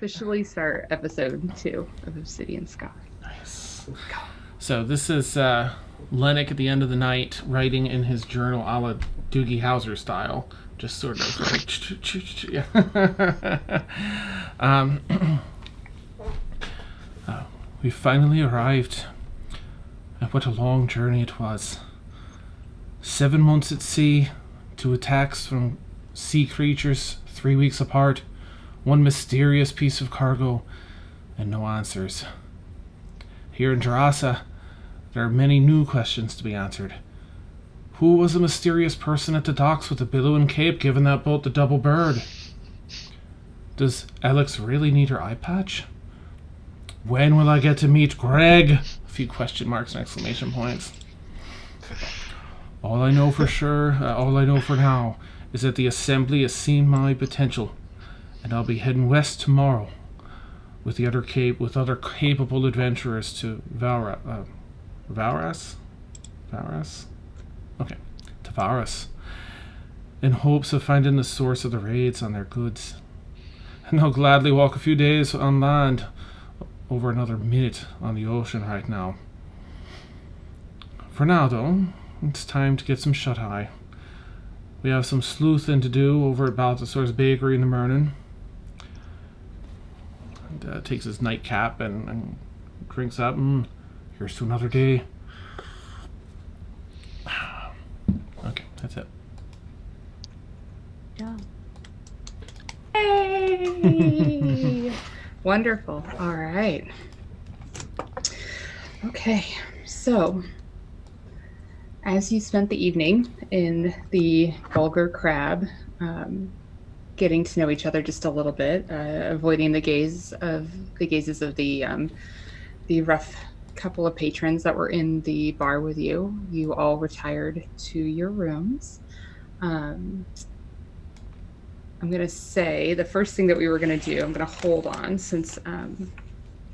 officially start episode 2 of Obsidian Sky. Nice. So this is Llennoc at the end of the night writing in his journal a la Doogie Howser style. Just sort of like... yeah. We finally arrived. And what a long journey it was. 7 months at sea, 2 attacks from sea creatures 3 weeks apart, 1 mysterious piece of cargo, and no answers. Here in Jarasa, there are many new questions to be answered. Who was the mysterious person at the docks with the billowing cape giving that boat the double bird? Does Alex really need her eye patch? When will I get to meet Greg? A few question marks and exclamation points. All I know for now, is that the Assembly has seen my potential, and I'll be heading west tomorrow with other capable adventurers to Vadras? Okay, to Vadras, in hopes of finding the source of the raids on their goods. And I'll gladly walk a few days on land over another minute on the ocean right now. For now, though, it's time to get some shut-eye. We have some sleuthing to do over at Balthazar's Bakery in the Mernon. And takes his nightcap and drinks up. Here's to another day. Okay, that's it. Yeah. Hey! Wonderful. All right. Okay, so as you spent the evening in the Vulgar Crab, getting to know each other just a little bit, avoiding the gazes of the rough couple of patrons that were in the bar with you, you all retired to your rooms. I'm going to say the first thing that we were going to do, I'm going to hold on since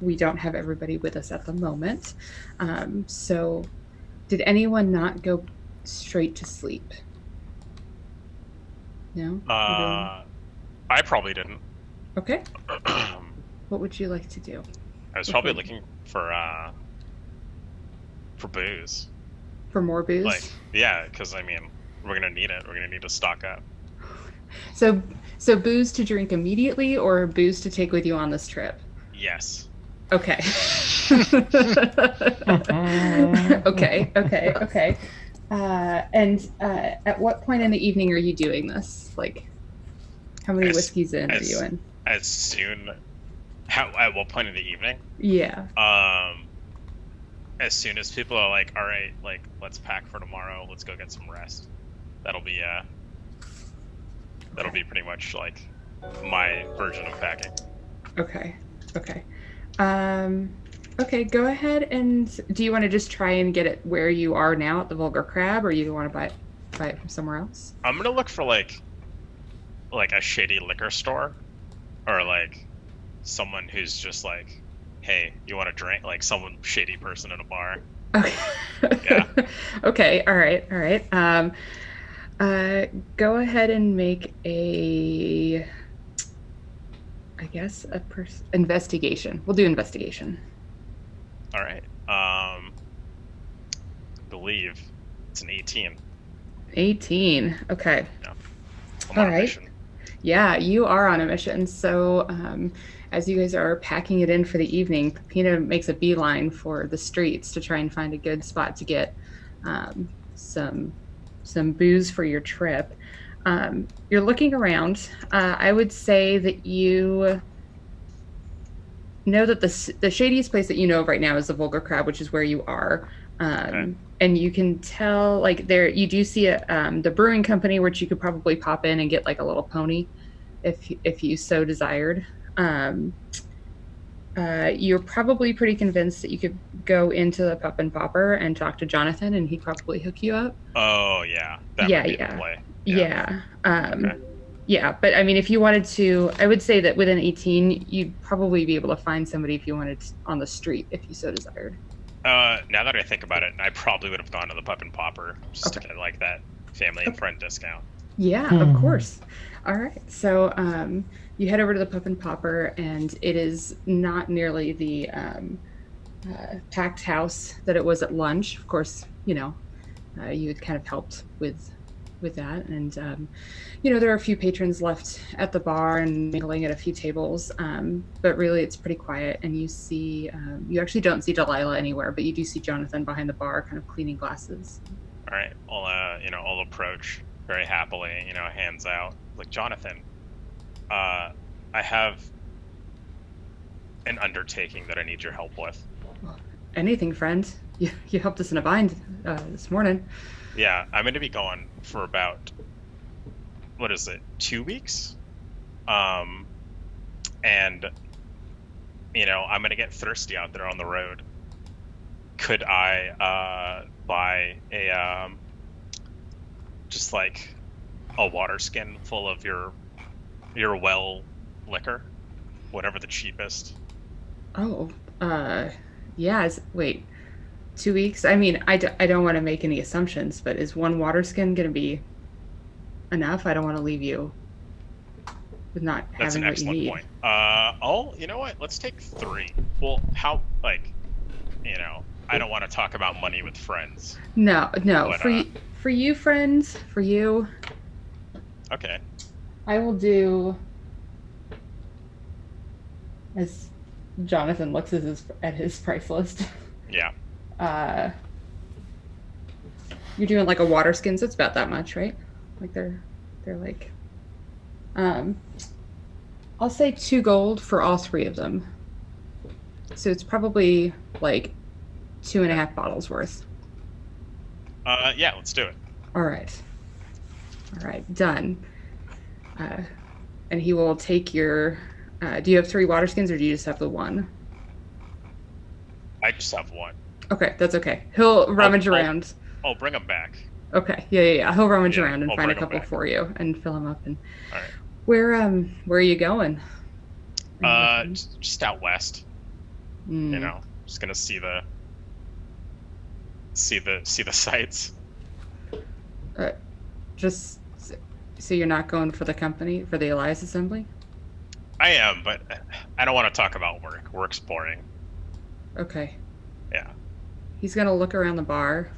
we don't have everybody with us at the moment. So did anyone not go straight to sleep? No? I probably didn't. Okay. What would you like to do? I was probably looking for booze. For more booze? Like, yeah, because, I mean, we're going to need it. We're going to need to stock up. So booze to drink immediately or booze to take with you on this trip? Yes. Okay. Okay. And at what point in the evening are you doing this? Like, how many whiskeys in are you in? At what point in the evening? Yeah. As soon as people are like, all right, like, let's pack for tomorrow. Let's go get some rest. That'll be pretty much like my version of packing. Okay. Okay, go ahead and do you want to just try and get it where you are now at the Vulgar Crab, or you want to buy it from somewhere else? I'm gonna look for like a shady liquor store, or like someone who's just like, hey, you want to drink? Like some shady person in a bar. Okay. Yeah. Okay. All right. Go ahead and make investigation. We'll do investigation. All right. I believe it's an 18. 18. Okay. Yeah. All right. Mission. Yeah, you are on a mission. So, as you guys are packing it in for the evening, Pepina makes a beeline for the streets to try and find a good spot to get some booze for your trip. You're looking around. I would say that you know that the shadiest place that you know of right now is the Vulgar Crab, which is where you are. Okay. And you can tell, like, there you do see the brewing company, which you could probably pop in and get like a little pony if you so desired. You're probably pretty convinced that you could go into the Pup and Popper and talk to Jonathan, and he'd probably hook you up. Oh yeah, that would be the play. Yeah. Okay. Yeah, but I mean, if you wanted to, I would say that with an 18, you'd probably be able to find somebody if you wanted on the street, if you so desired. Now that I think about it, I probably would have gone to the Pup and Popper just to get like that family and friend discount. Yeah, of course. All right. So you head over to the Pup and Popper, and it is not nearly the packed house that it was at lunch. Of course, you had kind of helped with that, and there are a few patrons left at the bar and mingling at a few tables, but really it's pretty quiet. And you actually don't see Delilah anywhere, but you do see Jonathan behind the bar, kind of cleaning glasses. All right, I'll approach very happily, hands out, like, Jonathan, I have an undertaking that I need your help with. Anything, friend. You helped us in a bind this morning. Yeah, I'm going to be gone for about, 2 weeks? And, I'm going to get thirsty out there on the road. Could I buy a, just like a water skin full of your well liquor? Whatever the cheapest. Oh, yeah. Wait, 2 weeks? I mean, I don't want to make any assumptions, but is one water skin going to be enough? I don't want to leave you with not That's having an what you excellent need. point. You know what? Let's take 3. Well, I don't want to talk about money with friends. No. But, For you, friends, for you, Okay. I will do. As Jonathan looks at his price list. Yeah. You're doing like a water skin, so it's about that much, right? Like they're like, I'll say 2 gold for all 3 of them. So it's probably like 2.5 bottles worth. Yeah, let's do it. All right, done. And he will take your. Do you have 3 water skins, or do you just have the 1? I just have 1. Okay, that's okay. He'll rummage around. I'll bring them back. Okay, yeah. He'll rummage Yeah, around and I'll find a bring 'em couple back. for you and fill them up. And All right. where are you going? Just out west. Mm. Just gonna see the sights. Just so you're not going for the Elias Assembly? I am, but I don't want to talk about work. Work's boring. Okay. Yeah. He's gonna look around the bar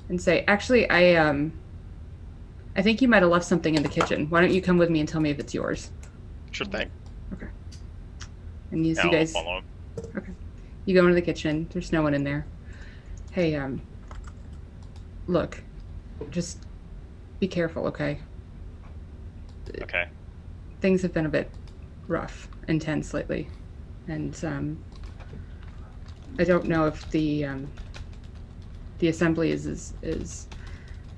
and say, "Actually, I think you might have left something in the kitchen. Why don't you come with me and tell me if it's yours?" Sure thing. Okay. And you I'll guys. follow him. Okay. You go into the kitchen. There's no one in there. Hey, look, just be careful, okay? Okay. Things have been a bit rough and tense lately, and I don't know if the assembly is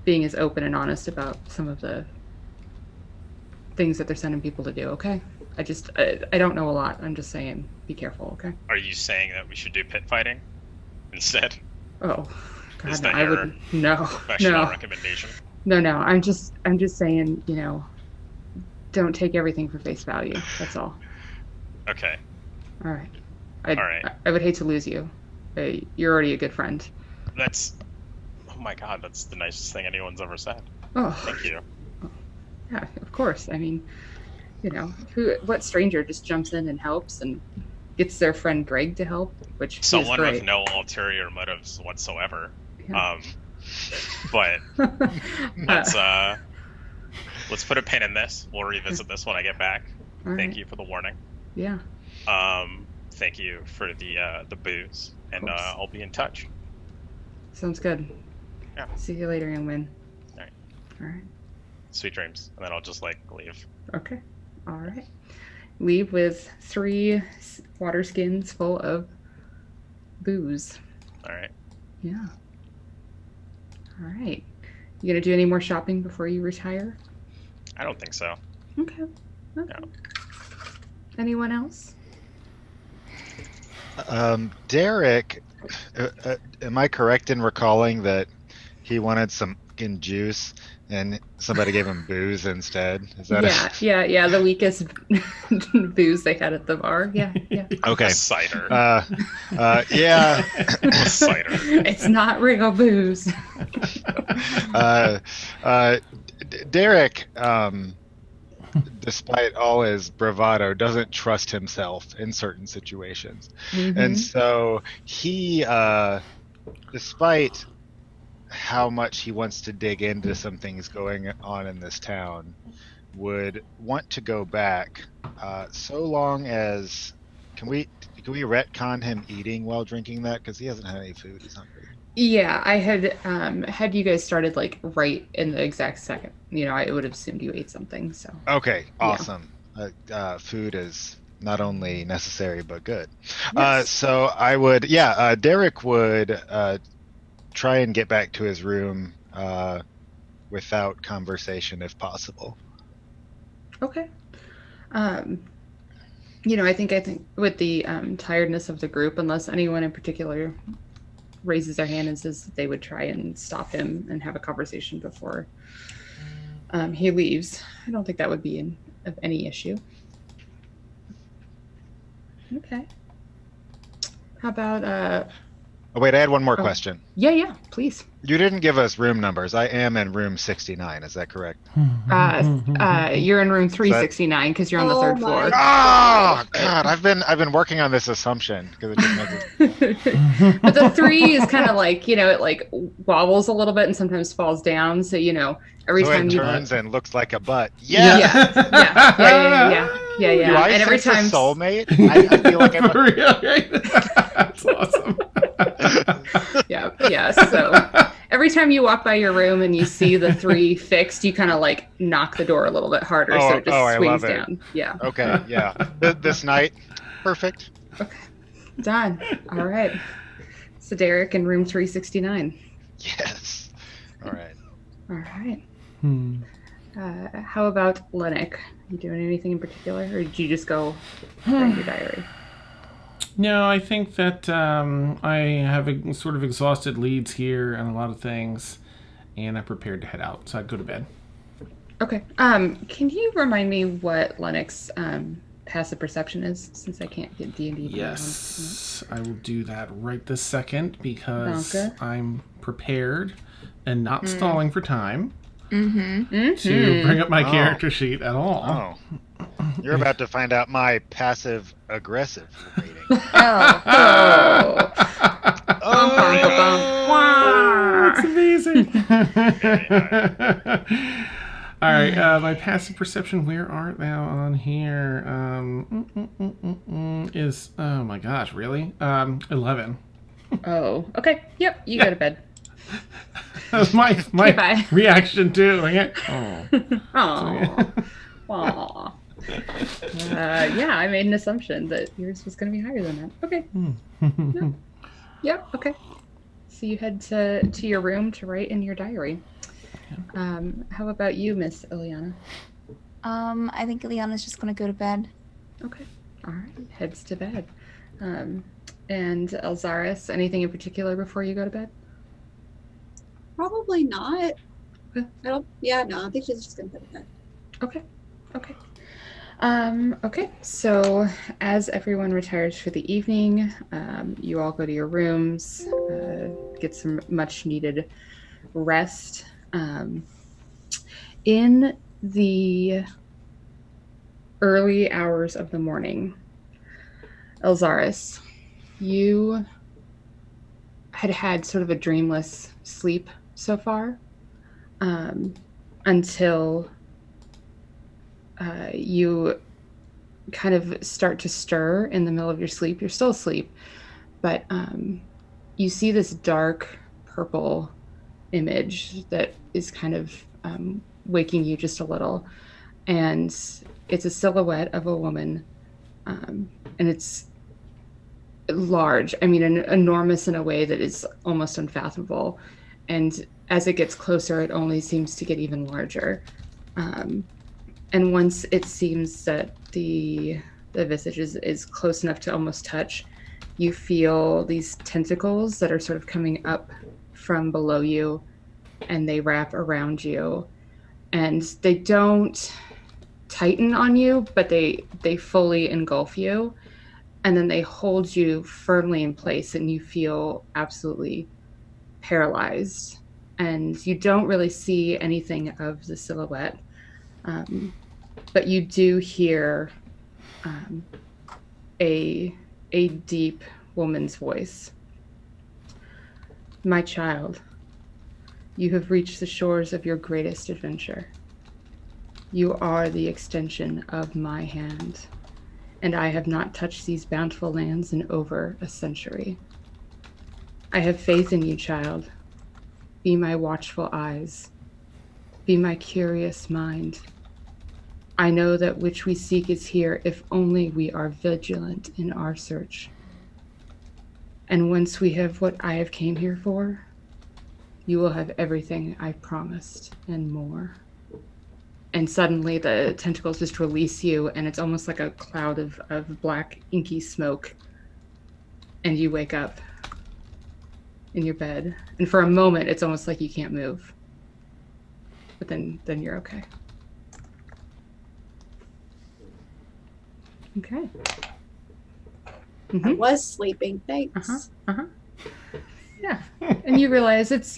being as open and honest about some of the things that they're sending people to do. Okay, I don't know a lot. I'm just saying, be careful. Okay. Are you saying that we should do pit fighting instead? Oh, God, Is no, that I your would no. professional recommendation? No. I'm just saying, don't take everything for face value. That's all. Okay. All right. All right. I would hate to lose you. You're already a good friend. Oh my God, that's the nicest thing anyone's ever said. Oh, Thank you. yeah, of course. I mean, what stranger just jumps in and helps and gets their friend Greg to help, which is Someone great. with no ulterior motives whatsoever. Yeah. But let's put a pin in this. We'll revisit this when I get back. All Thank right. you for the warning. Yeah. Thank you for the booze, and course. I'll be in touch. Sounds good. Yeah. See you later, young man. All right. All right. Sweet dreams, and then I'll just leave. Okay. All right. Leave with 3 water skins full of booze. All right. Yeah. All right. You gonna do any more shopping before you retire? I don't think so. Okay. No. Anyone else? Derek, am I correct in recalling that he wanted some fucking juice and somebody gave him booze instead? Is that Yeah. The weakest booze they had at the bar. Yeah. Okay. Cider. Yeah. Cider. It's not real booze. Derek, despite all his bravado, doesn't trust himself in certain situations. And so he, despite how much he wants to dig into some things going on in this town, would want to go back, so long as can we retcon him eating while drinking that, because he hasn't had any food, he's hungry. Yeah, I had you guys started like right in the exact second. I would have assumed you ate something. So Okay, awesome. Food is not only necessary but good. Yes. So I would, Derek would try and get back to his room without conversation if possible. Okay. I think with the tiredness of the group, unless anyone in particular raises their hand and says that they would try and stop him and have a conversation before he leaves, I don't think that would be of any issue. Okay. How about Oh wait, I had one more question. Yeah, please. You didn't give us room numbers. I am in room 69. Is that correct? You're in room 369 because you're on the third floor. Oh God, I've been working on this assumption because it just makes it... But the 3 is kind of like, it like wobbles a little bit and sometimes falls down. So every time it you turns and looks like a butt. Yeah. Do I and every sense time a soulmate? I feel like I'm That's awesome. Yeah. So every time you walk by your room and you see the 3 fixed, you kind of like knock the door a little bit harder, so it just swings down. Yeah. Okay. Yeah. This night, perfect. Okay. Done. All right. So Derek in room 369. Yes. All right. All right. How about Llennoc? You doing anything in particular, or did you just go write your diary? No, I think that I have sort of exhausted leads here and a lot of things, and I'm prepared to head out, so I'd go to bed. Okay. Can you remind me what Lennoc's passive perception is, since I can't get D&D? Yes, I will do that right this second because I'm prepared and not stalling for time to bring up my character sheet at all. Oh. You're about to find out my passive aggressive rating. That's amazing. All right, my passive perception, where art thou on here? Is, oh my gosh, really? 11. Oh, okay. Yep, you go to bed. That was my reaction too. Like, Aww. I made an assumption that yours was going to be higher than that. Okay. No. Yep. Okay. So you head to your room to write in your diary. How about you, Miss Ileana? I think Ileana's just going to go to bed. Okay. All right. Heads to bed. And Elxaris, anything in particular before you go to bed? Probably not. Okay. I think she's just gonna go to bed. Okay. Okay, so as everyone retires for the evening, you all go to your rooms, get some much needed rest. In the early hours of the morning, Elxaris, you had sort of a dreamless sleep so far, until you kind of start to stir in the middle of your sleep. You're still asleep, but you see this dark purple image that is kind of waking you just a little. And it's a silhouette of a woman, and it's large. I mean, enormous in a way that is almost unfathomable. And as it gets closer, it only seems to get even larger. And once it seems that the visage is close enough to almost touch, you feel these tentacles that are sort of coming up from below you, and they wrap around you. And they don't tighten on you, but they fully engulf you. And then they hold you firmly in place, and you feel absolutely paralyzed. and you don't really see anything of the silhouette, but you do hear a deep woman's voice. My child, you have reached the shores of your greatest adventure. You are the extension of my hand, and I have not touched these bountiful lands in over a century. I have faith in you, child. Be my watchful eyes. Be my curious mind. I know that which we seek is here if only we are vigilant in our search. And once we have what I have came here for, you will have everything I promised and more. And suddenly the tentacles just release you, and it's almost like a cloud of black inky smoke. And you wake up in your bed. And for a moment, it's almost like you can't move. But then you're okay. Okay. I was sleeping. Thanks. Yeah. And you realize it's,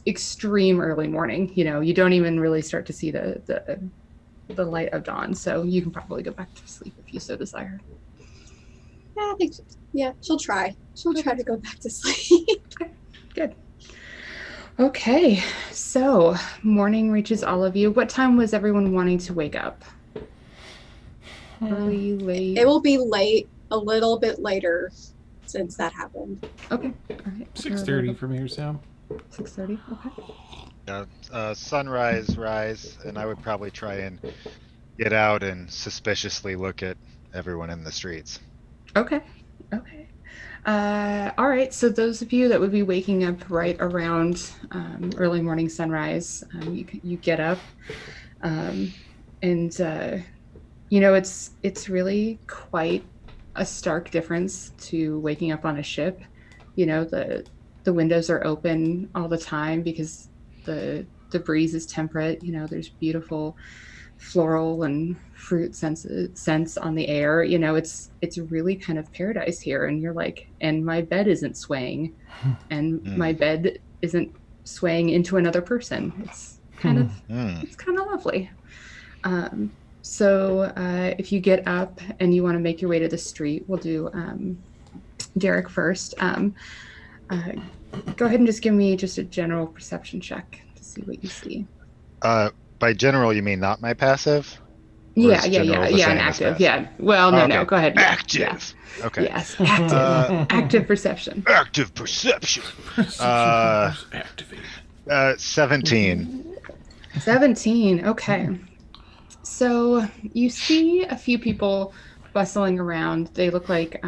extreme early morning. You don't even really start to see the light of dawn. So you can probably go back to sleep if you so desire. Yeah, I think she'll try. She'll try to go back to sleep. Okay, good. Okay, so morning reaches all of you. What time was everyone wanting to wake up? Early, late? It will be late, a little bit later since that happened. Okay, all right. 6:30 from here, Sam. 6:30, okay. Sunrise, rise, and I would probably try and get out and suspiciously look at everyone in the streets. Okay. All right, so those of you that would be waking up right around early morning sunrise, you get up, and it's really quite a stark difference to waking up on a ship. The windows are open all the time because the breeze is temperate. There's beautiful floral and fruit scents on the air. It's really kind of paradise here, and you're like, and my bed isn't swaying, and my bed isn't swaying into another person. It's kind of lovely. So if you get up and you want to make your way to the street, we'll do Derek first. Go ahead and just give me just a general perception check to see what you see. By general, you mean not my passive? Yeah, an active. Yeah. Well, no, okay. Go ahead. Yeah, Active. Yeah. Okay. Yes, active. Active perception. Active perception. Activate. 17. 17. Okay. So you see a few people bustling around. They look like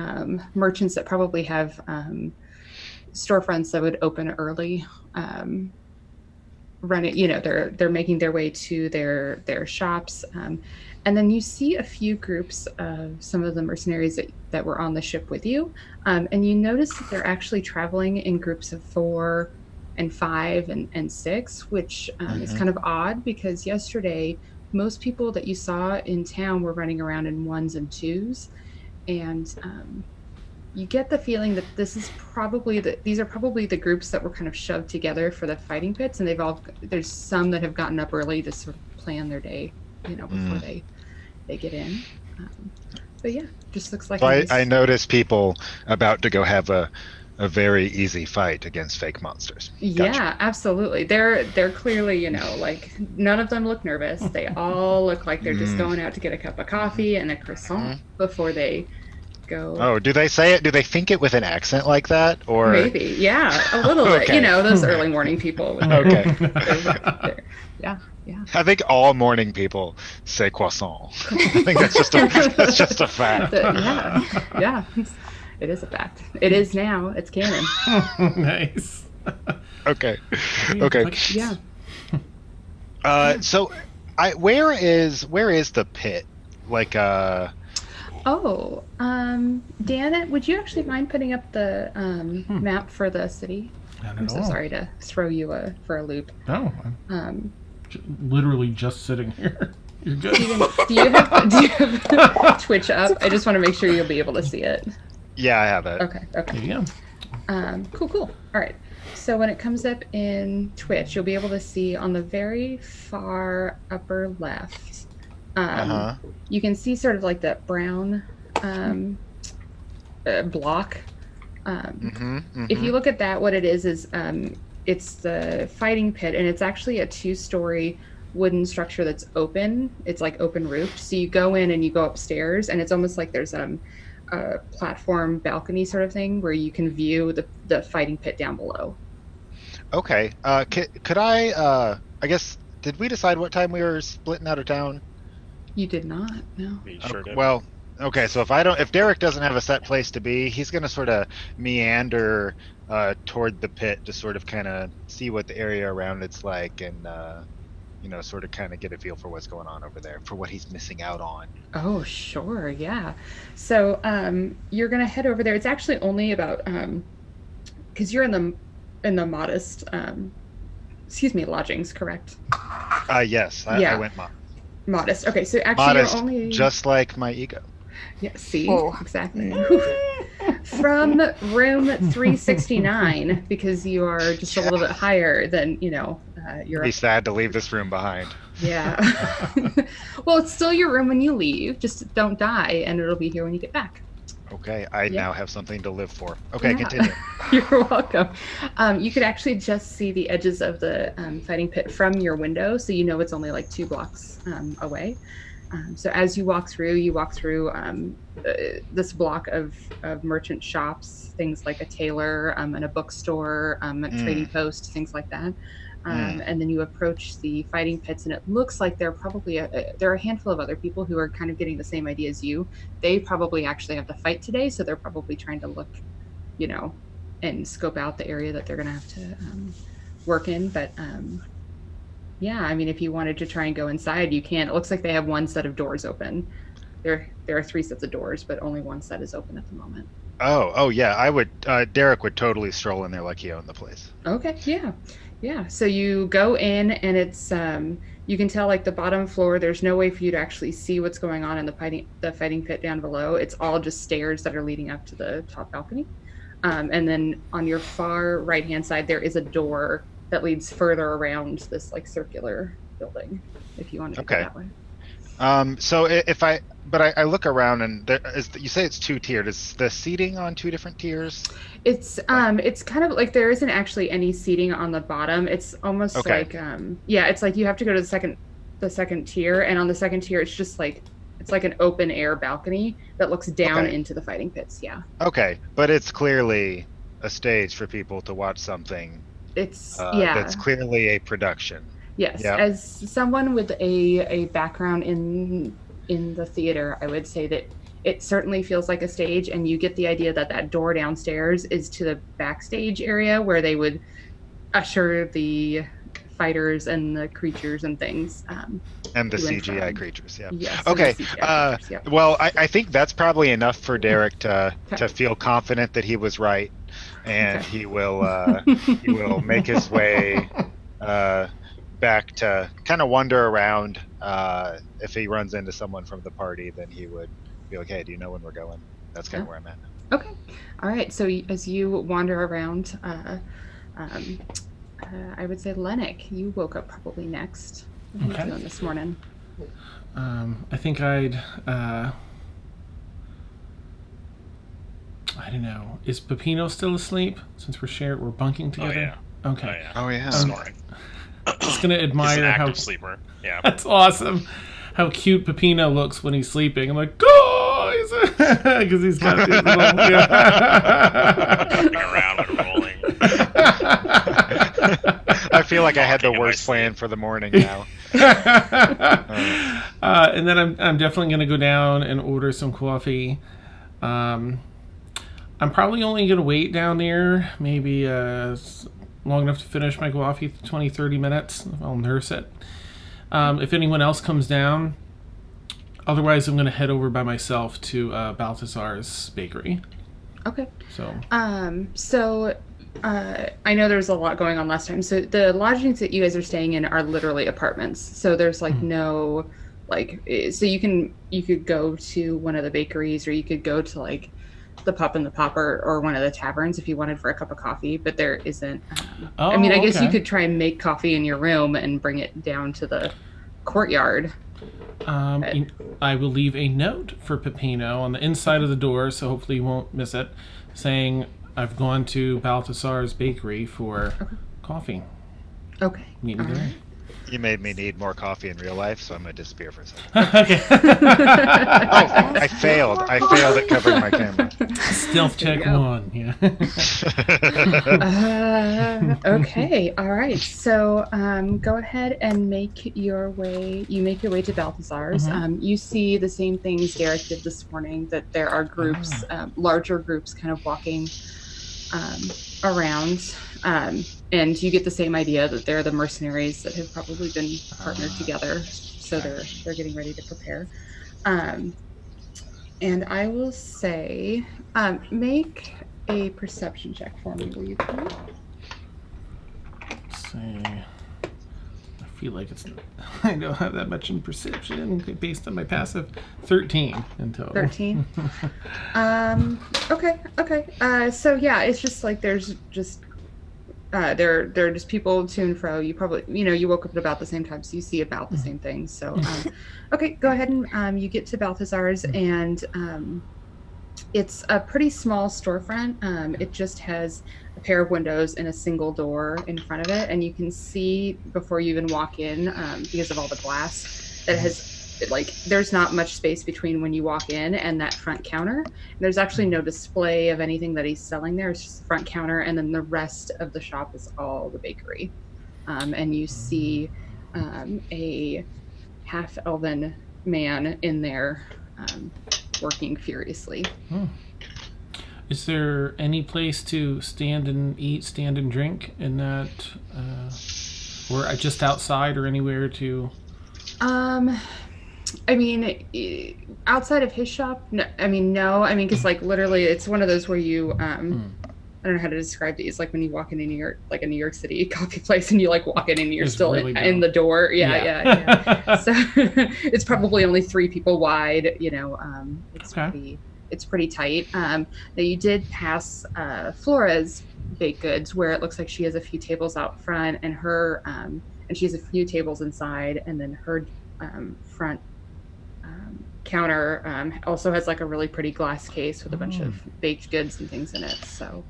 merchants that probably have storefronts that would open early. They're making their way to their shops, and then you see a few groups of some of the mercenaries that were on the ship with you, and you notice that they're actually traveling in groups of 4 and 5 and 6, which is kind of odd because yesterday most people that you saw in town were running around in 1s and 2s, and you get the feeling that these are probably the groups that were kind of shoved together for the fighting pits, and there's some that have gotten up early to sort of plan their day, before they get in. But yeah, just looks like. So I notice people about to go have a very easy fight against fake monsters. Gotcha. Yeah, absolutely. They're clearly, like none of them look nervous. They all look like they're just going out to get a cup of coffee and a croissant before they go. Oh, do they say it? Do they think it with an accent like that, or maybe? Yeah, a little bit. Okay. Those early morning people. Okay. Yeah. I think all morning people say croissant. I think that's just a fact. Yeah. It is a fact. It is now. It's canon. Nice. Okay. Yeah. So, where is the pit? Like, Dan, would you actually mind putting up the map for the city? I'm so sorry to throw you for a loop. No. Literally just sitting here. You're good. Do you have Twitch up? I just want to make sure you'll be able to see it. Yeah, I have it. Okay. Yeah. Cool. All right. So when it comes up in Twitch, you'll be able to see on the very far upper left, you can see sort of like that brown block. If you look at that, what it is it's the fighting pit, and it's actually a 2-story wooden structure that's open. It's like open roofed. So you go in and you go upstairs, and it's almost like there's a platform balcony sort of thing where you can view the fighting pit down below. Okay. Could I guess, did we decide what time we were splitting out of town? You did not, no. We sure did. Well, okay, so if Derek doesn't have a set place to be, he's going to sort of meander toward the pit to sort of kind of see what the area around it's like, and sort of kind of get a feel for what's going on over there, for what he's missing out on. Oh, sure, yeah. So you're going to head over there. It's actually only about, because you're in the modest, lodgings, correct? Yes, I went modest. Okay, so actually modest, you're only... just like my ego. Yeah, see? Oh. Exactly. From room 369, because you are just a little bit higher than, you're... It'd be sad to leave this room behind. Yeah. Well, it's still your room when you leave. Just don't die, and it'll be here when you get back. Okay, I now have something to live for. Okay, continue. You're welcome. You could actually just see the edges of the fighting pit from your window, so it's only like 2 blocks away. So as you walk through this block of merchant shops, things like a tailor and a bookstore, a trading post, things like that. And then you approach the fighting pits, and it looks like there are probably there are a handful of other people who are kind of getting the same idea as you. They probably actually have to fight today, so they're probably trying to look, and scope out the area that they're going to have to work in. But yeah, I mean, if you wanted to try and go inside, you can. It looks like they have 1 set of doors open. There are 3 sets of doors, but only 1 set is open at the moment. Oh yeah, I would. Derek would totally stroll in there like he owned the place. Okay, yeah. So you go in, and it's you can tell like the bottom floor. There's no way for you to actually see what's going on in the fighting pit down below. It's all just stairs that are leading up to the top balcony. And then on your far right hand side, there is a door that leads further around this like circular building, if you want to go that way. So I look around, and you say it's 2-tiered. Is the seating on 2 different tiers? It's kind of like there isn't actually any seating on the bottom. It's almost like it's like you have to go to the second tier, and on the second tier it's just like it's like an open air balcony that looks down into the fighting pits. Yeah. Okay, but it's clearly a stage for people to watch something. It's that's clearly a production. Yes, as someone with a background in the theater, I would say that it certainly feels like a stage, and you get the idea that door downstairs is to the backstage area where they would usher the fighters and the creatures and things. And the CGI creatures, yeah. Yes, okay. Creatures, yeah. Well, I think that's probably enough for Derek to feel confident that he was right, and he will make his way back to kind of wander around. If he runs into someone from the party, then he would be like, hey, do you know when we're going? That's kind of where I'm at. Okay. All right. So as you wander around, I would say Llennoc, you woke up probably next. What are you doing this morning? I think I'd I don't know. Is Peppino still asleep since we're bunking together? Oh, yeah. Okay. Oh yeah. Snoring. Just gonna admire He's an active how sleeper. Yeah. That's awesome. How cute Peppino looks when he's sleeping. I'm like, guys, because he's got this little Jumping around and rolling. I feel like I had the worst plan for the morning now. And then I'm definitely gonna go down and order some coffee. I'm probably only gonna wait down there, maybe long enough to finish my coffee, 20-30 minutes. I'll nurse it. If anyone else comes down, otherwise I'm going to head over by myself to Balthazar's bakery. Okay. So I know there's a lot going on last time. So the lodgings that you guys are staying in are literally apartments. So there's like no like, so you could go to one of the bakeries, or you could go to like the Pup and the Popper or one of the taverns if you wanted for a cup of coffee, but there isn't. Oh, I mean, I guess you okay. could try and make coffee in your room and bring it down to the courtyard. I will leave a note for Peppino on the inside of the door, so hopefully you won't miss it, saying I've gone to Balthasar's bakery for coffee. Okay. Meet me there. You made me need more coffee in real life, so I'm gonna disappear for a second. Okay. Oh, I failed at covering my camera. Stealth check go. 1. Yeah. Okay. All right. So go ahead and make your way. You make your way to Balthazar's. You see the same things Derek did this morning. That there are groups, larger groups, kind of walking around. And you get the same idea that they're the mercenaries that have probably been partnered together. So they're getting ready to prepare. And I will say, make a perception check for me, will you please? Let's see. I feel like I don't have that much in perception based on my passive. 13 in total. 13. Okay. So yeah, it's just like there's just they're just people to and fro. You probably you woke up at about the same time, so you see about the same things. So okay, go ahead and you get to Balthazar's, and it's a pretty small storefront. It just has a pair of windows and a single door in front of it, and you can see before you even walk in, because of all the glass, that it has there's not much space between when you walk in and that front counter. There's actually no display of anything that he's selling there. It's just the front counter, and then the rest of the shop is all the bakery. And you see a half-elven man in there working furiously. Is there any place to stand and eat, stand and drink in that, or just outside or anywhere to? I mean, outside of his shop, no. No. Because literally, it's one of those where you, I don't know how to describe it. It's like when you walk into New York, like a New York City coffee place, and you walk in and you're It's still really in the door. Yeah. So it's probably only 3 people wide. It's pretty tight. Now you did pass Flora's baked goods, where it looks like she has a few tables out front, and her and she has a few tables inside, and then her front counter also has a really pretty glass case with a bunch of baked goods and things in it. So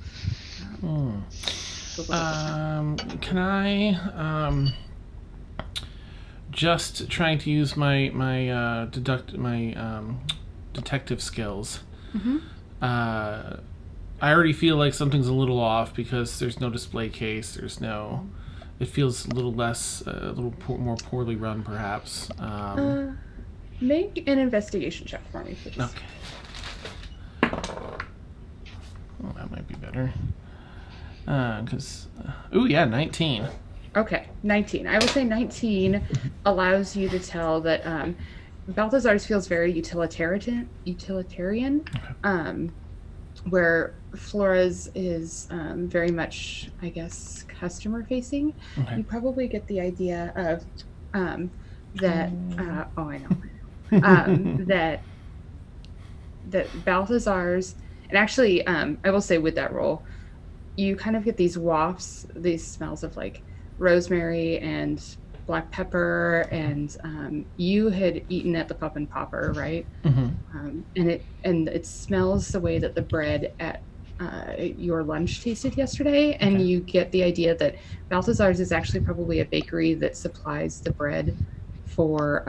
can I just trying to use my detective skills. I already feel like something's a little off because there's no display case. It feels a little less, more poorly run, perhaps. Make an investigation check for me, please. Okay. Well, that might be better. 19. Okay, 19. I would say 19 allows you to tell that Balthazar's feels very utilitarian. Where Flora's is very much, I guess, customer facing. Okay. You probably get the idea of that. I know. That Balthazar's, and actually, I will say with that roll, you kind of get these wafts, these smells of rosemary and black pepper, and you had eaten at the Pup and Popper, right? And it smells the way that the bread at your lunch tasted yesterday, and you get the idea that Balthazar's is actually probably a bakery that supplies the bread for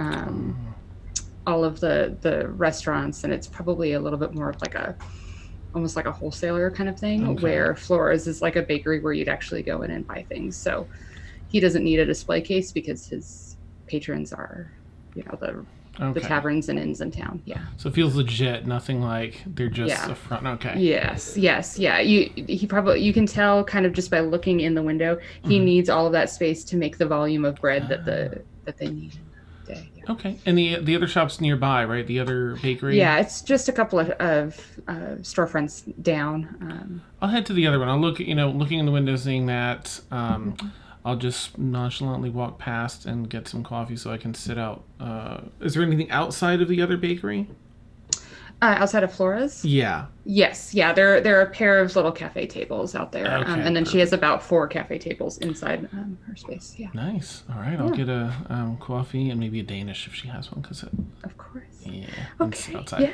all of the restaurants, and it's probably a little bit more of almost like a wholesaler kind of thing, where Flora's is like a bakery where you'd actually go in and buy things. So he doesn't need a display case because his patrons are, the taverns and inns in town. Yeah. So it feels legit. Nothing like they're just a front. Okay. Yes. Yeah. You can tell kind of just by looking in the window. He needs all of that space to make the volume of bread that they need. Day, yeah. Okay. And the other shop's nearby, right? The other bakery? Yeah, it's just a couple of storefronts down. I'll head to the other one. I'll look, looking in the window, seeing that. I'll just nonchalantly walk past and get some coffee so I can sit out. Is there anything outside of the other bakery? Outside of Flora's? Yeah. Yes, yeah. There are a pair of little cafe tables out there, Okay, and then she has about 4 cafe tables inside her space. Yeah. Nice. All right, I'll get a coffee and maybe a Danish if she has one, because Of course. yeah, it's Okay. outside. Yeah.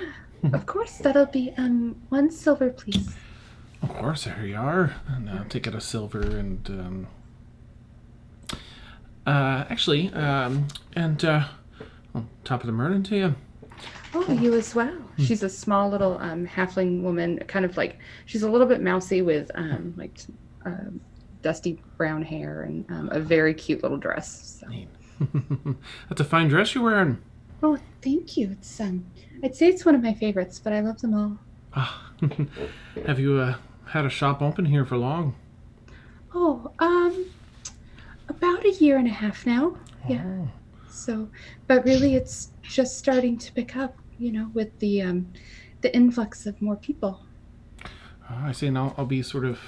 Of course. That'll be 1 silver, please. Of course, here you are. And I'll take out a silver and top of the morning to you. Oh, you as well. She's a small little halfling woman, kind of like she's a little bit mousy with dusty brown hair and a very cute little dress. So. Neat. That's a fine dress you're wearing. Oh, thank you. It's I'd say it's one of my favorites, but I love them all. Ah, have you had a shop open here for long? Oh, about 1.5 years now. Yeah. Oh. So, but really, it's just starting to pick up. With the influx of more people. I see. And I'll be sort of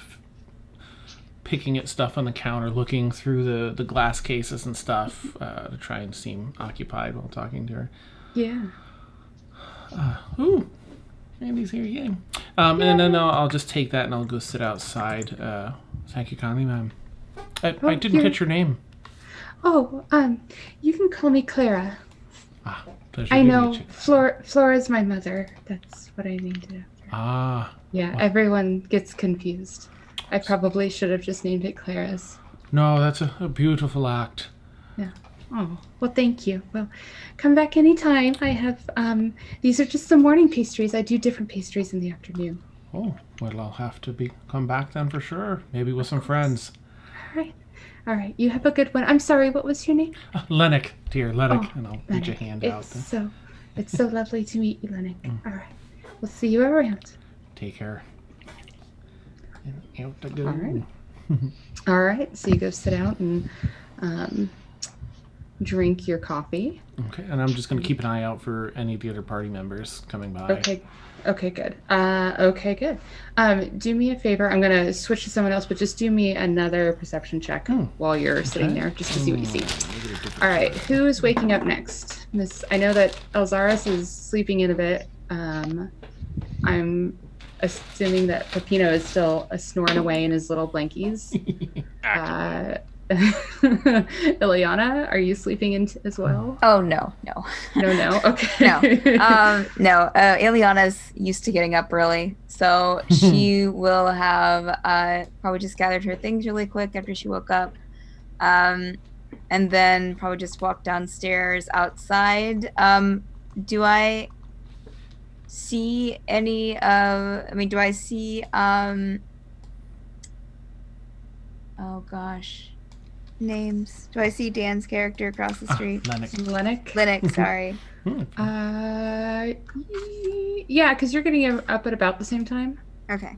picking at stuff on the counter, looking through the glass cases and stuff to try and seem occupied while talking to her. Yeah. Ooh, Andy's here, yay. And then I'll just take that and I'll go sit outside. Thank you kindly, ma'am. I didn't catch your name. Oh, you can call me Clara. Ah, pleasure I to know. meet you. Flora's my mother. That's what I named it after. Ah. Yeah, Well, everyone gets confused. I probably should have just named it Clara's. no, that's a beautiful act. Yeah. Oh, well, thank you. Well, come back anytime. I have, these are just some morning pastries. I do different pastries in the afternoon. Oh, well, I'll have to come back then for sure. Maybe with some friends. All right. All right. You have a good one. I'm sorry. What was your name? Llennoc, dear, Llennoc. Oh, And I'll reach a Llennoc. hand out. It's so lovely to meet you, Llennoc. All right. We'll see you around. Take care. And out to go. All right. All right. So you go sit out and drink your coffee. Okay, and I'm just going to keep an eye out for any of the other party members coming by. Okay. Okay, good. Okay, good. Do me a favor. I'm going to switch to someone else, but just do me another perception check while you're sitting there, just to see what you see. All right. Who is waking up next? I know that Elxaris is sleeping in a bit. I'm assuming that Peppino is still snoring away in his little blankies. Ileana, are you sleeping in as well? Oh, no. No. Okay. No. Ileana's used to getting up early, so she will have probably just gathered her things really quick after she woke up, and then probably just walk downstairs outside. Do I see any do I see oh gosh, names. Do I see Dan's character across the street? Llennoc, sorry. Yeah, because you're getting up at about the same time. Okay.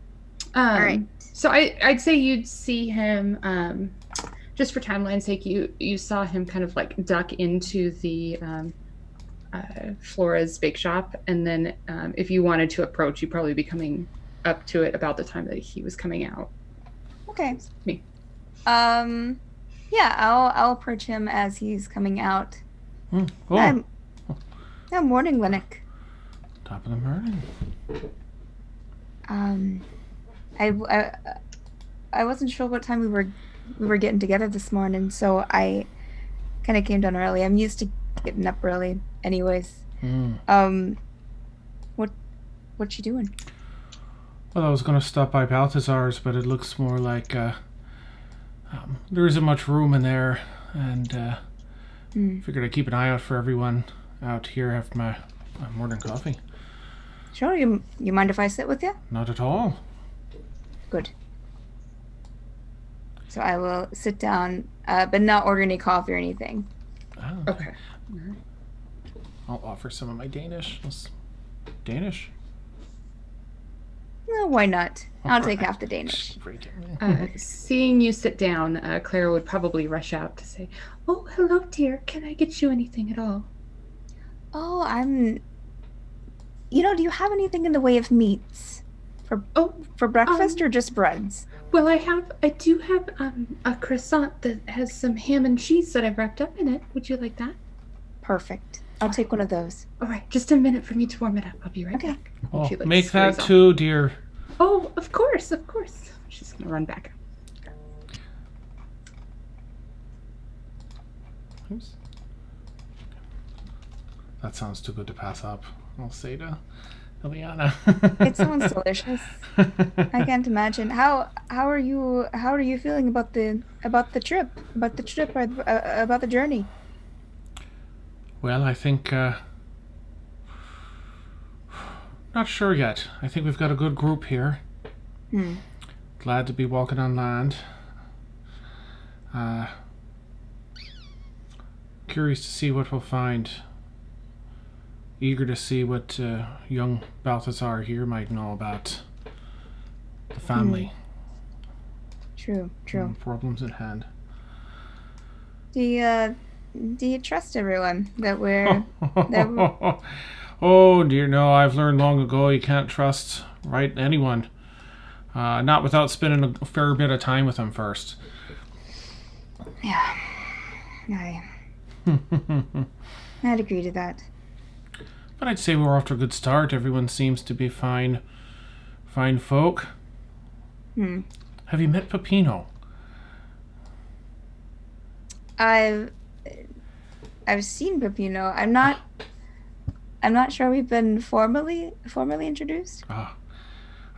All right. So I'd say you'd see him, just for timeline's sake, you saw him kind of like duck into the Flora's bake shop, and then if you wanted to approach, you'd probably be coming up to it about the time that he was coming out. Okay. Me. Yeah, I'll approach him as he's coming out. Oh, Morning, Llennoc. top of the morning. I wasn't sure what time we were getting together this morning, so I kind of came down early. I'm used to getting up early, anyways. What you doing? Well, I was going to stop by Balthazar's, but it looks more like there isn't much room in there, and figured I'd keep an eye out for everyone out here after my morning coffee. Sure. You mind if I sit with you? Not at all. Good. So I will sit down, but not order any coffee or anything. Oh, Okay. I'll offer some of my Danish. Danish? No, why not? I'll All take right. half the Danish. Break it. Seeing you sit down, Clara would probably rush out to say, "Oh, hello, dear. Can I get you anything at all?" Oh, do you have anything in the way of meats? For breakfast or just breads? Well, I do have a croissant that has some ham and cheese that I've wrapped up in it. Would you like that? Perfect. I'll take one of those. All right, just a minute for me to warm it up. I'll be right Okay. back. Oh, She, like, make that scurries off. too, dear. Oh, of course, of course. She's gonna run back. Oops. That sounds too good to pass up. I'll say to Ileana. It sounds delicious. I can't imagine. How are you feeling about the trip? About the trip or about the journey? Well, I think not sure yet. I think we've got a good group here. Glad to be walking on land. Curious to see what we'll find. Eager to see what young Balthazar here might know about the family. True. Problems at hand. Do you trust everyone that we're Oh dear, no, I've learned long ago you can't trust anyone. Not without spending a fair bit of time with them first. Yeah. I'd agree to that. But I'd say we're off to a good start. Everyone seems to be fine folk. Have you met Peppino? I've seen Peppino. I'm not sure we've been formally introduced. I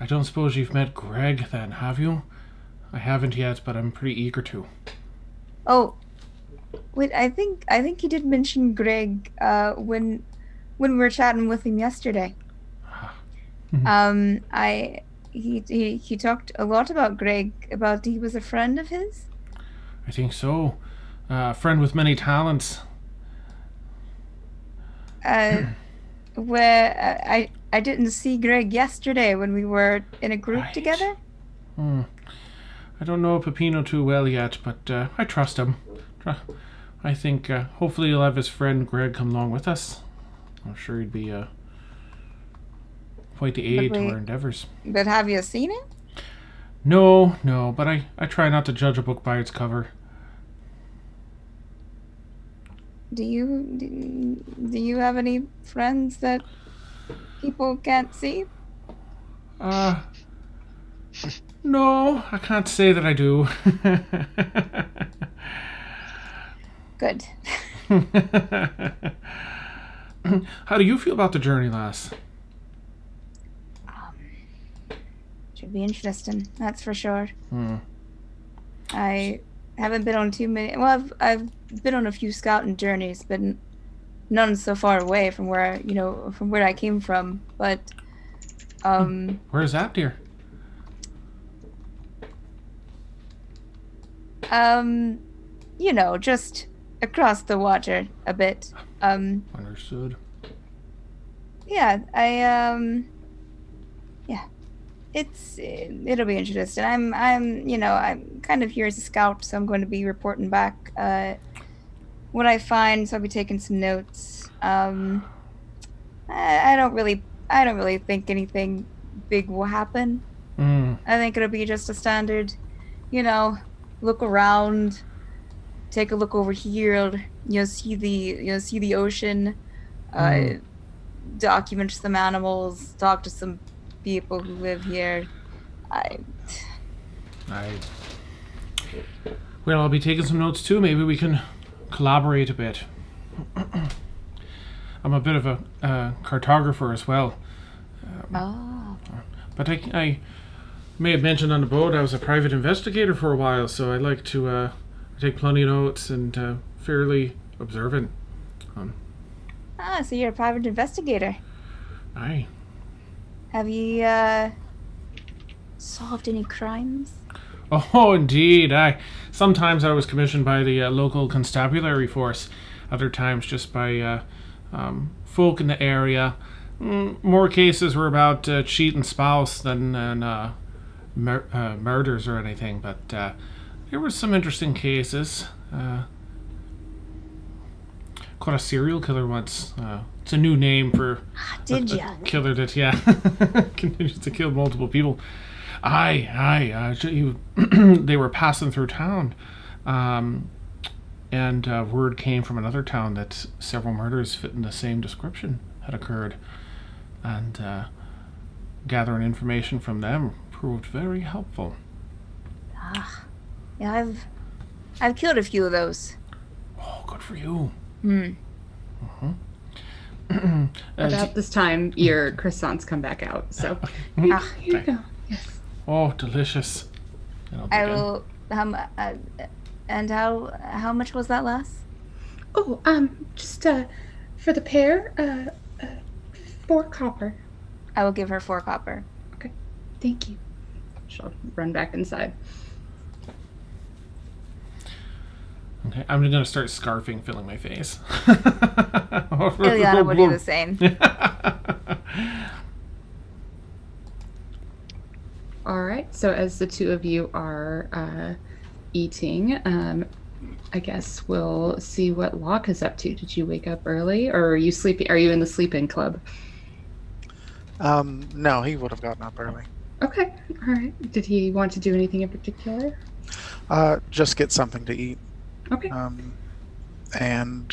don't suppose you've met Greg then, have you? I haven't yet, but I'm pretty eager to. Oh, wait, I think he did mention Greg when we were chatting with him yesterday. He talked a lot about Greg, about he was a friend of his. I think so. A friend with many talents. Where I didn't see Greg yesterday when we were in a group together. I don't know Peppino too well yet, but I trust him. I think hopefully he'll have his friend Greg come along with us. I'm sure he'd be quite the aid to our endeavors. But have you seen him? No, but I try not to judge a book by its cover. Do you have any friends that people can't see? No, I can't say that I do. Good. How do you feel about the journey, lass? Should be interesting, that's for sure. I haven't been on too many. Well, I've been on a few scouting journeys, but none so far away from where I came from. But where's that, dear? Just across the water a bit. Understood. Yeah, it'll be interesting. I'm kind of here as a scout, so I'm going to be reporting back what I find. So I'll be taking some notes. I don't really think anything big will happen. I think it'll be just a standard, look around, take a look over here. See the ocean. Document some animals. Talk to some people who live here. Well, I'll be taking some notes too. Maybe we can collaborate a bit. I'm a bit of a cartographer as well. But I may have mentioned on the boat I was a private investigator for a while, so I like to take plenty of notes and fairly observant. So you're a private investigator. Aye. Have you solved any crimes? Oh, indeed. Sometimes I was commissioned by the local constabulary force. Other times just by folk in the area. More cases were about cheating spouse than murders or anything. But there were some interesting cases. Caught a serial killer once. It's a new name for a killer that continues to kill multiple people. They were passing through town, and word came from another town that several murders fitting the same description had occurred, and gathering information from them proved very helpful. Yeah, I've killed a few of those. Oh, good for you. About this time, your croissants come back out. So here you go. Yes. Oh, delicious. And I'll I begin. will. And how much was that last? Oh, just for the pair, 4 copper. I will give her 4 copper. Okay, thank you. She'll run back inside. Okay, I'm gonna start scarfing, filling my face. Ileana will do the same. All right. So as the two of you are eating, I guess we'll see what Locke is up to. Did you wake up early, or are you sleeping? Are you in the sleep-in club? No, he would have gotten up early. Okay. All right. Did he want to do anything in particular? Just get something to eat. Okay. And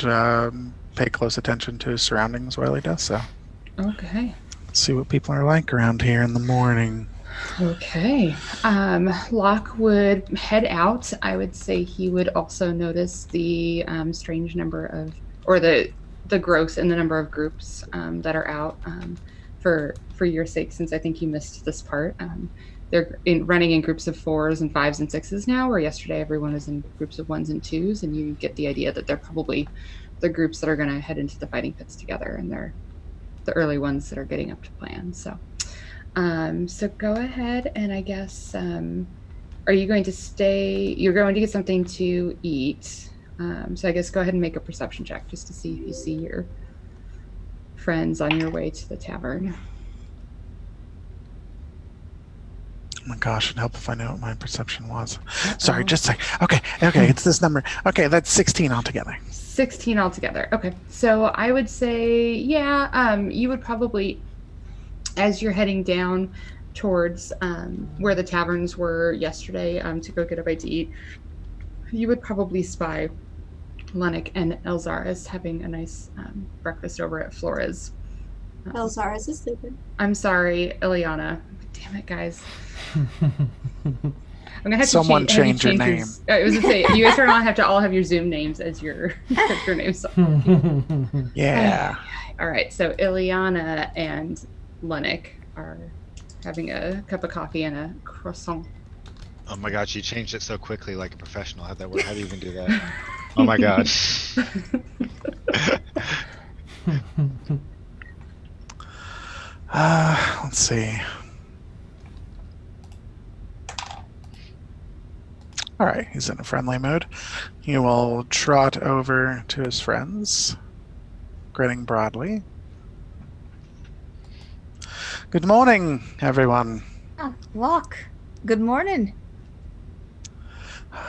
pay close attention to his surroundings while he does so. Okay. See what people are like around here in the morning. Okay. Locke would head out. I would say he would also notice the strange number of, or the growth in the number of groups that are out for your sake, since I think you missed this part. They're running in groups of 4s and 5s and 6s now, where yesterday everyone was in groups of 1s and 2s, and you get the idea that they're probably the groups that are going to head into the fighting pits together, and they're the early ones that are getting up to plan. So go ahead, and I guess, are you going to stay? You're going to get something to eat. So I guess go ahead and make a perception check just to see if you see your friends on your way to the tavern. Oh my gosh, it'd help if I knew what my perception was. Sorry, just a sec. Okay, it's this number. Okay, that's 16 altogether. 16 altogether. Okay. So I would say, you would probably, as you're heading down towards where the taverns were yesterday to go get a bite to eat, you would probably spy Llennoc and Elxaris having a nice breakfast over at Flora's. Elxaris is sleeping. I'm sorry, Ileana. Damn it, guys. I'm gonna have Someone to change your name. I was gonna say, you guys are gonna have to all have your Zoom names as your character names. Yeah. All right, so Ileana and Llennoc are having a cup of coffee and a croissant. Oh my god, she changed it so quickly like a professional. How'd that work? How do you even do that? Oh my god. Let's see. All right, he's in a friendly mood. He will trot over to his friends, grinning broadly. Good morning, everyone. Oh, Locke. Good morning.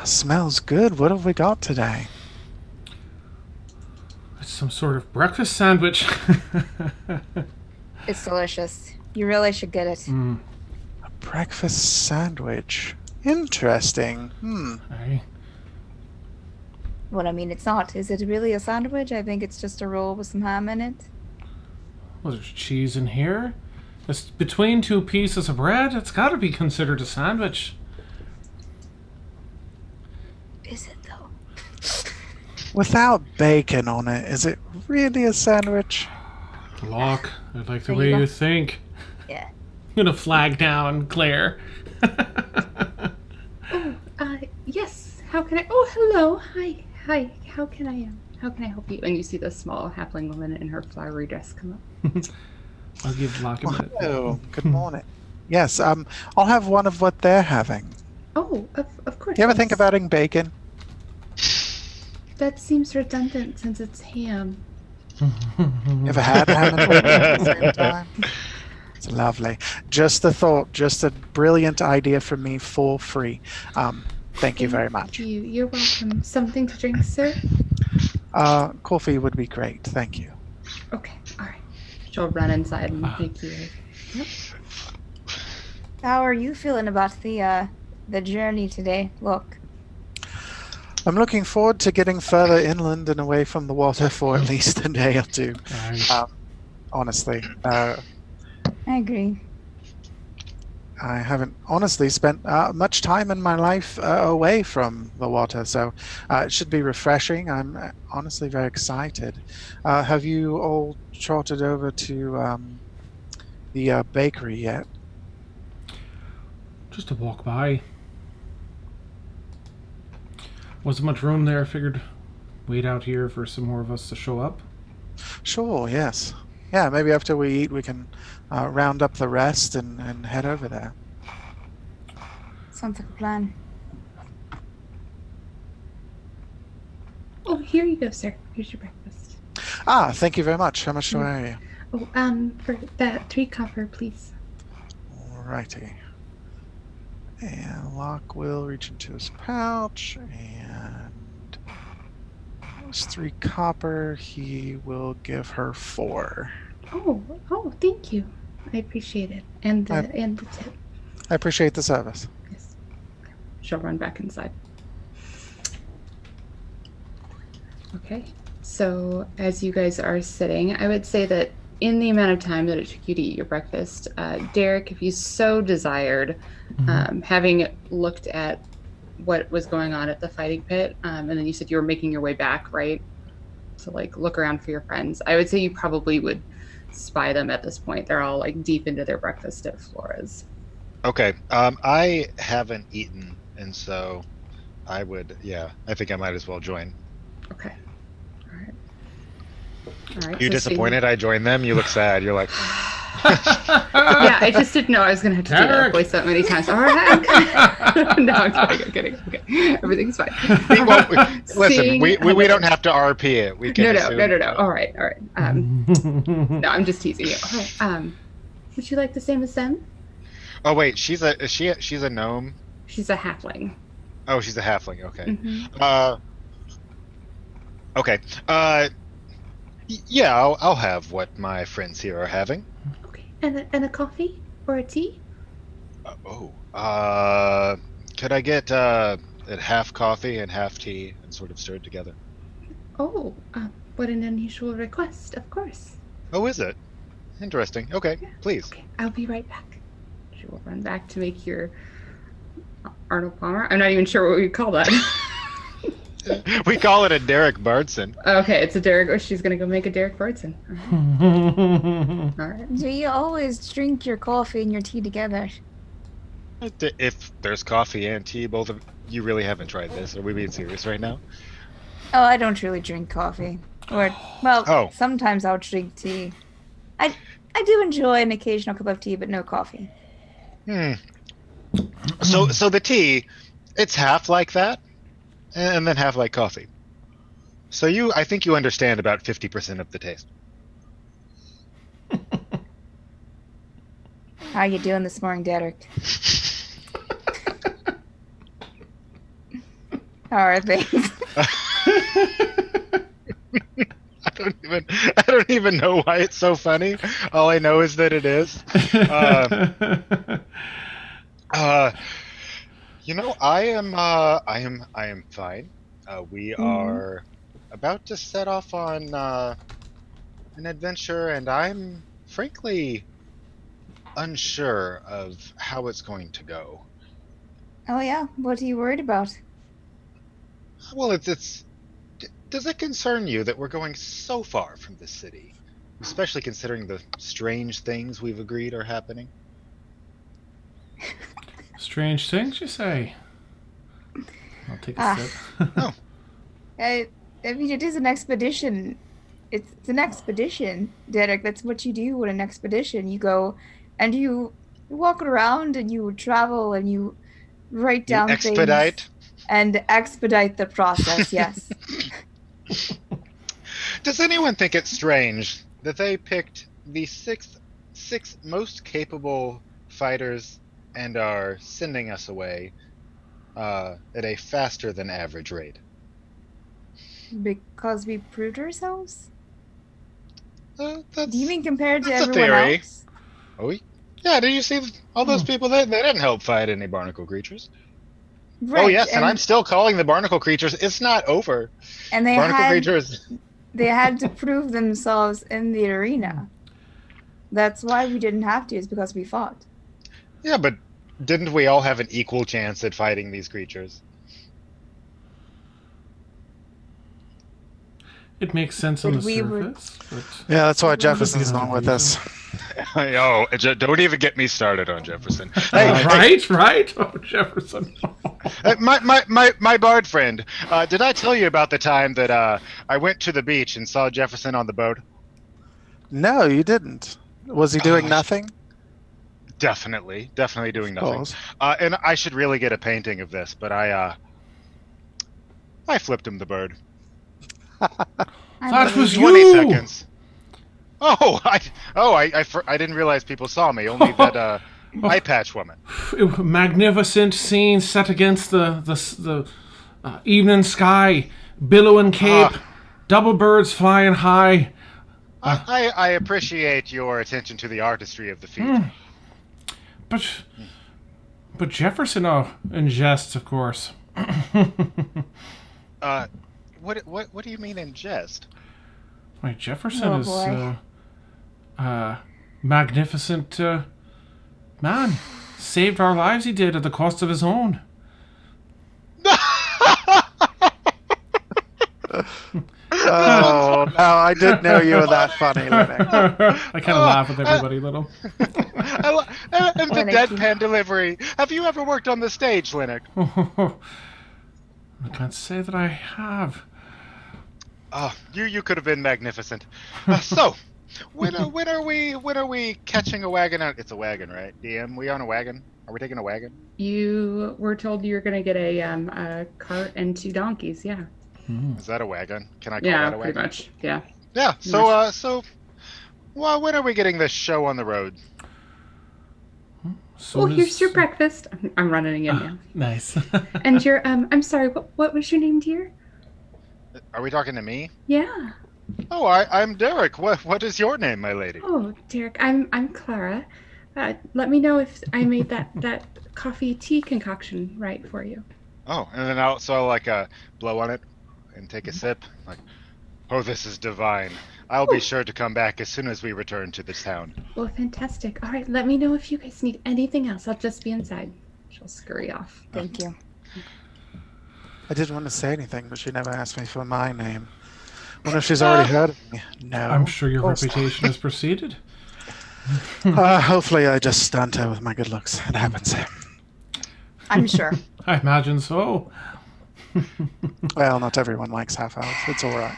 Smells good. What have we got today? It's some sort of breakfast sandwich. It's delicious. You really should get it. A breakfast sandwich. Interesting. Aye. Well, I mean, it's not. Is it really a sandwich? I think it's just a roll with some ham in it. Well, there's cheese in here. It's between 2 pieces of bread. It's got to be considered a sandwich. Is it, though? Without bacon on it, is it really a sandwich? Locke, I like the There way you go. you think. Yeah. I'm gonna flag down Claire. Yes. How can I? Oh, hello. Hi. How can I help you? And you see this small halfling woman in her flowery dress come up. I'll give Locke a minute. Hello. Good morning. Yes, I'll have one of what they're having. Oh, of course. Do you ever yes. think about adding bacon? That seems redundant since it's ham. You ever had ham and bacon at the same time? It's lovely. Just a thought, just a brilliant idea from me for free. Thank you very much. You're welcome. Something to drink, sir? Coffee would be great. Thank you. Okay. All right. She'll run inside and make you. Yep. How are you feeling about the journey today? Look. I'm looking forward to getting further inland and away from the water for at least a day or two. Aye. Honestly. I agree. I haven't honestly spent much time in my life away from the water, so it should be refreshing. I'm honestly very excited. Have you all trotted over to the bakery yet? Just to walk by. Wasn't much room there. I figured wait out here for some more of us to show up. Sure, yes. Yeah, maybe after we eat we can round up the rest and head over there. Sounds like a plan. Oh, here you go, sir. Here's your breakfast. Ah, thank you very much. How much do I owe you? Oh, for that 3 copper, please. Alrighty. And Locke will reach into his pouch, and that was 3 copper. He will give her 4. Oh, thank you. I appreciate it. And the tip. I appreciate the service. Yes. She'll run back inside. Okay. So as you guys are sitting, I would say that in the amount of time that it took you to eat your breakfast, Derek, if you so desired, having looked at what was going on at the fighting pit, and then you said you were making your way back, right? To like look around for your friends. I would say you probably would spy them at this point. They're all like deep into their breakfast at Flora's. Okay. I haven't eaten, and so I think I might as well join. Okay. All right. You so disappointed I joined them? You look sad. You're like... Yeah, I just didn't know I was going to have to do that voice that many times. All right. No, I'm kidding. Okay. Everything's fine. Listen, we don't have to RP it. We can No. All right. No, I'm just teasing you. All right. Would you like the same as them? Oh, wait. She's a gnome? She's a halfling. Oh, she's a halfling. Okay. Mm-hmm. Okay. Yeah, I'll have what my friends here are having. Okay. And a coffee or a tea? Could I get half coffee and half tea and sort of stirred together? Oh, what an unusual request. Of course. Oh, is it? Interesting. Okay, yeah. Please. Okay, I'll be right back. She will run back to make your Arnold Palmer. I'm not even sure what we call that. We call it a Derek Bardson. Okay, it's a Derek. Oh, she's gonna go make a Derek Bardson. All right. Do you always drink your coffee and your tea together? If there's coffee and tea, both of you really haven't tried this. Are we being serious right now? Oh, I don't really drink coffee. Sometimes I'll drink tea. I do enjoy an occasional cup of tea, but no coffee. So the tea, it's half like that, and then half like coffee. So I think you understand about 50% of the taste. How you doing this morning, Derek? How are things? I don't even know why it's so funny. All I know is that it is. I am fine. We are about to set off on an adventure, and I'm frankly unsure of how it's going to go. Oh yeah, what are you worried about? Well, does it concern you that we're going so far from the city, especially considering the strange things we've agreed are happening? Strange things, you say? I'll take a sip. I mean, it is an expedition. It's an expedition, Derek. That's what you do with an expedition. You go and you walk around and you travel and you write down expedite? Things and expedite the process, yes. Does anyone think it's strange that they picked the six most capable fighters and are sending us away at a faster than average rate? Because we proved ourselves? Do you mean compared to that's everyone a theory. else? Oh, yeah, did you see all those people there? They didn't help fight any barnacle creatures. Right, oh, yes, and I'm still calling the barnacle creatures. It's not over. And they creatures. They had to prove themselves in the arena. That's why we didn't have to, is because we fought. Yeah, but Didn't we all have an equal chance at fighting these creatures? It makes sense on the But we were- surface, but Yeah, that's why Could Jefferson's be not with another us. Oh, don't even get me started on Jefferson. Hey, right? Oh, Jefferson. my bard friend. Did I tell you about the time that I went to the beach and saw Jefferson on the boat? No, you didn't. Was he doing Oh, nothing? Definitely doing Of nothing. course. And I should really get a painting of this, but I flipped him the bird. That was 20 you! seconds. Oh, I didn't realize people saw me. Only that eye patch woman. Magnificent scene set against the evening sky, billowing cape, double birds flying high. I appreciate your attention to the artistry of the feat. But Jefferson, in jest, of course. What do you mean in jest? Wait, Jefferson Oh, is boy. magnificent man. Saved our lives, he did, at the cost of his own. Oh, no, I didn't know you were that funny, Llennoc. I kind of laugh with everybody, little. And the Llennoc, deadpan delivery. Have you ever worked on the stage, Llennoc? I can't say that I have. Oh, you could have been magnificent. So, when are we catching a wagon out? It's a wagon, right? DM, we on a wagon? Are we taking a wagon? You were told you were going to get a cart and 2 donkeys. Yeah. Is that a wagon? Can I call Yeah, that a pretty wagon? much. Yeah. Yeah. So well, when are we getting this show on the road? Oh, here's your breakfast. I'm running in now. Nice. And your I'm sorry. What was your name, dear? Are we talking to me? Yeah. Oh, I'm Derek. What is your name, my lady? Oh, Derek. I'm Clara. Let me know if I made that coffee tea concoction right for you. Oh, and then I'll blow on it and take a sip. Like, oh, this is divine. I'll be sure to come back as soon as we return to this town. Well, fantastic. All right. Let me know if you guys need anything else. I'll just be inside. She'll scurry off. Thank you. I didn't want to say anything, but she never asked me for my name. Wonder if she's already heard of me. No. I'm sure your course not. reputation has proceeded. Hopefully I just stunned her with my good looks. It happens. I'm sure. I imagine so. Well, not everyone likes half-elves. It's all right.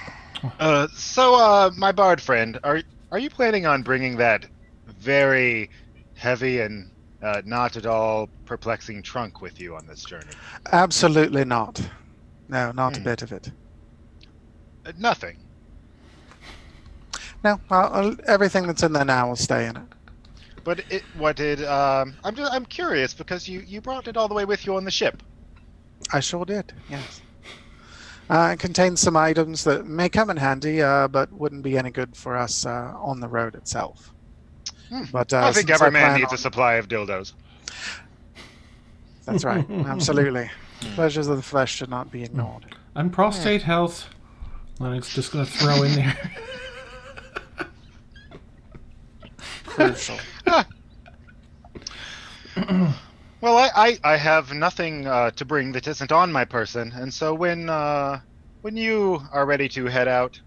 So, my bard friend, are you planning on bringing that very heavy and not at all perplexing trunk with you on this journey? Absolutely not. No, not a bit of it. Nothing. No, everything that's in there now will stay in it. But I'm curious because you brought it all the way with you on the ship. I sure did, yes. It contains some items that may come in handy, but wouldn't be any good for us on the road itself. But I think since every man plan needs a supply of dildos. That's right, absolutely. Pleasures of the flesh should not be ignored. And prostate health. Lennox just going to throw in there. Crucial. Well, I have nothing to bring that isn't on my person, and so when you are ready to head out,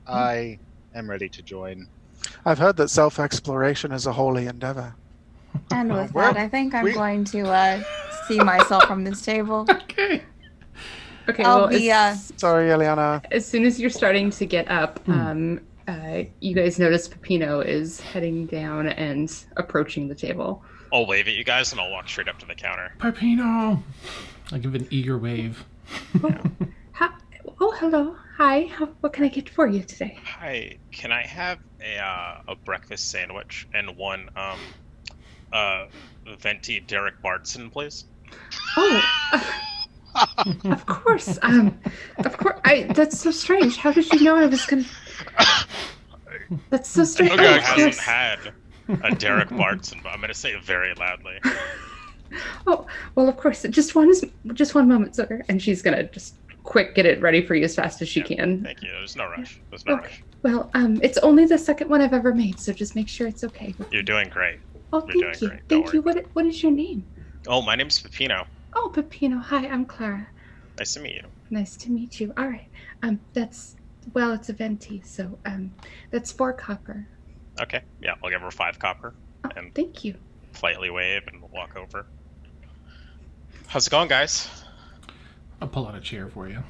I am ready to join. I've heard that self-exploration is a holy endeavor. And with Well, that, I think I'm we- going to see myself from this table. Okay. Okay. I'll well, be, Sorry, Eliana. as soon as you're starting to get up, you guys notice Peppino is heading down and approaching the table. I'll wave at you guys and I'll walk straight up to the counter. Pipino. I give an eager wave. Oh, hello. Hi. What can I get for you today? Hi, can I have a breakfast sandwich and one venti Derek Bardson, please? Oh, of course. Of course. That's so strange. How did you know I was gonna? That's so strange. Okay, Of hasn't course. had a Derek Bardson, but I'm gonna say it very loudly. Oh, well, of course. Just one moment, sir. And she's gonna just quick get it ready for you as fast as she can. Thank you. There's no rush. There's no Okay. rush. Well, it's only the second one I've ever made, so just make sure it's okay. You're doing great. Oh, You're thank doing you. great. Don't Thank you. What is your name? Oh, my name's Pepino. Oh, Peppino. Hi, I'm Clara. Nice to meet you. Nice to meet you. All right. It's a venti, so that's 4 copper. Okay, yeah, I'll give her 5 copper. Oh, And thank you. politely wave and walk over. How's it going, guys? I'll pull out a chair for you.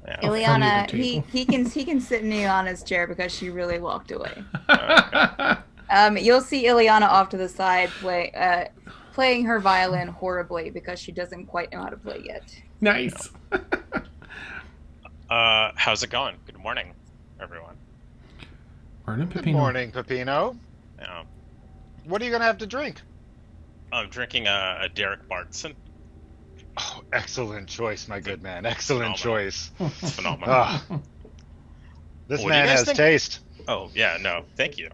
Yeah. front of Ileana, the he can sit in Ileana's chair because she really walked away. Okay. You'll see Ileana off to the side playing her violin horribly because she doesn't quite know how to play yet. Nice. How's it going? Good morning, everyone. Morning, Good Pepino. morning, Pepino. Yeah. What are you gonna have to drink? I'm drinking a Derek Bartson. Oh, excellent choice, my good man. Excellent Phenomenal. choice. It's phenomenal. Ah, this What do you man guys has think? taste. Oh yeah, no, thank you.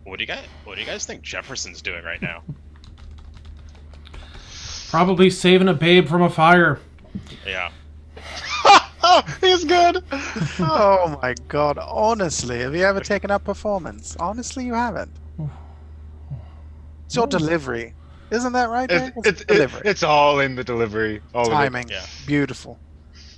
What do you guys think Jefferson's doing right now? Probably saving a babe from a fire. Yeah. Oh, he's good. Oh my god, honestly, have you ever taken up performance? Honestly, you haven't. It's your delivery. Isn't that right, Dave? It's all in the delivery. All Timing. Yeah. Beautiful.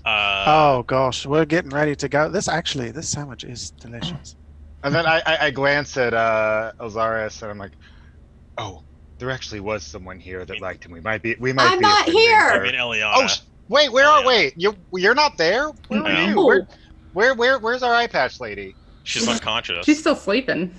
Uh, Oh gosh, we're getting ready to go. This sandwich is delicious. And then I glance at Elxaris and I'm like, oh, there actually was someone here that liked him. We might be. I'm not offending here! I her. mean, Eliana. Oh, wait, wait, you're not there? Where were No. you? Where's our eye patch lady? She's unconscious. She's still sleeping.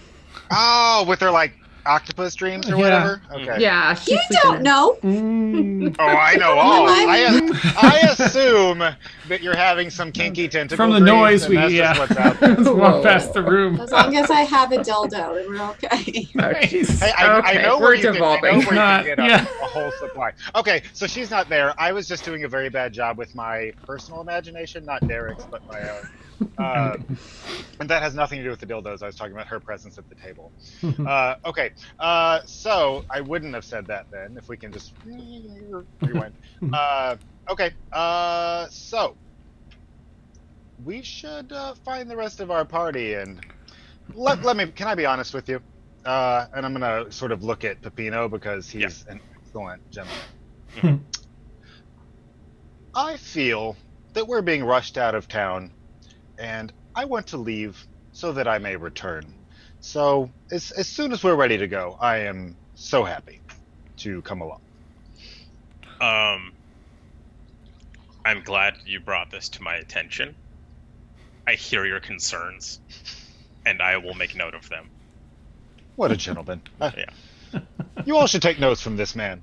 Oh, with her like octopus dreams or Yeah. whatever. Okay. Yeah, she's You sleeping don't in. know. Mm. Oh, I know all. I'm- I assume that you're having some kinky tentacle From the dreams, noise, and that's just what's out there. Let's walk Whoa. past the room. As long as I have a dildo, then we're okay. Nice. Hey, I Okay, know we're where you can, devolving. get a, Yeah. a whole supply. Okay, so she's not there. I was just doing a very bad job with my personal imagination, not Derek's, but my own. And that has nothing to do with the dildos. I was talking about her presence at the table. Okay, so I wouldn't have said that then, if we can just rewind. Okay, so we should find the rest of our party and let me. Can I be honest with you? And I'm gonna sort of look at Pepino because he's an excellent gentleman. I feel that we're being rushed out of town, and I want to leave so that I may return. So as soon as we're ready to go, I am so happy to come along. I'm glad you brought this to my attention. I hear your concerns, and I will make note of them. What a gentleman. Yeah. You all should take notes from this man.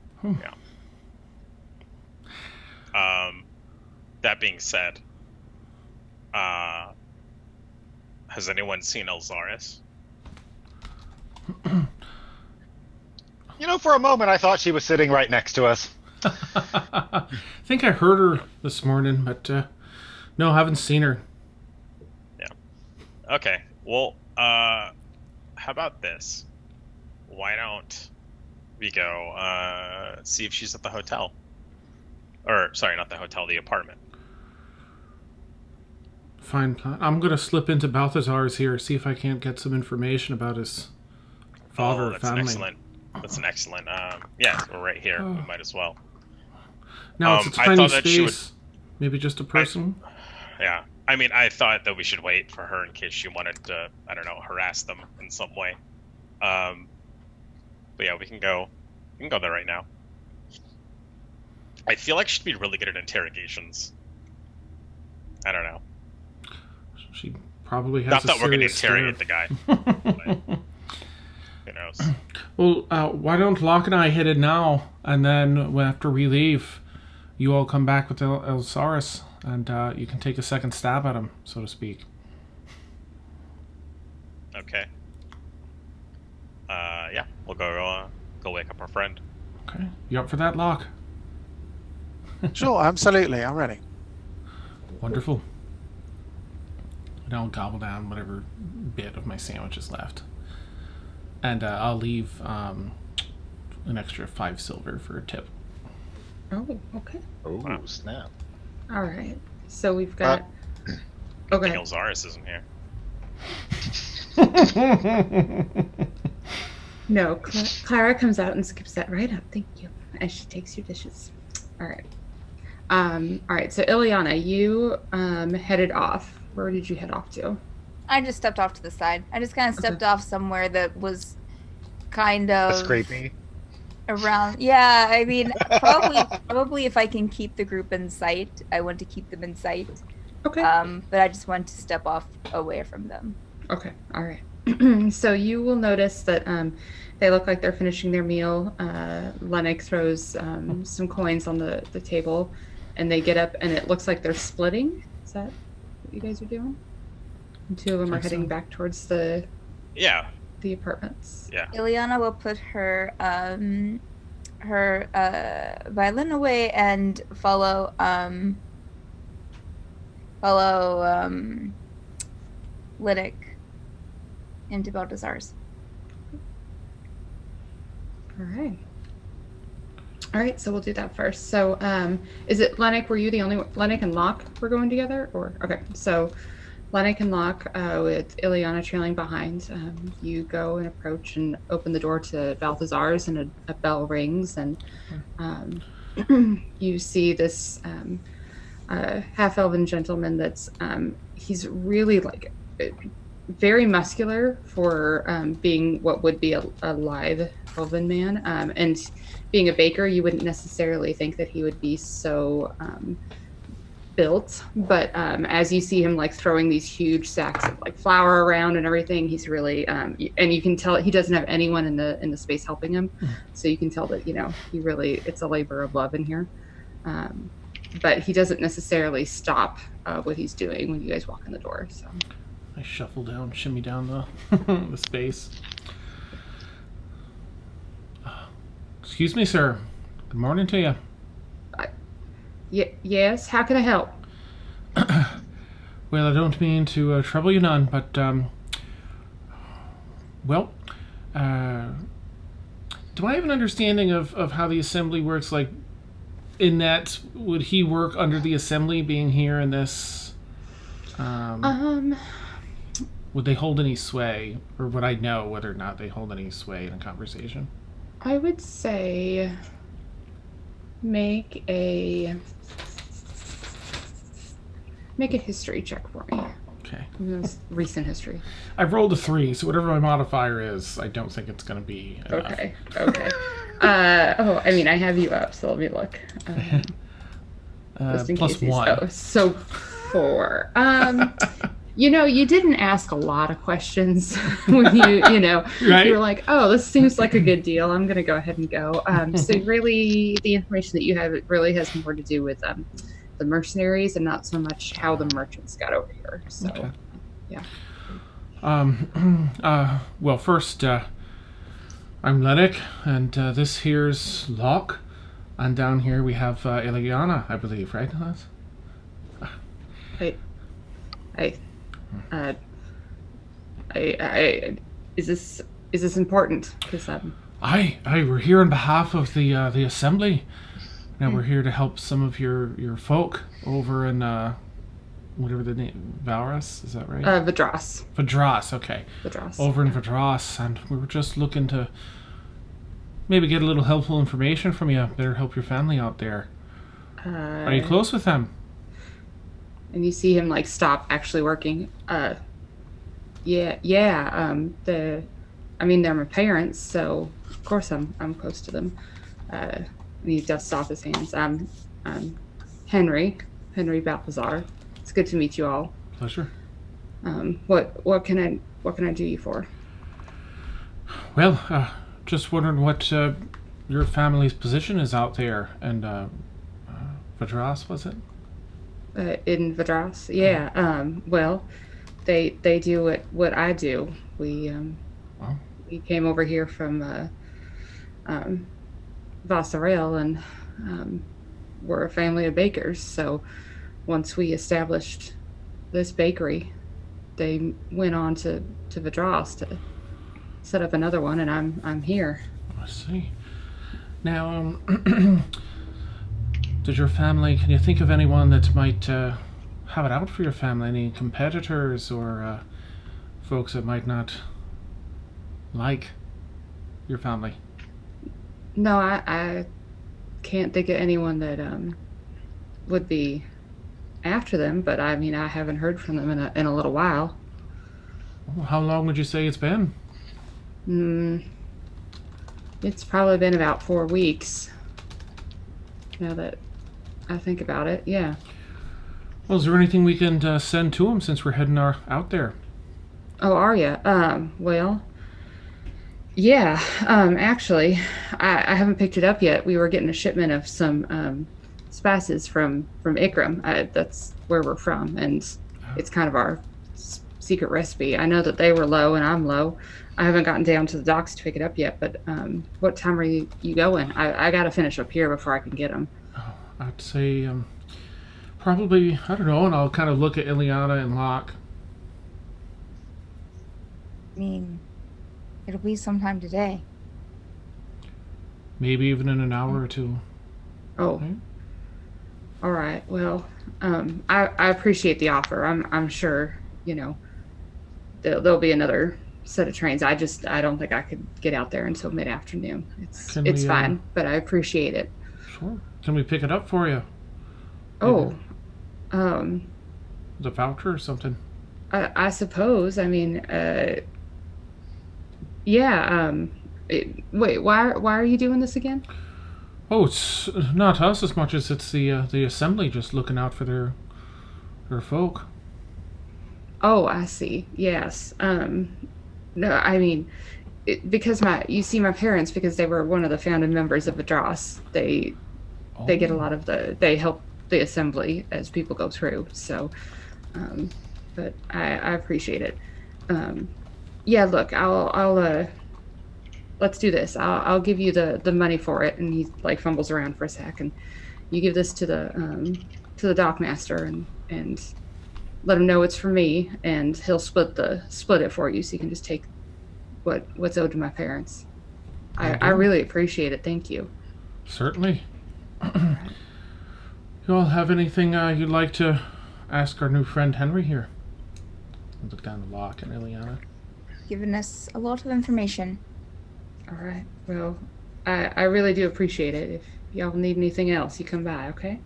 That being said, has anyone seen Elxaris? You know, for a moment I thought she was sitting right next to us. I think I heard her this morning, but no, haven't seen her. Yeah. Okay. Well, how about this? Why don't we go see if she's at the hotel? Or, sorry, not the hotel, the apartment. Fine plan. I'm gonna slip into Balthazar's here, see if I can't get some information about his father or that's family. excellent. That's an excellent. Yeah, we're right here. We might as well. Now it's a I tiny thought that she space. Maybe just a person. Yeah. I mean, I thought that we should wait for her in case she wanted to, I don't know, harass them in some way. But yeah, we can go there right now. I feel like she'd be really good at interrogations. I don't know. She probably has Not a that we're going to serious interrogate the guy. But who knows? Well, why don't Locke and I hit it now, and then after we leave, you all come back with Elxaris, and you can take a second stab at him, so to speak. Okay. Yeah, we'll go wake up our friend. Okay, you up for that, Locke? Sure, absolutely, I'm ready. Wonderful. And I'll gobble down whatever bit of my sandwich is left. And I'll leave an extra 5 silver for a tip. Oh, okay. Oh, Wow. snap. All right. So we've got. Okay. Elxaris isn't here. No, Clara comes out and skips that right up. Thank you. as she takes your dishes. All right. All right. So Ileana, you headed off. Where did you head off to? I just stepped off to the side. I just kind of stepped off somewhere that was kind of Scrapey. around. Yeah, I mean, probably if I can keep the group in sight, I want to keep them in sight. Okay. But I just want to step off away from them. Okay. All right. So you will notice that they look like they're finishing their meal. Llennoc throws some coins on the table, and they get up, and it looks like they're splitting. Is that what you guys are doing? And two of them are heading back towards the apartments. Yeah. Ileana will put her violin away and follow Llennoc into Balthazar's. All right, so we'll do that first. So, is it Llennoc? Were you the only Llennoc and Locke were going together, or okay? So, Llennoc and Locke, with Ileana trailing behind, you go and approach and open the door to Balthazar's, and a bell rings, and you see this half-elven gentleman that's he's really like very muscular for being what would be a live elven man, and being a baker, you wouldn't necessarily think that he would be so built, but as you see him like throwing these huge sacks of like flour around and everything, he's really and you can tell he doesn't have anyone in the space helping him, so you can tell that he really, it's a labor of love in here, but he doesn't necessarily stop what he's doing when you guys walk in the door. So I shuffle down, shimmy down the space. Excuse me, sir. Good morning to you. Yes, how can I help? Well, I don't mean to trouble you none, but, well, do I have an understanding of how the assembly works? Like, in that, would he work under the assembly being here in this, would they hold any sway? Or would I know whether or not they hold any sway in a conversation? I would say make a history check for me. Okay. Recent history. I've rolled a 3, so whatever my modifier is, I don't think it's going to be enough. Okay. I mean, I have you up, so let me look. Just in plus case 1. Oh, so 4. You didn't ask a lot of questions when Right? you were like, oh, this seems like a good deal. I'm going to go ahead and go. So really, the information that you have, it really has more to do with the mercenaries and not so much how the merchants got over here. So, Okay. Yeah. Well, first, I'm Llennoc, and this here's Locke, and down here we have Ileana, I believe, right? Is this important? Because Aye, we're here on behalf of the assembly. Now we're here to help some of your folk over in whatever the name, Vadras, is that right? Vadras. Vadras, okay. Vadras. Over in Vadras, and we were just looking to maybe get a little helpful information from you. Better help your family out there. Are you close with them? And you see him like stop actually working. They're my parents, so of course I'm close to them. And he dusts off his hands. I'm Henry Balthazar. It's good to meet you all. Pleasure. What can I do you for? Well, just wondering what your family's position is out there, and Vadras, was it? In Vadras, yeah. Well, they do what I do. We came over here from Vassarel, and we're a family of bakers. So once we established this bakery, they went on to Vadras to set up another one, and I'm here. I see. Now, does your family, can you think of anyone that might have it out for your family? Any competitors or folks that might not like your family? No, I can't think of anyone that would be after them, but I mean, I haven't heard from them in a little while. How long would you say it's been? It's probably been about 4 weeks. Now that I think about it, yeah. Well, is there anything we can send to them since we're heading out there? Oh, are you? Well, yeah. Actually, I haven't picked it up yet. We were getting a shipment of some spices from Ikram. That's where we're from, and it's kind of our secret recipe. I know that they were low and I'm low. I haven't gotten down to the docks to pick it up yet, but what time are you going? I got to finish up here before I can get them. Oh, I'd say probably, I don't know, and I'll kind of look at Ileana and Locke. I mean, it'll be sometime today. Maybe even in an hour or two. Oh. Okay. All right. Well, I appreciate the offer. I'm sure, there'll be another set of trains. I don't think I could get out there until mid-afternoon. It's fine, but I appreciate it. Sure. Can we pick it up for you? Oh. The voucher or something? I suppose. I mean, yeah. Wait, why are you doing this again? Oh, it's not us as much as it's the assembly just looking out for their folk. Oh, I see. Yes. No, I mean, because you see my parents, because they were one of the founding members of Vadras, they get a lot of they help the assembly as people go through. So, but I appreciate it. Yeah, look, I'll let's do this. I'll give you the money for it. And he like fumbles around for a sec, and you give this to the dockmaster and let him know it's for me, and he'll split it for you, so you can just take what's owed to my parents. I really appreciate it. Thank you. Certainly. You all have anything you'd like to ask our new friend Henry here? I'll look down the Locke and Ileana. Given us a lot of information. All right. Well, I really do appreciate it. If y'all need anything else, you come by, okay?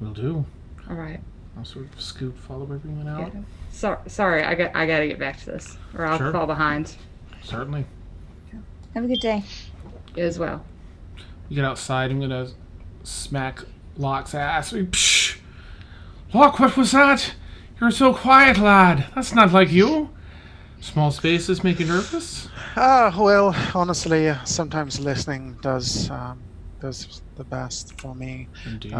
Will do. All right. I'll sort of scoot, follow everyone out. Yeah. Sorry, I got to get back to this, or I'll fall behind. Certainly. Have a good day. You as well. You get outside, I'm gonna smack Locke's ass. Psh! Locke, what was that? You're so quiet, lad. That's not like you. Small spaces make you nervous? Well, honestly, sometimes listening does the best for me. Indeed.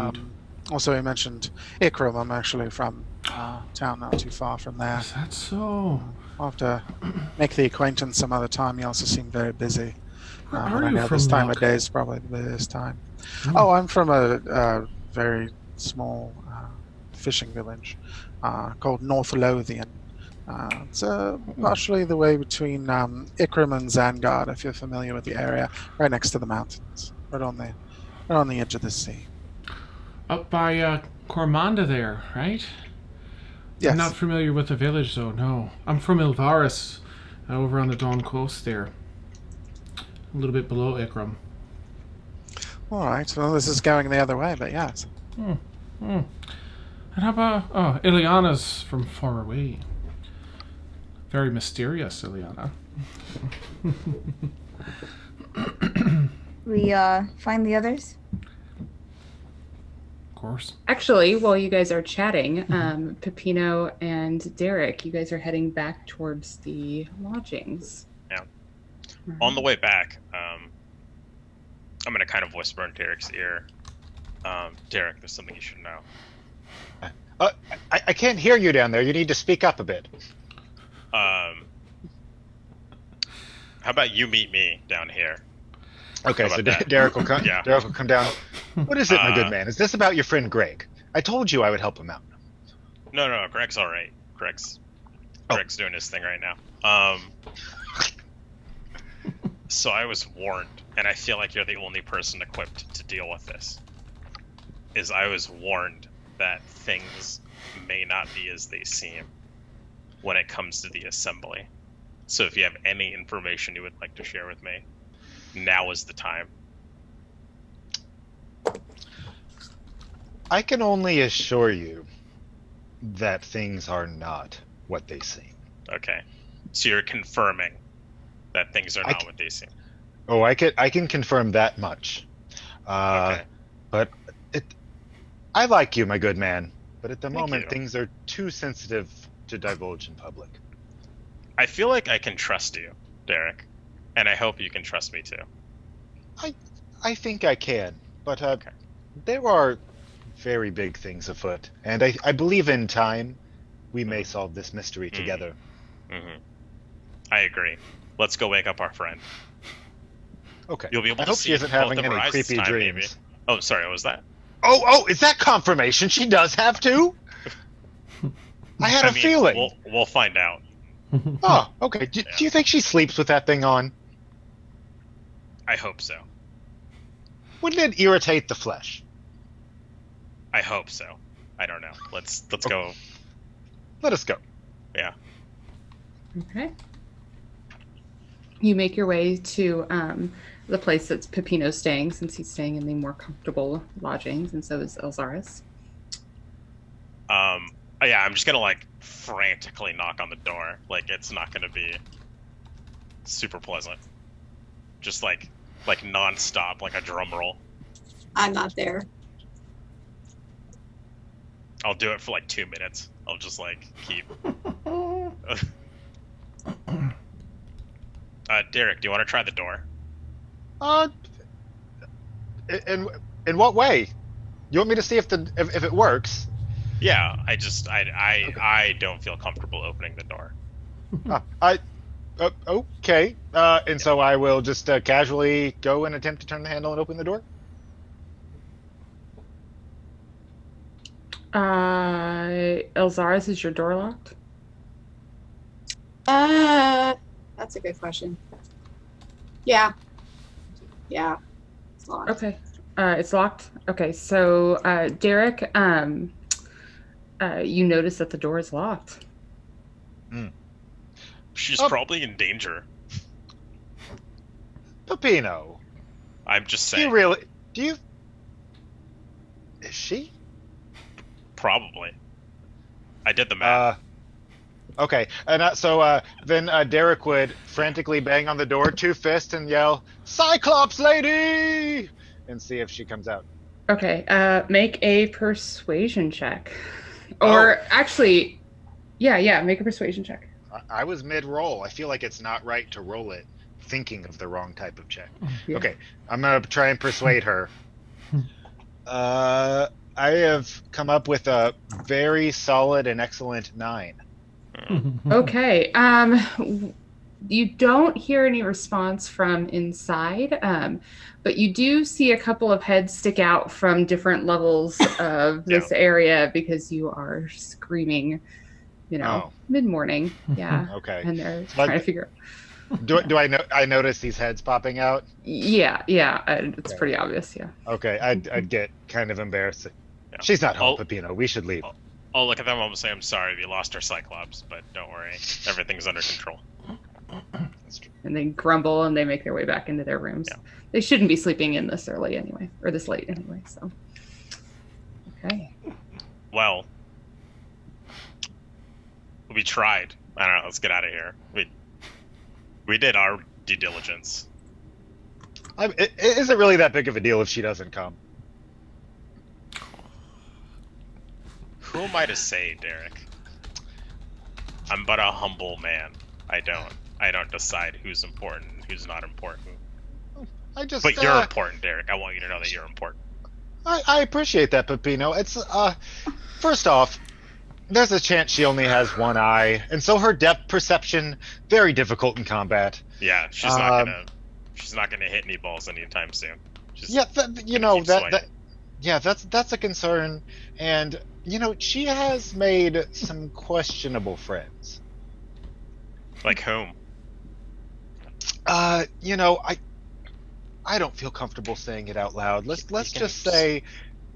Also, you mentioned Ikram. I'm actually from a town not too far from there. Is that so? I'll have to make the acquaintance some other time. You also seem very busy. Where are you from, this time Locke? of day is probably the busiest time. Oh, I'm from a very small fishing village called North Lothian. It's partially the way between Ikram and Zangard, if you're familiar with the area, right next to the mountains, right on the edge of the sea. Up by Cormanda there, right? Yes. I'm not familiar with the village, though, no. I'm from Elxaris, over on the Dawn Coast there. A little bit below Ikram. All right. Well, this is going the other way, but yes. And how about... Oh, Ileana's from far away. Very mysterious, Ileana. We find the others? Of course. Actually, while you guys are chatting, Peppino and Derek, you guys are heading back towards the lodgings. Yeah. On the way back, I'm going to kind of whisper in Derek's ear. Derek, there's something you should know. I can't hear you down there. You need to speak up a bit. How about you meet me down here? Okay, so Derek will come. Yeah. Derek will come down. What is it, my good man? Is this about your friend Greg? I told you I would help him out. No, Greg's all right. Greg's doing his thing right now. So I was warned, and I feel like you're the only person equipped to deal with this. I was warned that things may not be as they seem when it comes to the assembly. So if you have any information you would like to share with me, now is the time. I can only assure you that things are not what they seem. Okay. So you're confirming that things are not what they seem. Oh, I can confirm that much. Okay. But I like you, my good man. But at the Thank moment, you. things are too sensitive to divulge in public. I feel like I can trust you, Derek. And I hope you can trust me too. I think I can. But Okay. there are very big things afoot. And I believe in time, we may solve this mystery together. Mm-hmm. I agree. Let's go wake up our friend. Okay. You'll be able I to hope see she isn't both having of any her eyes this creepy time, dreams. maybe. Oh, sorry, what was that? Oh, is that confirmation? She does have to? I had a feeling. We'll find out. Oh, okay. Do you think she sleeps with that thing on? I hope so. Wouldn't it irritate the flesh? I hope so. I don't know. Let's go. Let us go. Yeah. Okay. You make your way to the place that's Peppino's staying, since he's staying in the more comfortable lodgings, and so is Elxaris. Yeah, I'm just gonna frantically knock on the door. It's not gonna be super pleasant. Just non-stop, like a drum roll. I'm not there. I'll do it for 2 minutes. I'll just keep. Derek, do you want to try the door? In what way? You want me to see if it works? Yeah, I don't feel comfortable opening the door. Okay. And so I will just casually go and attempt to turn the handle and open the door? Elxaris, is your door locked? That's a good question. Yeah. It's locked. Okay. It's locked. Okay, so Derek, you notice that the door is locked. She's probably in danger. Peppino. I'm just saying. Is she? Probably. I did the math. Okay, and so then Derek would frantically bang on the door, 2 fists, and yell, "Cyclops lady!" and see if she comes out. Okay, make a persuasion check. Or actually, yeah, make a persuasion check. I was mid-roll. I feel like it's not right to roll it thinking of the wrong type of check. Yeah. Okay, I'm going to try and persuade her. I have come up with a very solid and excellent 9. Okay. You don't hear any response from inside, but you do see a couple of heads stick out from different levels of this area because you are screaming, mid-morning. Yeah. Okay. And they're trying to figure out. Do I notice these heads popping out? Yeah. It's pretty obvious. Yeah. Okay. I'd get kind of embarrassed. Yeah. She's not home, Peppino. We should leave. I'll look at them and say, I'm sorry, we lost our Cyclops, but don't worry. Everything's under control. And they grumble and they make their way back into their rooms. Yeah. They shouldn't be sleeping in this early anyway, or this late anyway, so. Okay. Well, we tried. I don't know, let's get out of here. We did our due diligence. It isn't really that big of a deal if she doesn't come. Who am I to say, Derek? I'm but a humble man. I don't decide who's important and who's not important. But you're important, Derek. I want you to know that you're important. I appreciate that, Peppino. It's first off, there's a chance she only has one eye, and so her depth perception very difficult in combat. Yeah, she's not gonna hit any balls anytime soon. That's a concern, and she has made some questionable friends. Like whom? I don't feel comfortable saying it out loud. Let's just say.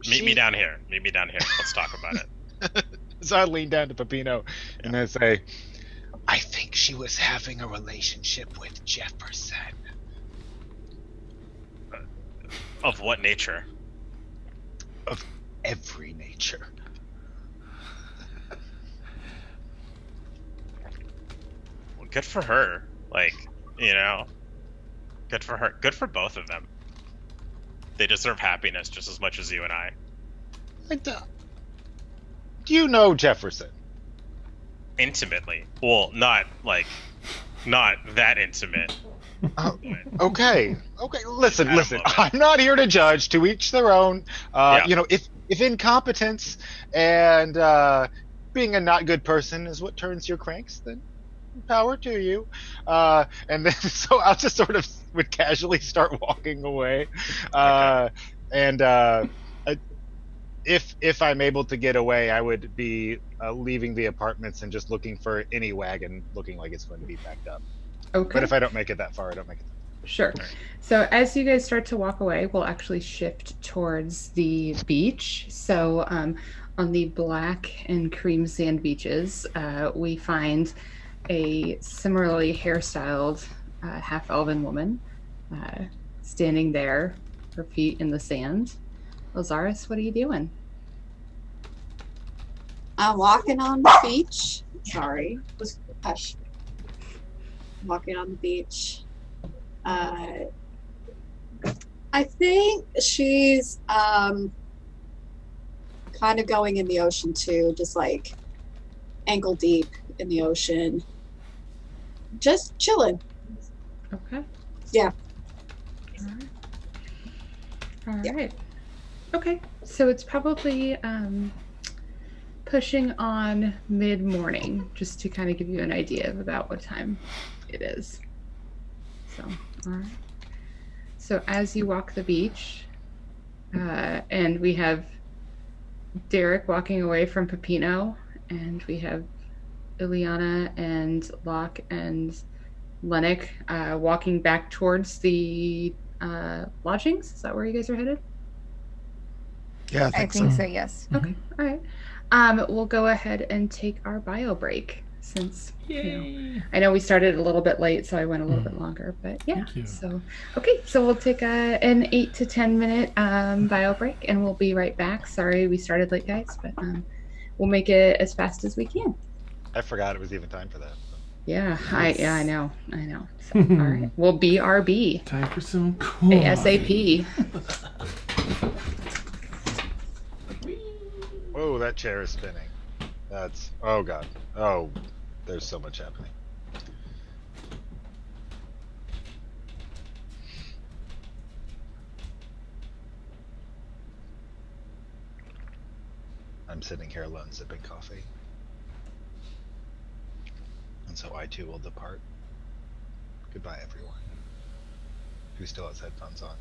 Meet me down here. Let's talk about it. So I lean down to Peppino and I say, I think she was having a relationship with Jefferson. Of what nature? Of every nature. Well, good for her. Like, good for her. Good for both of them. They deserve happiness just as much as you and I. Do you know Jefferson? Intimately. Well, not that intimate. Okay. Listen. I'm not here to judge. To each their own. If incompetence and being a not good person is what turns your cranks, then power to you. And then so I'll just sort of would casually start walking away. If I'm able to get away, I would be leaving the apartments and just looking for any wagon looking like it's going to be packed up. Okay. But if I don't make it that far, I don't make it. Sure. So as you guys start to walk away, we'll actually shift towards the beach. So on the black and cream sand beaches, we find a similarly hairstyled half-elven woman standing there, her feet in the sand. Elxaris, what are you doing? I'm walking on the beach. Sorry. Hush. Walking on the beach. I think she's kind of going in the ocean too, just like ankle deep in the ocean. Just chilling. Okay. Yeah. All right. Okay. So it's probably pushing on mid-morning, just to kind of give you an idea of about what time it is. So, all right. So as you walk the beach, and we have Derek walking away from Peppino, and we have Ileana and Locke and Llennoc walking back towards the lodgings. Is that where you guys are headed? Yeah, I think so, yes. Okay. All right. We'll go ahead and take our bio break since I know we started a little bit late, so I went a little bit longer. But yeah, so we'll take an 8 to 10 minute bio break, and we'll be right back. Sorry we started late, guys, but we'll make it as fast as we can. I forgot it was even time for that. Yeah, I know. So, all right, we'll BRB. Time for some cool ASAP. Whoa, that chair is spinning. That's, oh god. Oh, there's so much happening. I'm sitting here alone sipping coffee. And so I too will depart. Goodbye everyone. Who still has headphones on?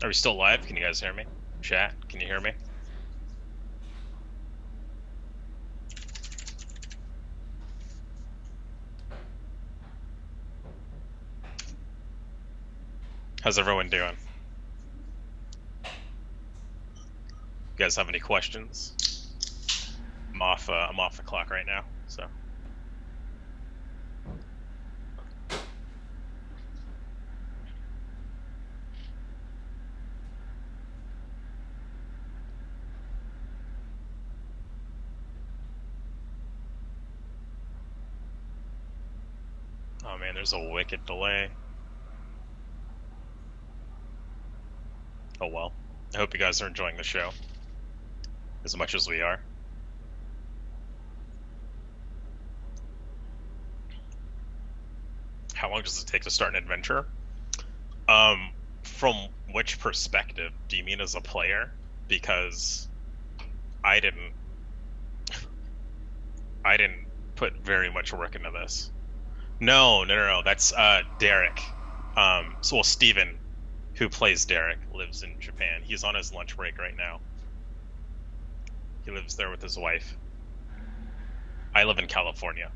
Are we still live? Can you guys hear me? Chat, can you hear me? How's everyone doing? You guys have any questions? I'm off the clock right now, so. Oh man, there's a wicked delay. Oh well. I hope you guys are enjoying the show as much as we are. How long does it take to start an adventure? From which perspective? Do you mean as a player? Because I didn't put very much work into this. No. That's Derek. Steven, who plays Derek, lives in Japan. He's on his lunch break right now. He lives there with his wife. I live in California.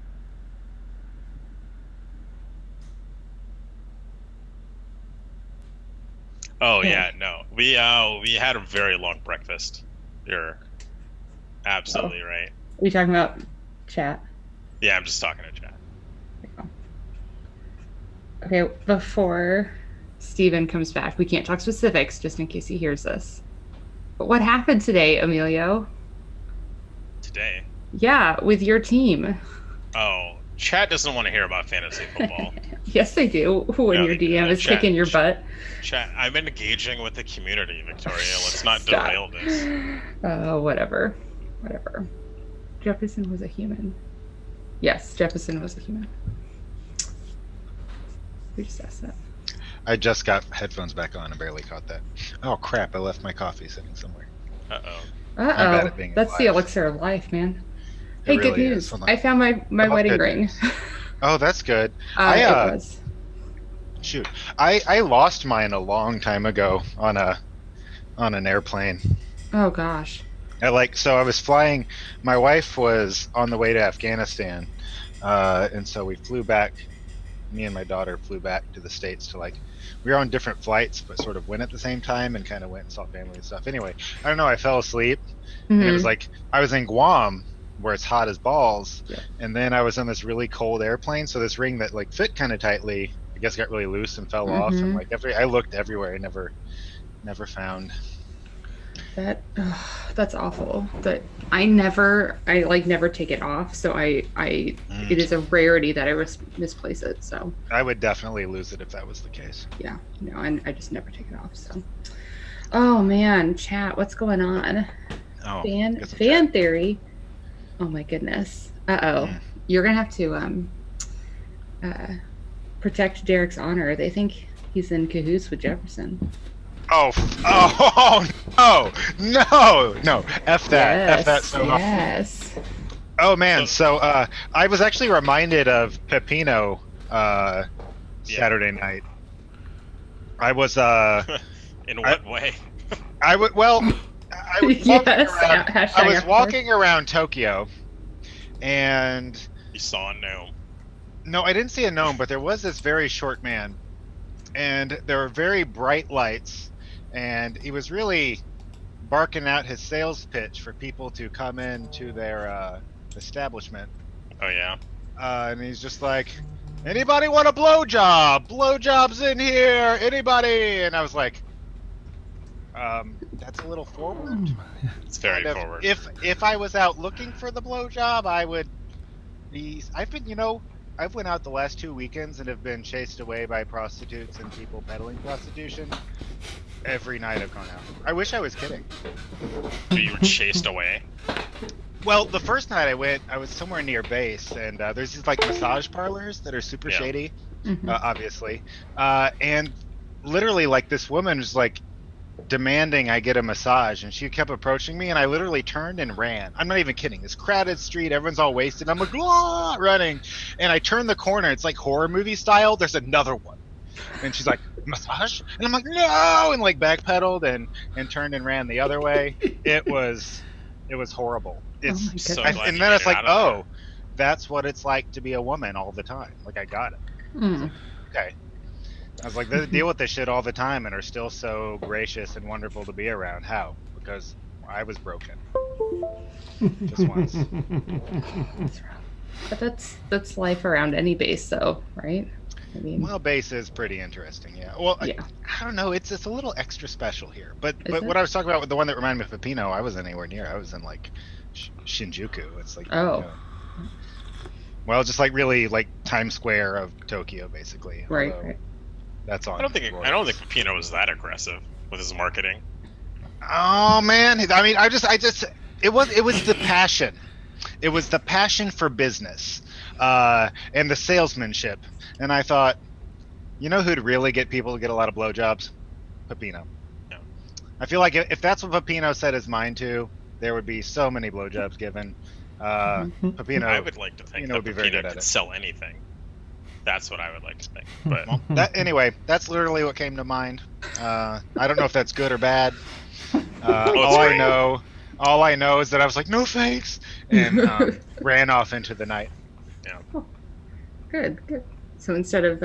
Oh yeah, no. We had a very long breakfast. You're absolutely right. Are you talking about chat? Yeah, I'm just talking to chat. Okay, before Steven comes back, we can't talk specifics just in case he hears this. But what happened today, Emilio? Today? Yeah, with your team. Oh, chat doesn't want to hear about fantasy football. Yes, they do. When your DM is kicking your butt. Chat, I'm engaging with the community, Victoria. Let's not derail this. Oh, whatever. Jefferson was a human. Yes, Jefferson was a human. We just asked that. I just got headphones back on and barely caught that. Oh crap! I left my coffee sitting somewhere. That's the elixir of life, man. Hey, really good news! is. I found my wedding ring. Oh, that's good. It was. Shoot, I lost mine a long time ago on an airplane. Oh gosh. I was flying. My wife was on the way to Afghanistan, and so we flew back. Me and my daughter flew back to the States to we were on different flights, but sort of went at the same time and kind of went and saw family and stuff. Anyway, I don't know. I fell asleep, and it was I was in Guam, where it's hot as balls, and then I was on this really cold airplane. So this ring that fit kind of tightly, I guess, got really loose and fell off. And I looked everywhere, I never found. That's awful. That I never take it off. So it is a rarity that I misplace it. So I would definitely lose it if that was the case. Yeah, and I just never take it off. So, oh man, chat, what's going on? Oh, fan theory. Oh my goodness. You're gonna have to protect Derek's honor. They think he's in cahoots with Jefferson. Oh no! F that! F that so much. Yes. Oh man! So I was actually reminded of Pepino Saturday night. I was In what way? I was walking around Tokyo, and You saw a gnome. No, I didn't see a gnome, but there was this very short man, and there were very bright lights, and he was really barking out his sales pitch for people to come into their establishment. Oh yeah. And he's just like, anybody want a blowjob? Blowjob's in here. Anybody? And I was like, that's a little forward. It's very forward. If I was out looking for the blowjob, I would be. I've went out the last 2 weekends and have been chased away by prostitutes and people peddling prostitution. Every night I've gone out. I wish I was kidding. So you were chased away? Well, the first night I went, I was somewhere near base, and there's these massage parlors that are super shady, obviously. And literally, this woman was demanding I get a massage, and she kept approaching me, and I literally turned and ran. I'm not even kidding. This crowded street, everyone's all wasted. I'm running, and I turn the corner. It's like horror movie style. There's another one, and she's like, massage, and I'm like, no, and backpedaled and turned and ran the other way. It was horrible. It's so glad and you then made it's it out of there. that's what it's like to be a woman all the time. I got it. Okay. I was like, they deal with this shit all the time and are still so gracious and wonderful to be around. How? Because I was broken. Just once. That's rough. But that's life around any base, though, right? I mean, Well, base is pretty interesting, yeah. Well, yeah. I don't know. It's a little extra special here. But Is what it? I was talking about with the one that reminded me of Pepino, I wasn't anywhere near. I was in Shinjuku. It's well, just really Times Square of Tokyo, basically. Right, Although right. That's on. I don't think Pepino was that aggressive with his marketing. Oh man! I mean, it was the passion. It was the passion for business, and the salesmanship. And I thought, you know who'd really get people to get a lot of blowjobs? Pepino. Yeah. I feel like if that's what Pepino set his mind to, there would be so many blowjobs given. Pepino. I would like to think that would be very Pepino good at could it. sell anything. That's what I would like to think. But Well, anyway, that's literally what came to mind. I don't know if that's good or bad. All I know is that I was like, no thanks, and ran off into the night. Good. So instead of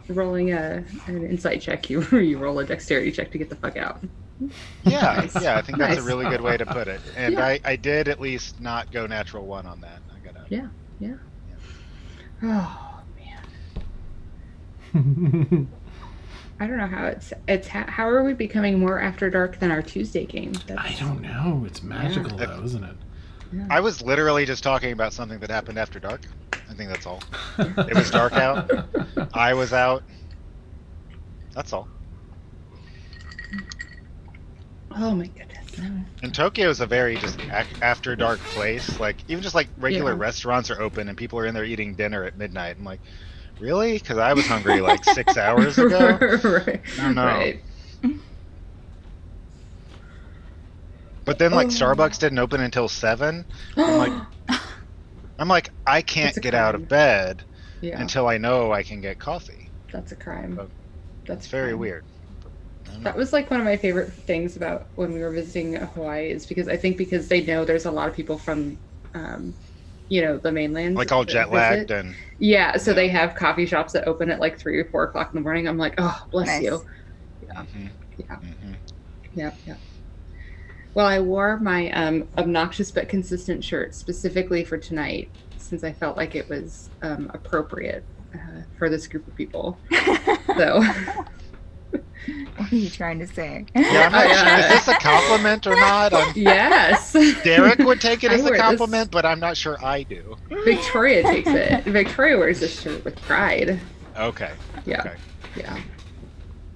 rolling an insight check, you roll a dexterity check to get the fuck out. Yeah, Nice. I think that's Nice. a really good way to put it. And Yeah. I did at least not go natural 1 on that. I gotta. Yeah. Oh man. I don't know how how are we becoming more after dark than our Tuesday game? I don't know. It's magical, though, isn't it? I was literally just talking about something that happened after dark. I think that's all. It was dark out. I was out. That's all. Oh my goodness. And Tokyo is a very just after dark place. Like even just like regular Yeah. restaurants are open and people are in there eating dinner at midnight. I'm like, really? Because I was hungry like 6 hours ago. Right. I don't know. Right. But then like Oh. Starbucks didn't open until 7. I'm like, I can't That's a get out of crime. bed Yeah. until I know I can get coffee. That's a crime. Oh. That's It's very crime. weird. I don't know. That was like one of my favorite things about when we were visiting Hawaii is because I think because they know there's a lot of people from, the mainland. Like all that jet lagged visit. and Yeah, so Yeah. they have coffee shops that open at like 3 or 4 o'clock in the morning. I'm like, oh, bless Nice. you. Mhm, Yeah, mhm. yeah. Well, I wore my obnoxious but consistent shirt specifically for tonight since I felt like it was appropriate for this group of people. So. What are you trying to say? Yeah, I'm not sure. Is this a compliment or not? Yes. Derek would take it I as wear a this- compliment, but I'm not sure I do. Victoria takes it. Victoria wears this shirt with pride. Okay. Yeah. Okay. Yeah.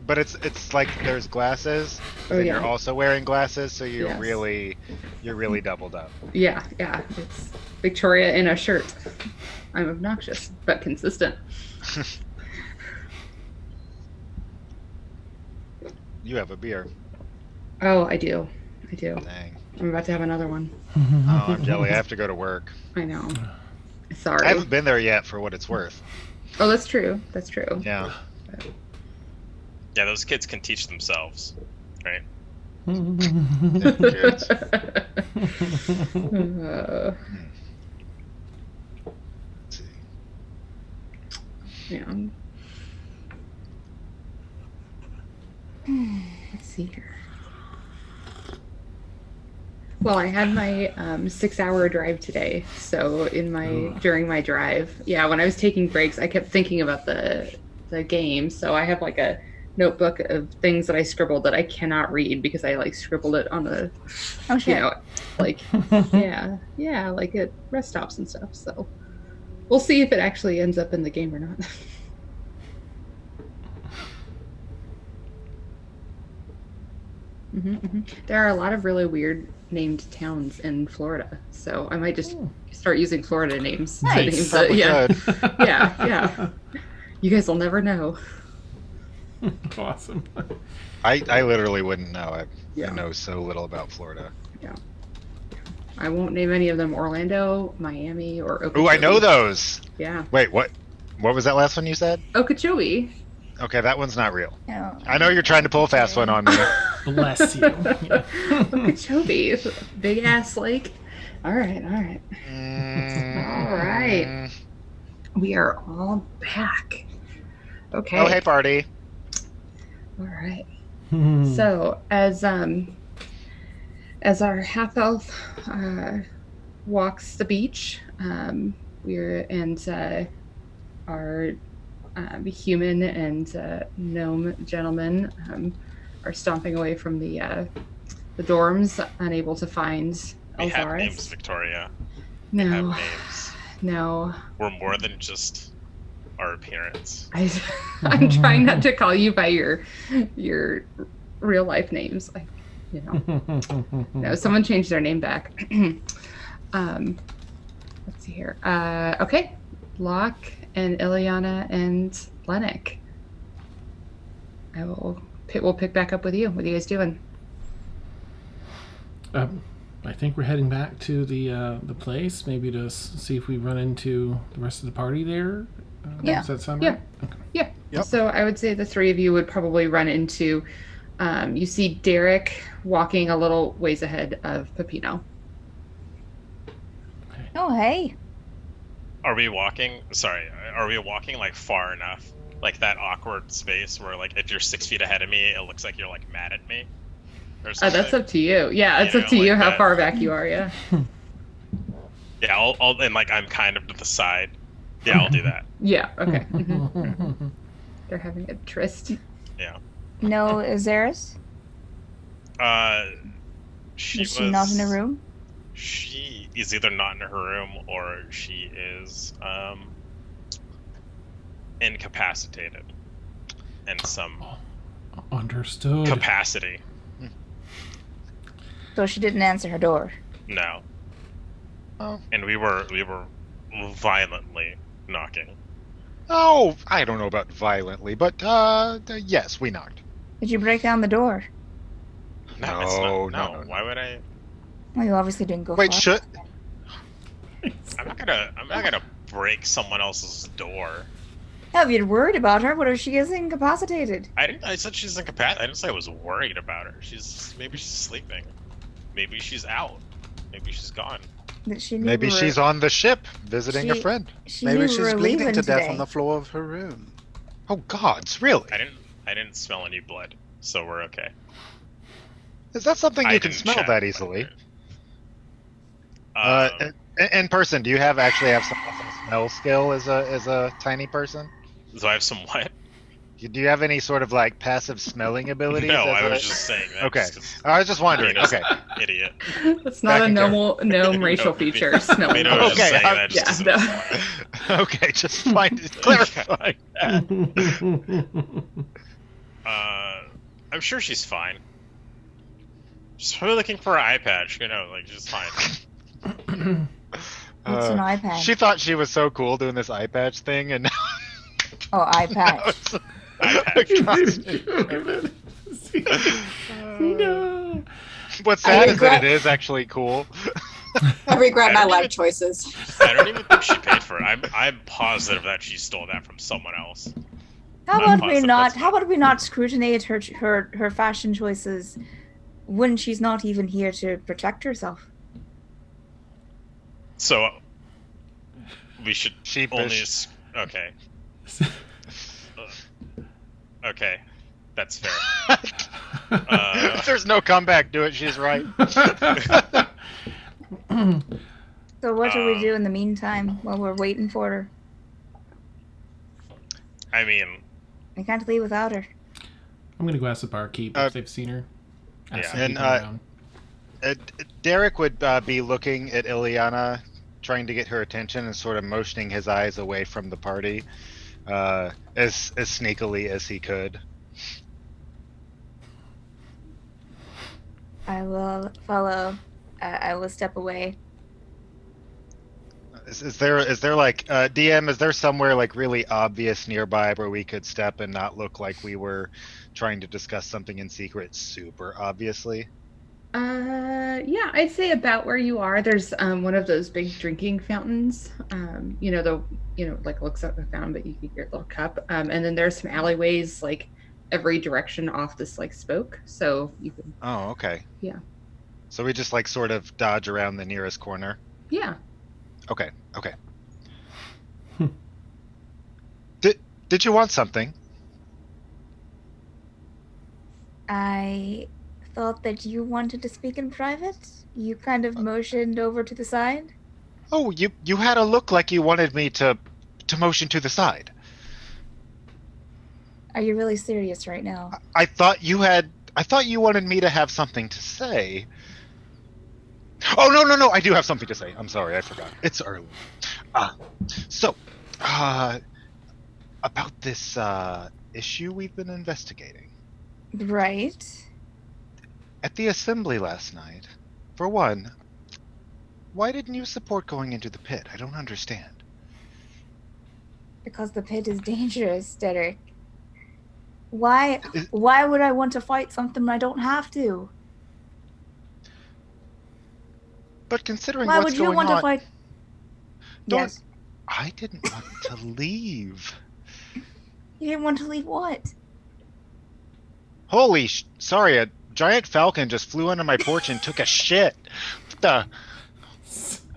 But it's like there's glasses, Oh, and yeah. you're also wearing glasses, so you're Yes. really doubled up. Yeah. It's Victoria in a shirt. I'm obnoxious but consistent. You have a beer. Oh, I do. Dang. I'm about to have another one. Oh, I'm jelly. I have to go to work. I know. I Sorry. haven't been there yet for what it's worth. Oh, that's true. That's true. Yeah. yeah, those kids can teach themselves, right? Kids. Uh, Let's see. yeah. Let's see here. Well, I had my 6-hour drive today. So during my drive, when I was taking breaks, I kept thinking about the game. So I have like a notebook of things that I scribbled that I cannot read because I like scribbled it on the, Oh shit. like like at rest stops and stuff. So we'll see if it actually ends up in the game or not. There are a lot of really weird named towns in Florida, so I might just start using Florida names. Nice. To name the, Probably yeah, could. yeah. You guys will never know. Awesome. I literally wouldn't know. I Yeah. know so little about Florida. I won't name any of them Orlando, Miami, or Okeechobee. Ooh, I know those. Yeah, Wait, what? What was that last one you said? Okeechobee. Okay, that one's not real. No. I know you're trying to pull a fast one on me. Bless you. Yeah. Okeechobee, big ass lake. All right. All right. We are all back. Okay. Oh, hey, party. All right. Hmm. So as our half elf walks the beach, our human and gnome gentlemen are stomping away from the dorms, unable to find We have Elxaris. names, Victoria. We have No, names. no. We're more than just our appearance. I'm trying not to call you by your real life names. No, someone changed their name back. Let's see here. Okay, Locke and Ileana and Llennoc. We'll pick back up with you. What are you guys doing? I think we're heading back to the place, maybe to see if we run into the rest of the party there. Yeah. Does that sound Yeah. right? Okay. Yeah. Yep. So I would say the three of you would probably run into. You see Derek walking a little ways ahead of Peppino. Oh, hey. Are we walking? Sorry, are we walking like far enough? Like that awkward space where, like, if you're 6 feet ahead of me, it looks like you're like mad at me. Or something? That's up to you. Yeah, it's You up to know, you like how that. far back you are. Yeah. Yeah, I'll and like I'm kind of to the side. Yeah, I'll do that. Yeah. Okay. Mhm. They're having a tryst. Yeah. No, Elxaris? She Is she not in a room? She is either not in her room or she is incapacitated in some Understood. capacity. So she didn't answer her door. No. Oh. And we were violently knocking. Oh, I don't know about violently, but yes, we knocked. Did you break down the door? No, it's No, not. no. Why would I? Well, you obviously didn't go Wait, far. should I'm not gonna break someone else's door. Hell, if you're worried about her, what if she is incapacitated? I said she's incapacitated. I didn't say I was worried about her. Maybe she's sleeping. Maybe she's out. Maybe she's gone. That she knew maybe we were- she's on the ship visiting a She- friend? She Maybe knew we she's were bleeding leaving to death today. on the floor of her room. Oh gods, really? I didn't smell any blood, so we're okay. Is that something I you can didn't smell check, that but- easily? Um, In person, do you actually have some smell skill as a tiny person? do I have some what? Do you have any sort of like passive smelling abilities? No, as I a- was just saying that. Okay. just 'cause I was just wondering. Mina's Okay. an idiot. That's not a Back in normal gnome racial No, feature. Smelling. Mina was just Okay, saying I'm- that just yeah, doesn't no. apply. Okay, just clarifying that. I'm sure she's fine. She's probably looking for an eye patch, like she's fine. What's an eye patch? She thought she was so cool doing this eye patch thing, and now Oh, eye patch. Eye patch. No. What's I sad is regret- that it is actually cool. I regret I my don't life even- choices. I don't even think she paid for it. I'm positive that she stole that from someone else. How I'm about we positive not? that's How about we not scrutinize her fashion choices when she's not even here to protect herself? So we should Sheepish. only. Okay. Okay, that's fair. If there's no comeback to it, she's right. So what do we do in the meantime while we're waiting for her? I mean, We can't leave without her. I'm gonna go ask the barkeep if they've seen her. Ask yeah. some And, people around. Derek would be looking at Ileana, trying to get her attention and sort of motioning his eyes away from the party as sneakily as he could. I will follow. I will step away. Is there like DM? Is there somewhere like really obvious nearby where we could step and not look like we were trying to discuss something in secret, super obviously? Yeah, I'd say about where you are. There's one of those big drinking fountains. Like looks like a fountain, but you can get your little cup. And then there's some alleyways like every direction off this like spoke, so you can. Oh, okay. Yeah. So we just like sort of dodge around the nearest corner. Yeah. Okay. Okay. Did you want something? I thought that you wanted to speak in private. You kind of motioned over to the side. Oh, you had a look like you wanted me to motion to the side. Are you really serious right now? I thought you wanted me to have something to say. Oh, no, I do have something to say. I'm sorry, I forgot. It's early. About this issue we've been investigating. Right. At the assembly last night, for one, why didn't you support going into the pit? I don't understand. Because the pit is dangerous, Derek. Why Is- would I want to fight something I don't have to? But considering Why what's would you going want on, to fight? Don't- Yes. I didn't want to leave. You didn't want to leave what? Holy sorry, a giant falcon just flew under my porch and took a shit. What the?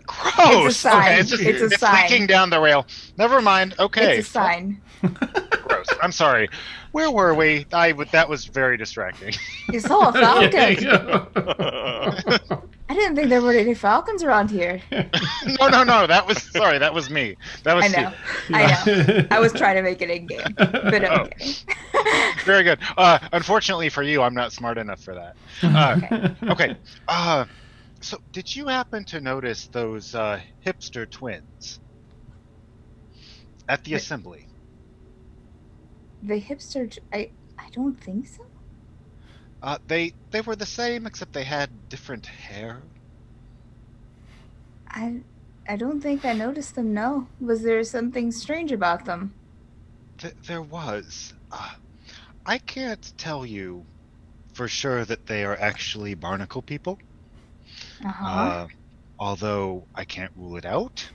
Gross. It's a sign. Okay, It's a it's sign. leaking down the rail. Never mind. Okay. It's a sign. Gross. I'm sorry. Where were we? That was very distracting. You saw a falcon. Yeah. I didn't think there were any falcons around here. No. That was me. That was I know. I know. I was trying to make it in game, but okay. Very good. Unfortunately for you, I'm not smart enough for that. Okay. So did you happen to notice those hipster twins at the assembly? The hipster. I don't think so. They were the same, except they had different hair. I don't think I noticed them. No. Was there something strange about them? There was. I can't tell you for sure that they are actually barnacle people. Although I can't rule it out.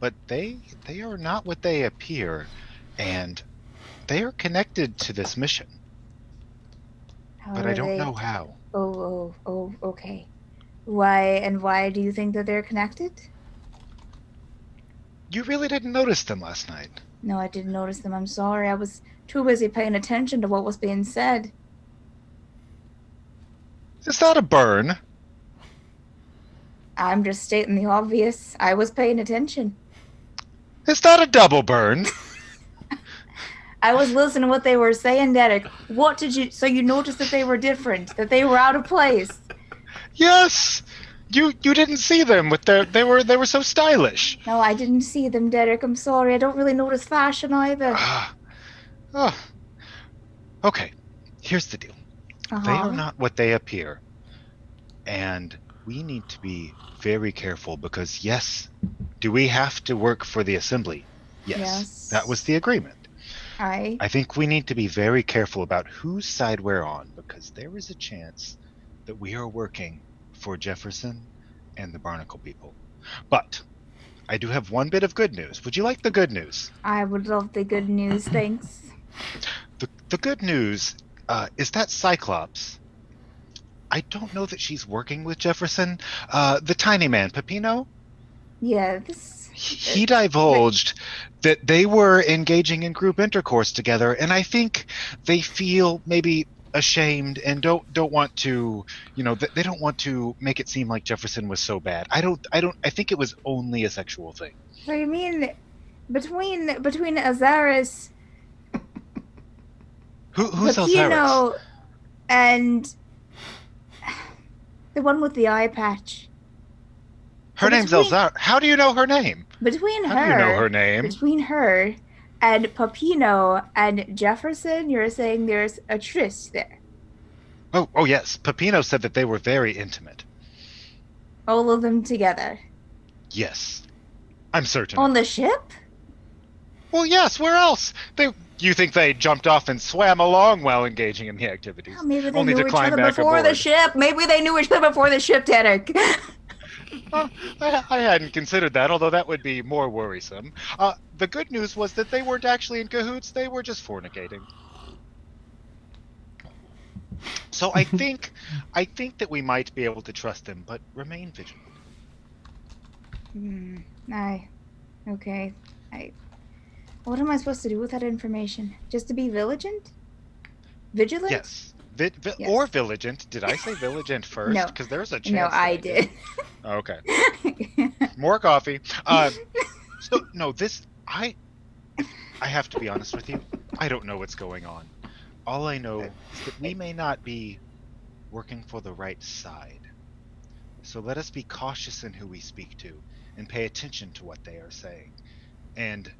But they are not what they appear, and they are connected to this mission. But I don't know how. Oh, okay. Why do you think that they're connected? You really didn't notice them last night. No, I didn't notice them. I'm sorry. I was too busy paying attention to what was being said. Is that a burn? I'm just stating the obvious. I was paying attention. Is that a double burn? I was listening to what they were saying, Derek. What did you... So you noticed that they were different, that they were out of place. Yes! You didn't see them with their... They were so stylish. No, I didn't see them, Derek. I'm sorry. I don't really notice fashion either. Okay. Here's the deal. They are not what they appear. And we need to be very careful because, yes, do we have to work for the assembly? Yes. That was the agreement. I think we need to be very careful about whose side we're on because there is a chance that we are working for Jefferson and the Barnacle people. But I do have one bit of good news. Would you like the good news? I would love the good news, thanks. The good news is that Cyclops, I don't know that she's working with Jefferson. The tiny man, Peppino? Yeah, He divulged that they were engaging in group intercourse together, and I think they feel maybe ashamed and don't want to, they don't want to make it seem like Jefferson was so bad. I think it was only a sexual thing. So you mean between Elxaris, who's Peppino, Elxaris? and the one with the eye patch? Her name's Elxaris. How do you know her name? Between How do you know her name? Between her and Peppino and Jefferson, you're saying there's a tryst there. Oh yes. Peppino said that they were very intimate. All of them together. Yes. I'm certain. On the ship? Well, yes. Where else? You think they jumped off and swam along while engaging in the activities? Oh, maybe they only knew to each climb other back before aboard. the ship. Maybe they knew each other before the ship, Derek. I hadn't considered that, although that would be more worrisome. The good news was that they weren't actually in cahoots, they were just fornicating. So I think that we might be able to trust them, but remain vigilant. Okay. What am I supposed to do with that information? Just to be vigilant? Vigilant? Yes. Yes. Or vigilant. Did I say vigilant first? No. Because there's a chance. No, I did. Okay. More coffee. I have to be honest with you. I don't know what's going on. All I know is that we may not be working for the right side. So let us be cautious in who we speak to and pay attention to what they are saying. And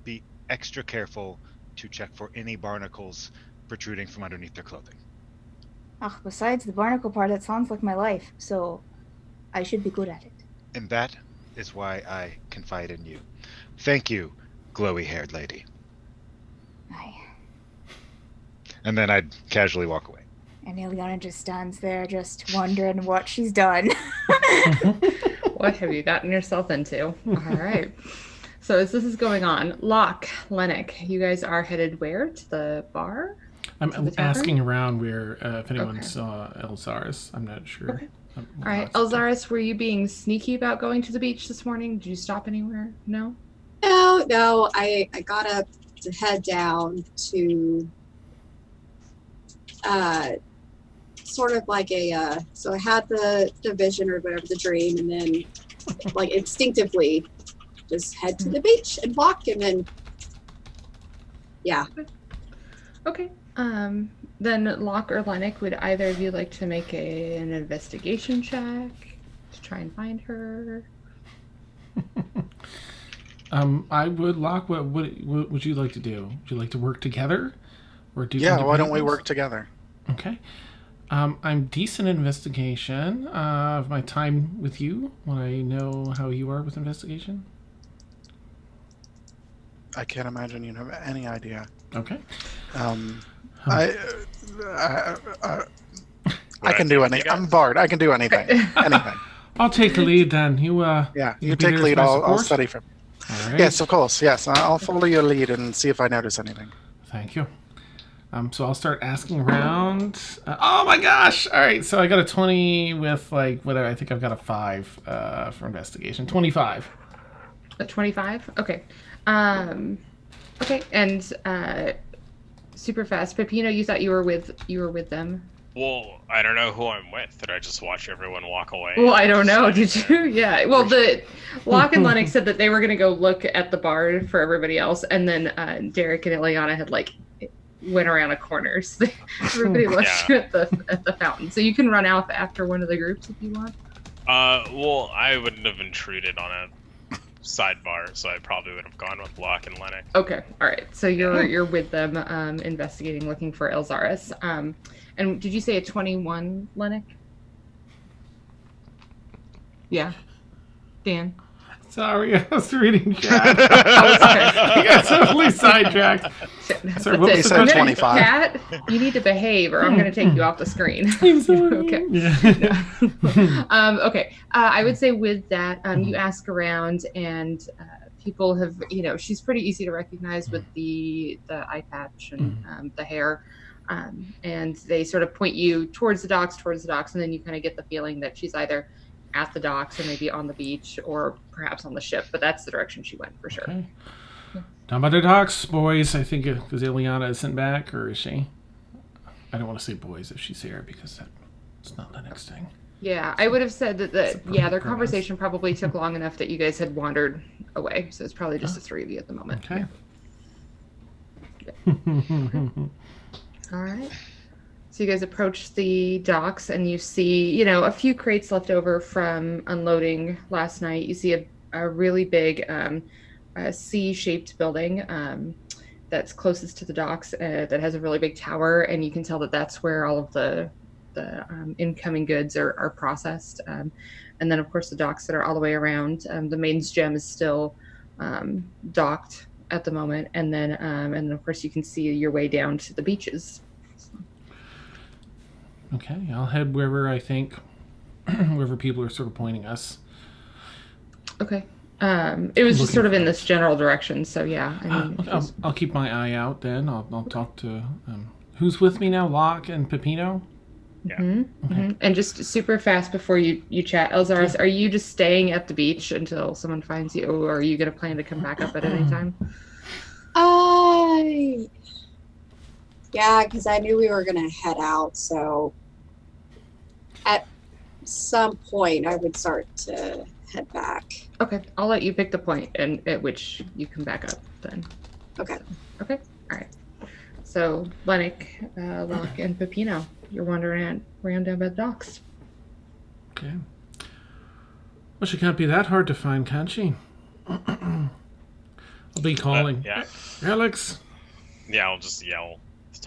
be extra careful to check for any barnacles protruding from underneath their clothing. Besides the barnacle part, that sounds like my life, so I should be good at it. And that is why I confide in you. Thank you, glowy-haired lady. And then I'd casually walk away. And Ileana just stands there, just wondering what she's done. What have you gotten yourself into? All right. So as this is going on, Locke, Llennoc, you guys are headed where? To the bar? I'm To the tavern? asking around where if anyone Okay. saw Elxaris. I'm not sure. Okay. All right, Elxaris, were you being sneaky about going to the beach this morning? Did you stop anywhere? No? No, I got up to head down to sort of like so I had the vision or whatever, the dream, and then like instinctively just head to the beach and walk, and then yeah. Okay. Then Locke or Llennoc, would either of you like to make an investigation check to try and find her? I would. Locke, what would you like to do? Would you like to work together, or do? Yeah, why don't we independent? work together? Okay. I'm decent at investigation. Of my time with you, when I know how you are with investigation. I can't imagine you have any idea. Okay. I can do anything. I'm Bard. I can do anything. Anything. I'll take the lead then. You Yeah, you you be take there lead. as my I'll support? study from. All right. Yes, of course. Yes, I'll follow your lead and see if I notice anything. Thank you. So I'll start asking around. Oh my gosh! All right, so I got a 20 with like whatever. I think I've got a 5 for investigation. 25. A 25? Okay. Okay, and super fast. Peppino, you thought you were with them. Well, I don't know who I'm with. Did I just watch everyone walk away? Well, I don't know. Did you? Yeah. Well, the Locke and Llennoc said that they were going to go look at the bar for everybody else, and then Derek and Ileana had like went around a corner. So everybody left you at the fountain. So you can run out after one of the groups if you want. Well, I wouldn't have intruded on a sidebar, so I probably would have gone with Locke and Llennoc. Okay. All right. So you're with them, investigating, looking for Elxaris. And did you say a 21, Llennoc? Yeah. Dan. Sorry, I was reading chat. Oh, I got totally sidetracked. Sorry, what was He said 25. Cat, you need to behave, or I'm going to take you off the screen. Okay. Yeah. Okay. I would say with that, you ask around, and people have, she's pretty easy to recognize with the eye patch and the hair. And they sort of point you towards the docks, and then you kind of get the feeling that she's either at the docks or maybe on the beach or perhaps on the ship, but that's the direction she went for sure. Okay. Down by the docks, boys. I think because Ileana isn't back, or is she? I don't want to say boys if she's here because that's not the next thing. Yeah, I would have said that their premise. conversation probably took long enough that you guys had wandered away, so it's probably just the three of you at the moment. Okay. All right. So you guys approach the docks and you see, a few crates left over from unloading last night. You see a really big C-shaped building that's closest to the docks that has a really big tower, and you can tell that that's where all of the incoming goods are processed. And then, of course, the docks that are all the way around. The Maiden's Gem is still docked at the moment, and then of course you can see your way down to the beaches. Okay, I'll head wherever I think, wherever people are sort of pointing us. Okay. It was just sort of in this general direction, so yeah. I mean, I'll keep my eye out then. I'll talk to who's with me now, Locke and Peppino. Yeah. Mm-hmm, mm-hmm. And just super fast before you chat, Elxaris, are you just staying at the beach until someone finds you, or are you going to plan to come back up at any time? Yeah, because I knew we were going to head out, so at some point I would start to head back. Okay, I'll let you pick the point and at which you come back up then. Okay. Okay, all right. So, Llennoc, Locke, and Peppino, you're wandering around down by the docks. Okay. Well, she can't be that hard to find, can she? I'll be calling. Yeah. Alex. Yeah, I'll just yell at the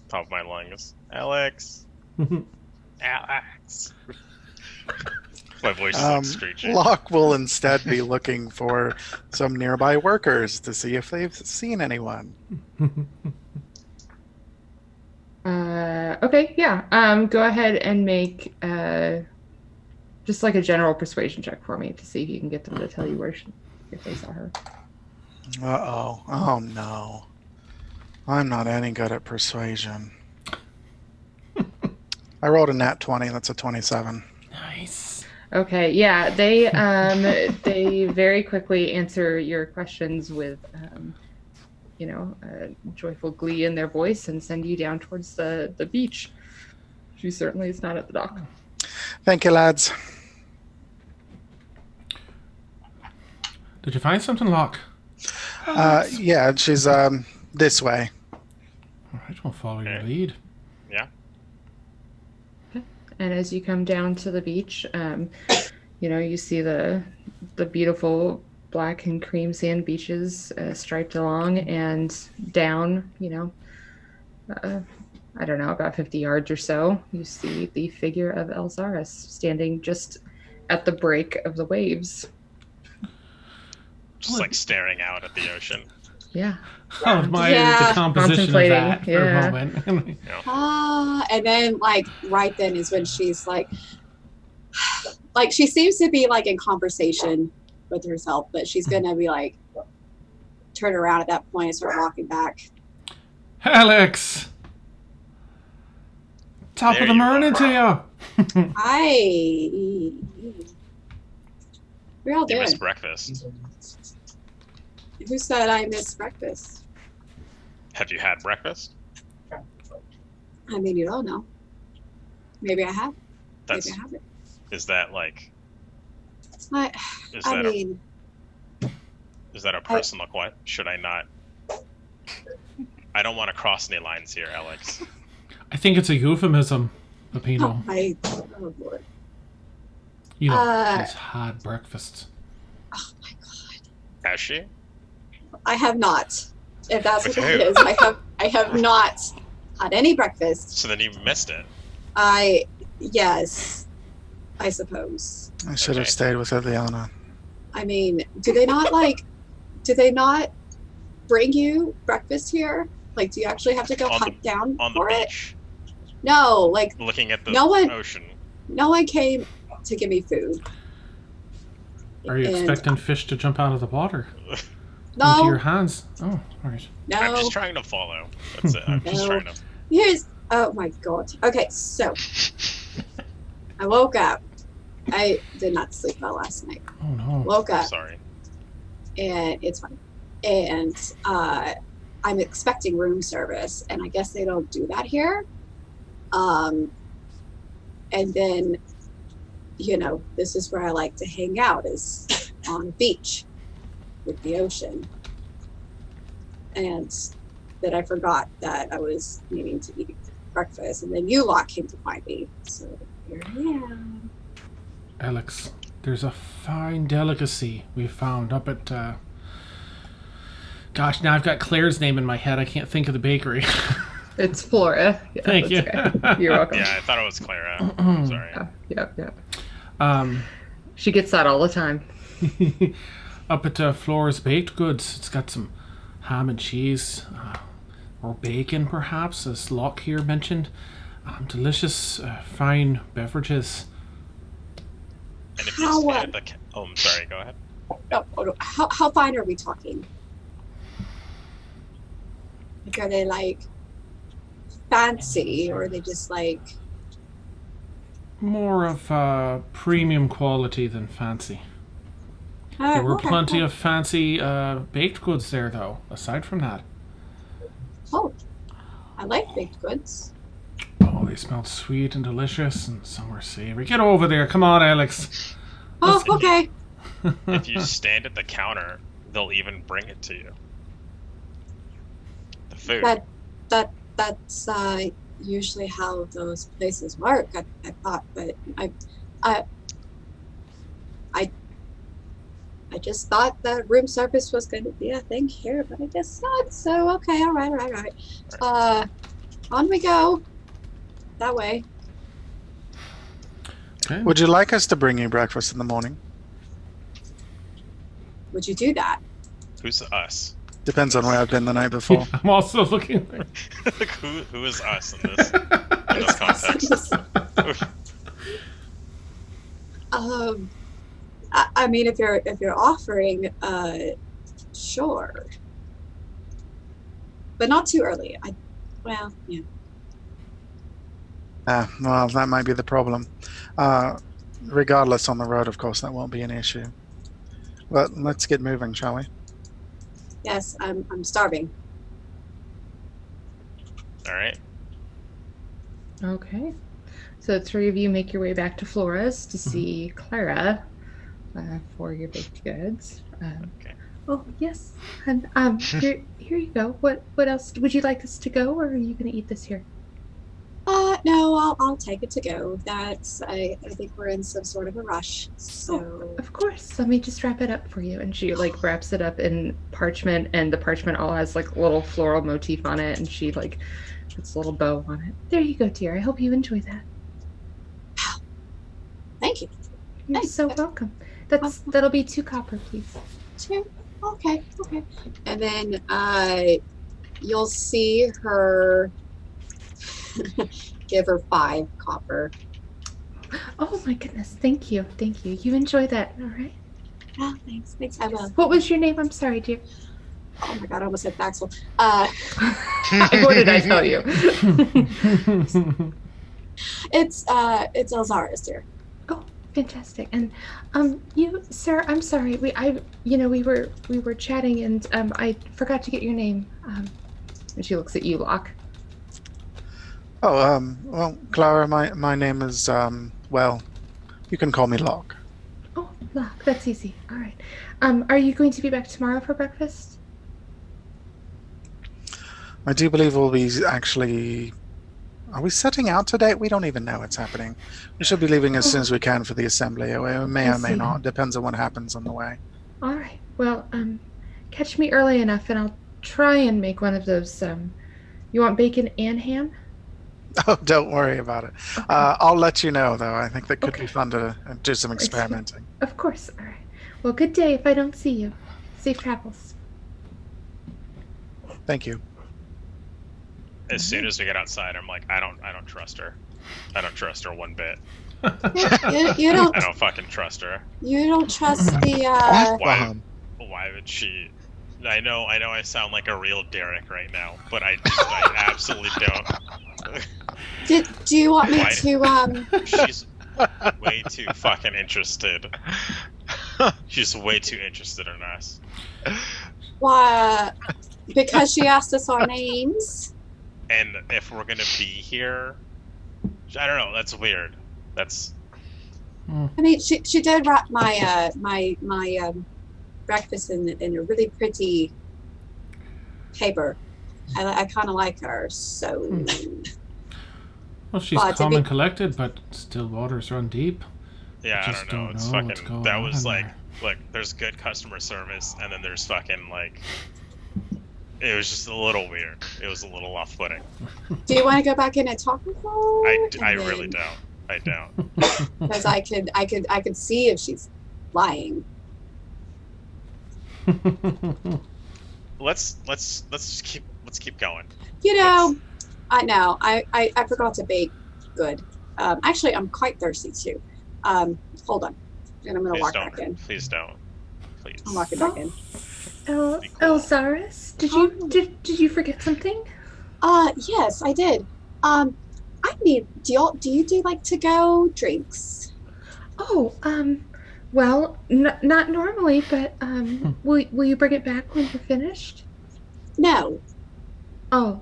top of my lungs. Alex. Alex. My voice is like screeching. Locke will instead be looking for some nearby workers to see if they've seen anyone. Okay, yeah. Go ahead and make just like a general persuasion check for me to see if you can get them to tell you where if they saw her. Uh-oh. Oh, no. I'm not any good at persuasion. I rolled a nat 20. That's a 27. Nice. Okay, yeah, they very quickly answer your questions with, joyful glee in their voice and send you down towards the beach. She certainly is not at the dock. Thank you, lads. Did you find something, Locke? Yeah, she's this way. All right, we'll follow your lead. Yeah. And as you come down to the beach, you see the beautiful black and cream sand beaches striped along, and down, I don't know, about 50 yards or so, you see the figure of Elxaris standing just at the break of the waves. Just like staring out at the ocean. Yeah. I'll admire the composition of that for a moment. And then right then is when she's like she seems to be in conversation with herself, but she's gonna be turn around at that point and start walking back. Alex! Top of the morning to you! Hi. We're all You doing. missed breakfast. Who said I missed breakfast? Have you had breakfast? I mean, you don't know. Maybe I have. That's, Maybe I haven't. is that is that a personal question? Should I not? I don't want to cross any lines here, Alex. I think it's a euphemism, Pepino. Oh Lord. You know, she's had breakfast. Oh my God. Has she? I have not. If that's what Okay. it is, I have not had any breakfast. So then you missed it. Yes, I suppose. I should have Okay. stayed with Eliana. I mean, do they not bring you breakfast here? Do you actually have to go hunt down On the for it? beach, No, looking at the No ocean. no one came to give me food. Are you And- expecting fish to jump out of the water into No, your hands? Oh, all right. I'm no. just trying to follow. That's it. I'm just No. trying to. Oh my God. Okay, so I woke up. I did not sleep well last night. Oh no. Woke up Sorry. and it's fine. And I'm expecting room service, and I guess they don't do that here. And then, this is where I like to hang out, is on a beach with the ocean. And that I forgot that I was needing to eat breakfast, and then you lot came to find me. So here I am. Alex, there's a fine delicacy we found up at, gosh, now I've got Claire's name in my head. I can't think of the bakery. It's Flora. Yeah, Thank you. okay. You're welcome. Yeah, I thought it was Clara. Sorry. Yeah. She gets that all the time. Up at Flora's Baked Goods, it's got some ham and cheese, or bacon perhaps, as Locke here mentioned. Delicious, fine beverages. And if you How, stay at the I'm sorry. Go ahead. No. How fine are we talking? Are they fancy, or are they just More of premium quality than fancy. There were plenty of fancy baked goods there, though, aside from that. Oh, I like baked goods. Oh, they smelled sweet and delicious, and some were savory. Get over there. Come on, Alex. Oh, okay. If you stand at the counter, they'll even bring it to you. The food. That's usually how those places work. I thought, but I just thought that room service was going to be a thing here, but I guess not. So okay, all right. On we go. That way. Okay. Would you like us to bring you breakfast in the morning? Would you do that? Who's us? Depends on where I've been the night before. I'm also looking there. who is us in this context? I mean, if you're offering, sure, but not too early. Well, yeah. Well, that might be the problem. Regardless, on the road, of course, that won't be an issue. But let's get moving, shall we? Yes, I'm starving. All right. Okay. So the three of you make your way back to Flora's to see Clara for your baked goods. Okay. Oh, yes. And here you go. What else? Would you like us to go, or are you going to eat this here? No, I'll take it to go. I think we're in some sort of a rush. So Of course. Let me just wrap it up for you. And she like wraps it up in parchment, and the parchment all has like a little floral motif on it, and she like puts a little bow on it. There you go, dear. I hope you enjoy that. thank you. You're Thanks. so welcome. That'll be 2 copper, please. Sure. Okay. And then you'll see her give her 5 copper. Oh my goodness. Thank you. You enjoy that, all right? Oh, thanks. I will. What was your name? I'm sorry, dear. Oh my god, I almost said Baxel. What did I tell you? It's Elxaris, dear. Oh, fantastic. And you, sir, I'm sorry. We were chatting, and I forgot to get your name. And she looks at you, Locke. Oh, well, Clara, my name is, well, you can call me Locke. Oh, Locke, that's easy. All right. Are you going to be back tomorrow for breakfast? I do believe we'll be actually... Are we setting out today? We don't even know what's happening. We should be leaving as soon as we can for the assembly. We may or may not. Depends on what happens on the way. All right. Well, catch me early enough, and I'll try and make one of those. You want bacon and ham? Oh, don't worry about it. Okay. I'll let you know, though. I think that could Okay. be fun to do some experimenting. Of course. All right. Well, good day if I don't see you. Safe travels. Thank you. As soon as we get outside, I'm like, I don't trust her. I don't trust her one bit. You don't I don't fucking trust her. you don't trust the Why would she? I know I sound like a real Derek right now, but I absolutely don't. do you want me Why? to She's way too fucking interested. She's way too interested in us. why because she asked us our names? And if we're gonna be here, I don't know. That's weird. That's I mean, she did wrap my breakfast in a really pretty paper. I kind of like her, so. Well, she's Well, calm and collected, but still waters run deep. yeah. I just don't know. It's know what's fucking. going That on was like, there. look. There's good customer service, and then there's fucking like. It was just a little weird. It was a little off-putting. Do you want to go back in and talk with her? I really don't. I don't. Because I could see if she's lying. Let's just keep going. You know, I know. I forgot to bake good. Actually, I'm quite thirsty too. Hold on, and I'm gonna Please walk don't. back in. Please don't. Please. I'm walking back in. Be cool. Elxaris, did you forget something? Yes, I did. I need. Do you do like to go drinks? Oh, well, not normally, but will you bring it back when you're finished? No, Oh,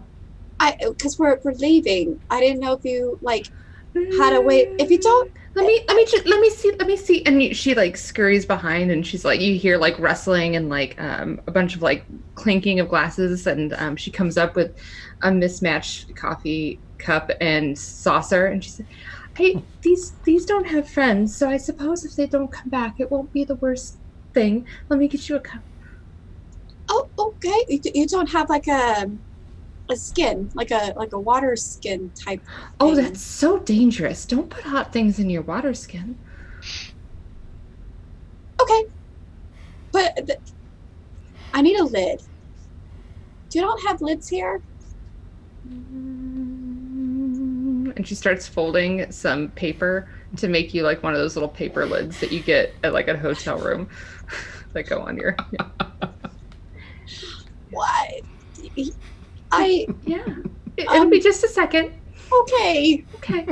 because we're leaving. I didn't know if you like had to wait. If you don't, let me see. And she like scurries behind, and she's like, you hear like rustling and like a bunch of like clinking of glasses, and she comes up with a mismatched coffee cup and saucer, and she said, "Hey, these don't have friends, so I suppose if they don't come back, it won't be the worst thing. Let me get you a cup." oh, okay. You don't have like a skin, like a water skin type. Oh, thing. that's so dangerous. Don't put hot things in your water skin. Okay, but I need a lid. Do you not have lids here? And she starts folding some paper to make you like one of those little paper lids that you get at like a hotel room that go on your. Yeah. What? Yeah. It'll be just a second. Okay. Okay.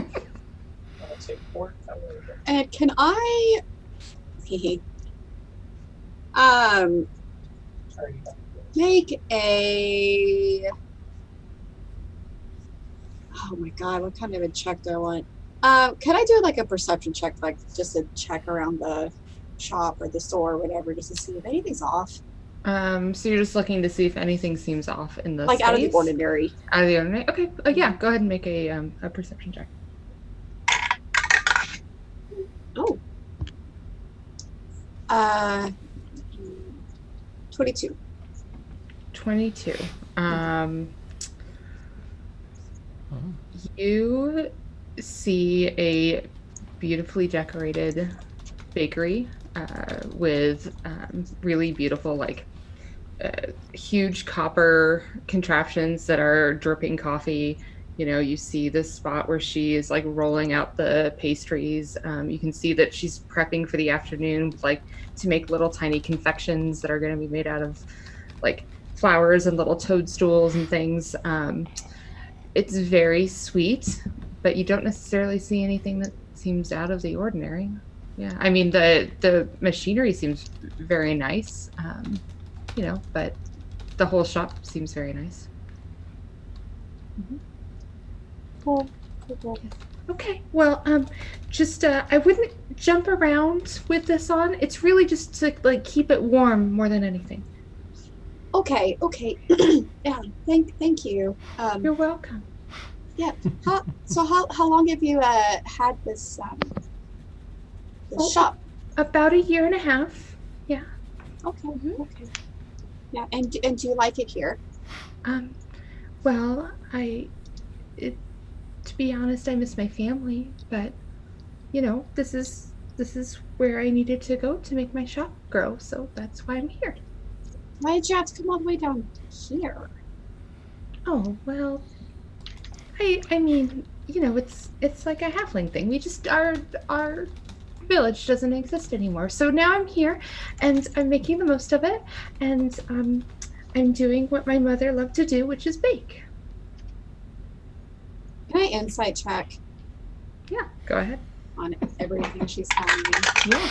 And can I make a oh my god, what kind of a check do I want? Can I do like a perception check, like just a check around the shop or the store or whatever, just to see if anything's off? So you're just looking to see if anything seems off in the Like out of the space? ordinary. Out of the ordinary? Okay. Yeah, go ahead and make a perception check. Oh. 22. 22. You see a beautifully decorated bakery with really beautiful, like, huge copper contraptions that are dripping coffee. You know, you see this spot where she is like rolling out the pastries. You can see that she's prepping for the afternoon, like to make little tiny confections that are going to be made out of like flowers and little toadstools and things. It's very sweet, but you don't necessarily see anything that seems out of the ordinary. Yeah, I mean the machinery seems very nice, you know, but the whole shop seems very nice. Mm-hmm. Cool. Okay, well, just I wouldn't jump around with this on. It's really just to like keep it warm more than anything. Okay. Yeah, thank you. You're welcome. Yeah. How long have you had this shop? About 1.5 years. Yeah. Okay. Mm-hmm. Okay. Yeah, and do you like it here? Well, to be honest, I miss my family, but you know, this is where I needed to go to make my shop grow, so that's why I'm here. Why did you have to come all the way down here? Oh, well, I mean, you know, it's like a halfling thing. We just our village doesn't exist anymore. So now I'm here and I'm making the most of it, and I'm doing what my mother loved to do, which is bake. Can I insight check Yeah, go ahead. on everything she's telling me? Yeah.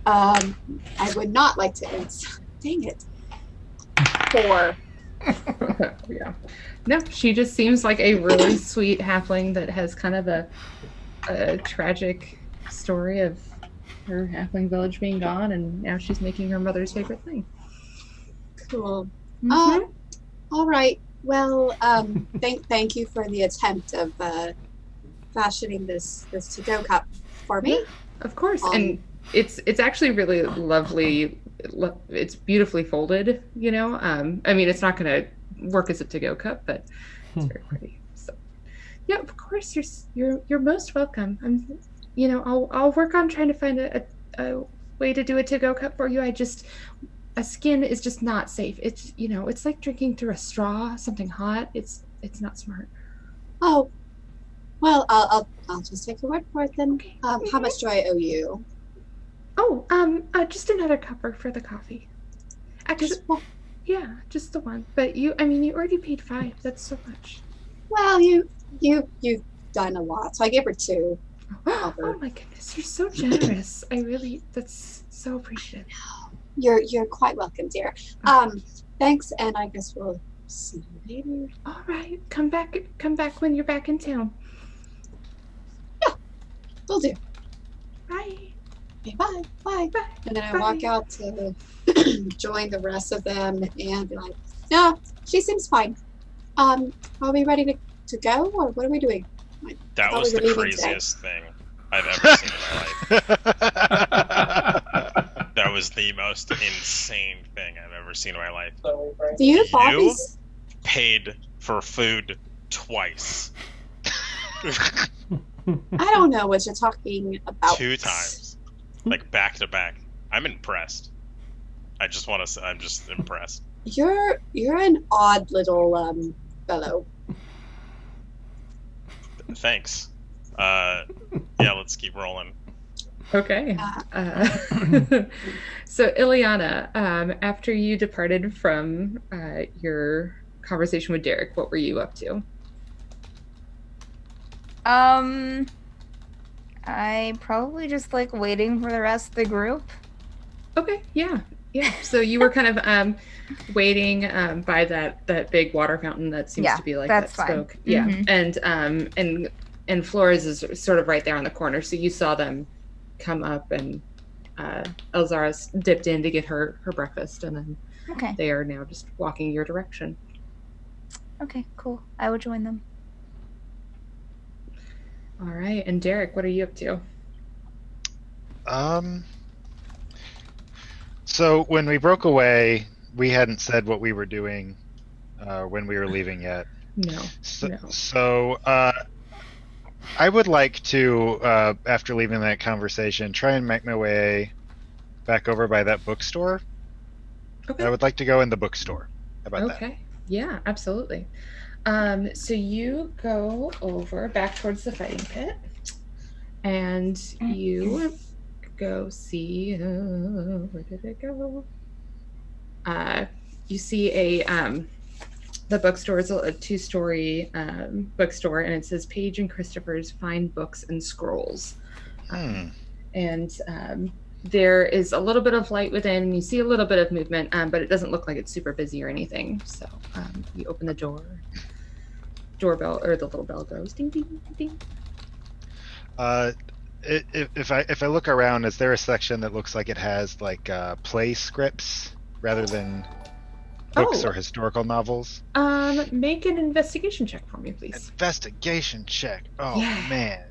I would not like to insight. Dang it. 4. Yeah. No, she just seems like a really sweet halfling that has kind of a tragic story of her halfling village being gone, and now she's making her mother's favorite thing. Cool. Mhm. All right. Well, thank you for the attempt of fashioning this to-go cup for me. Of course, and it's actually really lovely. It's beautifully folded, you know. I mean, it's not going to work as a to-go cup, but it's very pretty. So, yeah, of course, you're most welcome. You know, I'll work on trying to find a way to do a to-go cup for you. A skin is just not safe. It's, you know, it's like drinking through a straw, something hot. It's not smart. Oh, well, I'll just take your word for it then. Okay. How much do I owe you? Oh, just another cupper for the coffee. Actually, yeah, just the one. But you already paid 5. That's so much. Well, you've done a lot, so I gave her 2. Oh my goodness, you're so generous. That's so appreciative. You're quite welcome, dear. Thanks, and I guess we'll see you later. All right, come back when you're back in town. Yeah, will do. Bye. Okay, bye. Bye. And then I Bye. walk out to join the rest of them and be like, no, she seems fine. Are we ready to go, or what are we doing? That thought was we were the leaving craziest thing I've ever seen in my life. That was the most insane thing I've ever seen in my life. Do you have Bobby's? Paid for food twice. I don't know what you're talking about. 2 times. Like back to back. I'm impressed. I just want to say, I'm just impressed. You're an odd little fellow. Thanks. Yeah, let's keep rolling. Okay. So, Ileana, after you departed from your conversation with Derek, what were you up to? I probably just like waiting for the rest of the group. Okay, yeah. So you were kind of waiting by that big water fountain that seems to be like that's that fine. spoke. Yeah, and Flores is sort of right there on the corner, so you saw them come up, and Elxaris dipped in to get her breakfast, and then they are now just walking your direction. Okay, cool. I will join them. All right, and Derek, what are you up to? So when we broke away, we hadn't said what we were doing when we were leaving yet. No. So I would like to, after leaving that conversation, try and make my way back over by that bookstore. Okay. I would like to go in the bookstore. How about that? Okay. Yeah, absolutely. So you go over back towards the fighting pit, and you go see. Where did it go? You see the bookstore is a 2-story bookstore, and it says Page and Christopher's Fine Books and Scrolls. And there is a little bit of light within, and you see a little bit of movement, but it doesn't look like it's super busy or anything. So you open the doorbell, or the little bell goes ding ding ding. If I look around, is there a section that looks like it has like play scripts rather than books or historical novels? Make an investigation check for me, please. Investigation check. Oh man.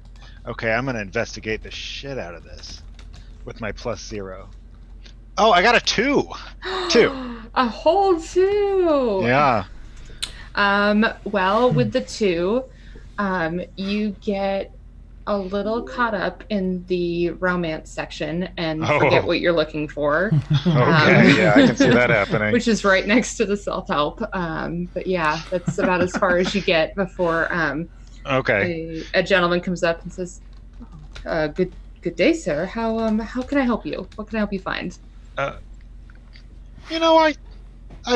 Okay, I'm gonna investigate the shit out of this with my +0. Oh, I got a 2. 2. A whole 2. Yeah. Well, with the 2, you get a little caught up in the romance section and forget what you're looking for. Okay, yeah, I can see that happening. Which is right next to the self-help. But yeah, that's about as far as you get before a gentleman comes up and says, good day, sir. How can I help you? What can I help you find? I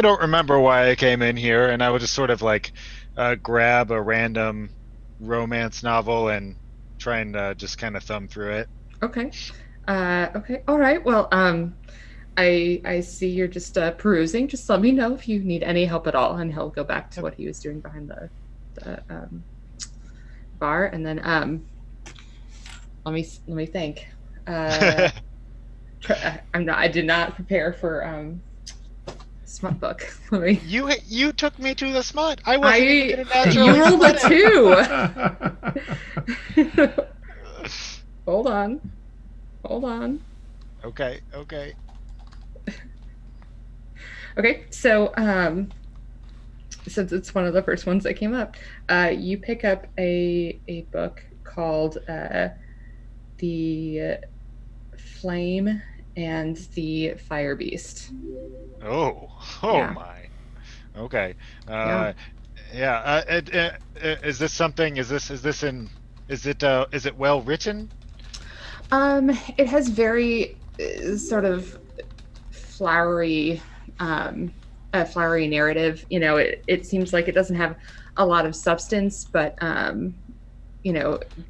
don't remember why I came in here, and I would just sort of like grab a random romance novel and try and just kind of thumb through it. Okay. Okay. All right. Well, I see you're just perusing. Just let me know if you need any help at all, and he'll go back to what he was doing behind the bar, and then let me think. I did not prepare for smut book. You took me to the smut. I wasn't even you rolled a 2. Hold on. Okay. Okay, so since it's one of the first ones that came up, you pick up a book called The Flame and the Fire Beast. Oh Yeah. my. Okay. Is this something? Is it well written? It has very sort of flowery, a flowery narrative. It seems like it doesn't have a lot of substance, but the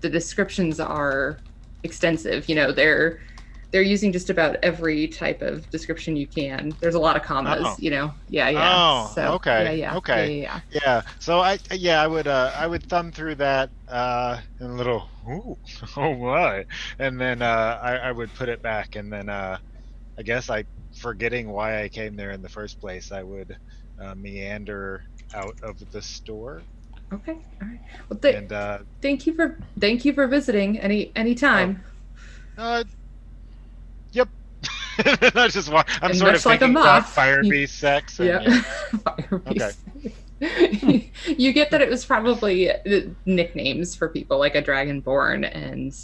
descriptions are extensive. They're using just about every type of description you can. There's a lot of commas. Yeah. Oh, so, okay. Okay. Yeah. So I would thumb through that and a little oh my, and then I would put it back, and then I guess forgetting why I came there in the first place, I would meander out of the store. Okay. All right. Well, thank you for visiting. Anytime. Yep. I just walk. I'm And sort of much like a thinking moth. about fire beast sex. And, Yeah. Fire beast. Okay. You get that it was probably nicknames for people, like a dragonborn and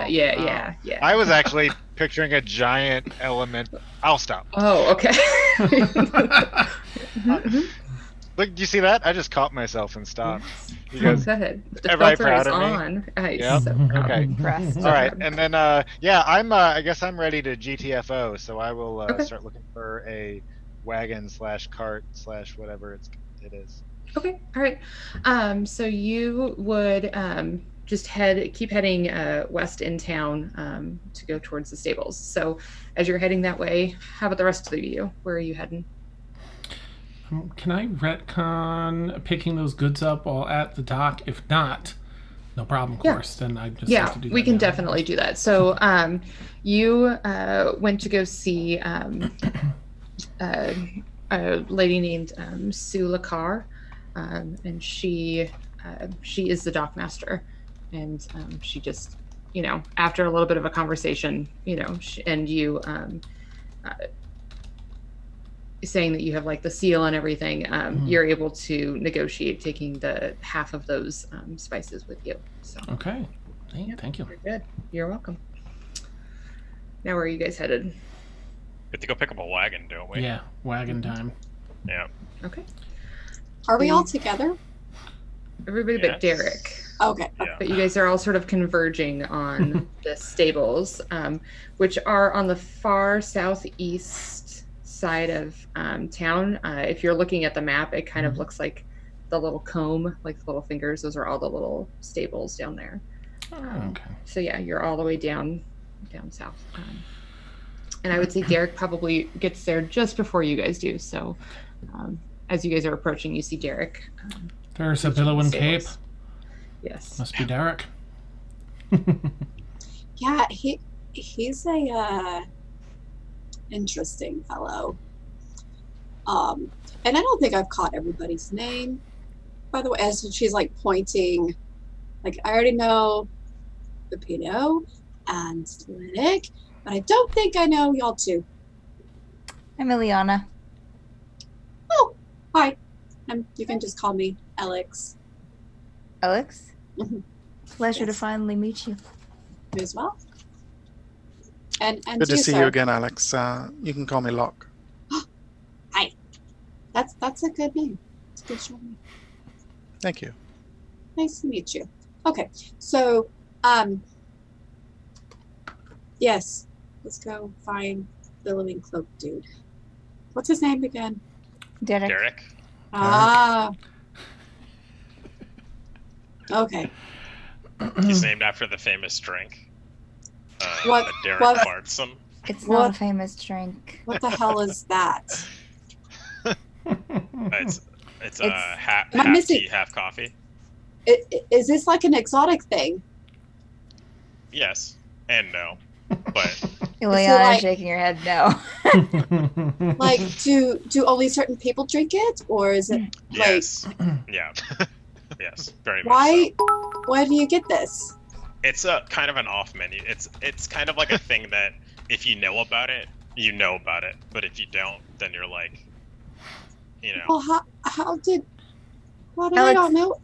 yeah. I was actually picturing a giant element. I'll stop. Oh, okay. Look, do you see that? I just caught myself and stopped. You guys, Go ahead. The everybody filter proud is of me? on. Yep. Okay. Impressed. All right, and then yeah, I guess I'm ready to GTFO, so I will Okay. start looking for a wagon / cart / whatever it is. Okay. All right. So you would just keep heading west in town to go towards the stables. So as you're heading that way, how about the rest of you? Where are you heading? Can I retcon picking those goods up while at the dock? If not, no problem, of Yeah. cour's. Then I just have to do that. We can now. definitely do that. So you went to go see a lady named Sue Lacar, and she is the dockmaster, and she just, after a little bit of a conversation, and you saying that you have like the seal and everything, you're able to negotiate taking the half of those spices with you. So Okay. Thank you. you're good. You're welcome. Now where are you guys headed? We have to go pick up a wagon, don't we? Yeah, wagon time. Yeah. Okay. Are we all together? Everybody but Yes. Derek. Okay. Yeah. But you guys are all sort of converging on the stables, which are on the far southeast side of town. If you're looking at the map, it kind of looks like the little comb, like the little fingers. Those are all the little stables down there. Okay. So yeah, you're all the way down south. And I would say Derek probably gets there just before you guys do. So as you guys are approaching, you see Derek. There's a billowing cape. stables. Yes. Must be Derek. Yeah, he's a interesting fellow. And I don't think I've caught everybody's name. By the way, as she's like pointing, like I already know Pepino and Llennoc, but I don't think I know y'all two. I'm Ileana. Oh, hi. You can just call me Alex. Alex? Mhm. Pleasure to Yes. finally meet you. You as well. And Good to see sir. you again, Alex. You can call me Locke. Hi. That's a good name. It's a good short name. Thank you. Nice to meet you. Okay, so yes, let's go find the living cloak dude. What's his name again? Derek. Derek. Ah. Okay. He's named after the famous drink. What- that Derek what- Clarkson. It's What? not a famous drink. What the hell is that? It's Am half I missing- tea, half coffee. Is this like an exotic thing? Yes and no, but Ileana like- shaking her head no. Like, do only certain people drink it, or is it like yes, yeah, yes, very much. why? So. Why do you get this? It's a kind of an off menu. It's kind of like a thing that if you know about it, you know about it, but if you don't, then you're like, Well, how did I Alex- don't know?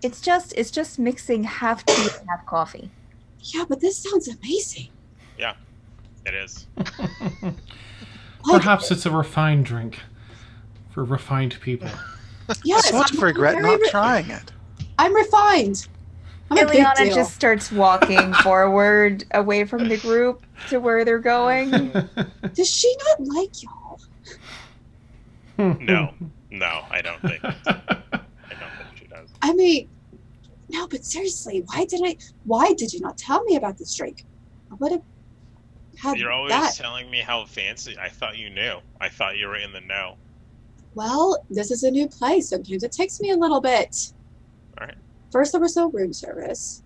It's just mixing half tea and half coffee. Yeah, but this sounds amazing. it is. Like, Perhaps it's a refined drink for refined people. yes, Sort of I'm regret very not re- trying it. I'm refined. I'm a big Ileana deal. just starts walking forward away from the group to where they're going. Does she not like y'all? No, I don't think she does. I mean, no, but seriously, why did you not tell me about this drink? I would have had You're always that. telling me how fancy. I thought you knew. I thought you were in the know. Well, this is a new place. Sometimes it takes me a little bit. All right. First, there was no room service.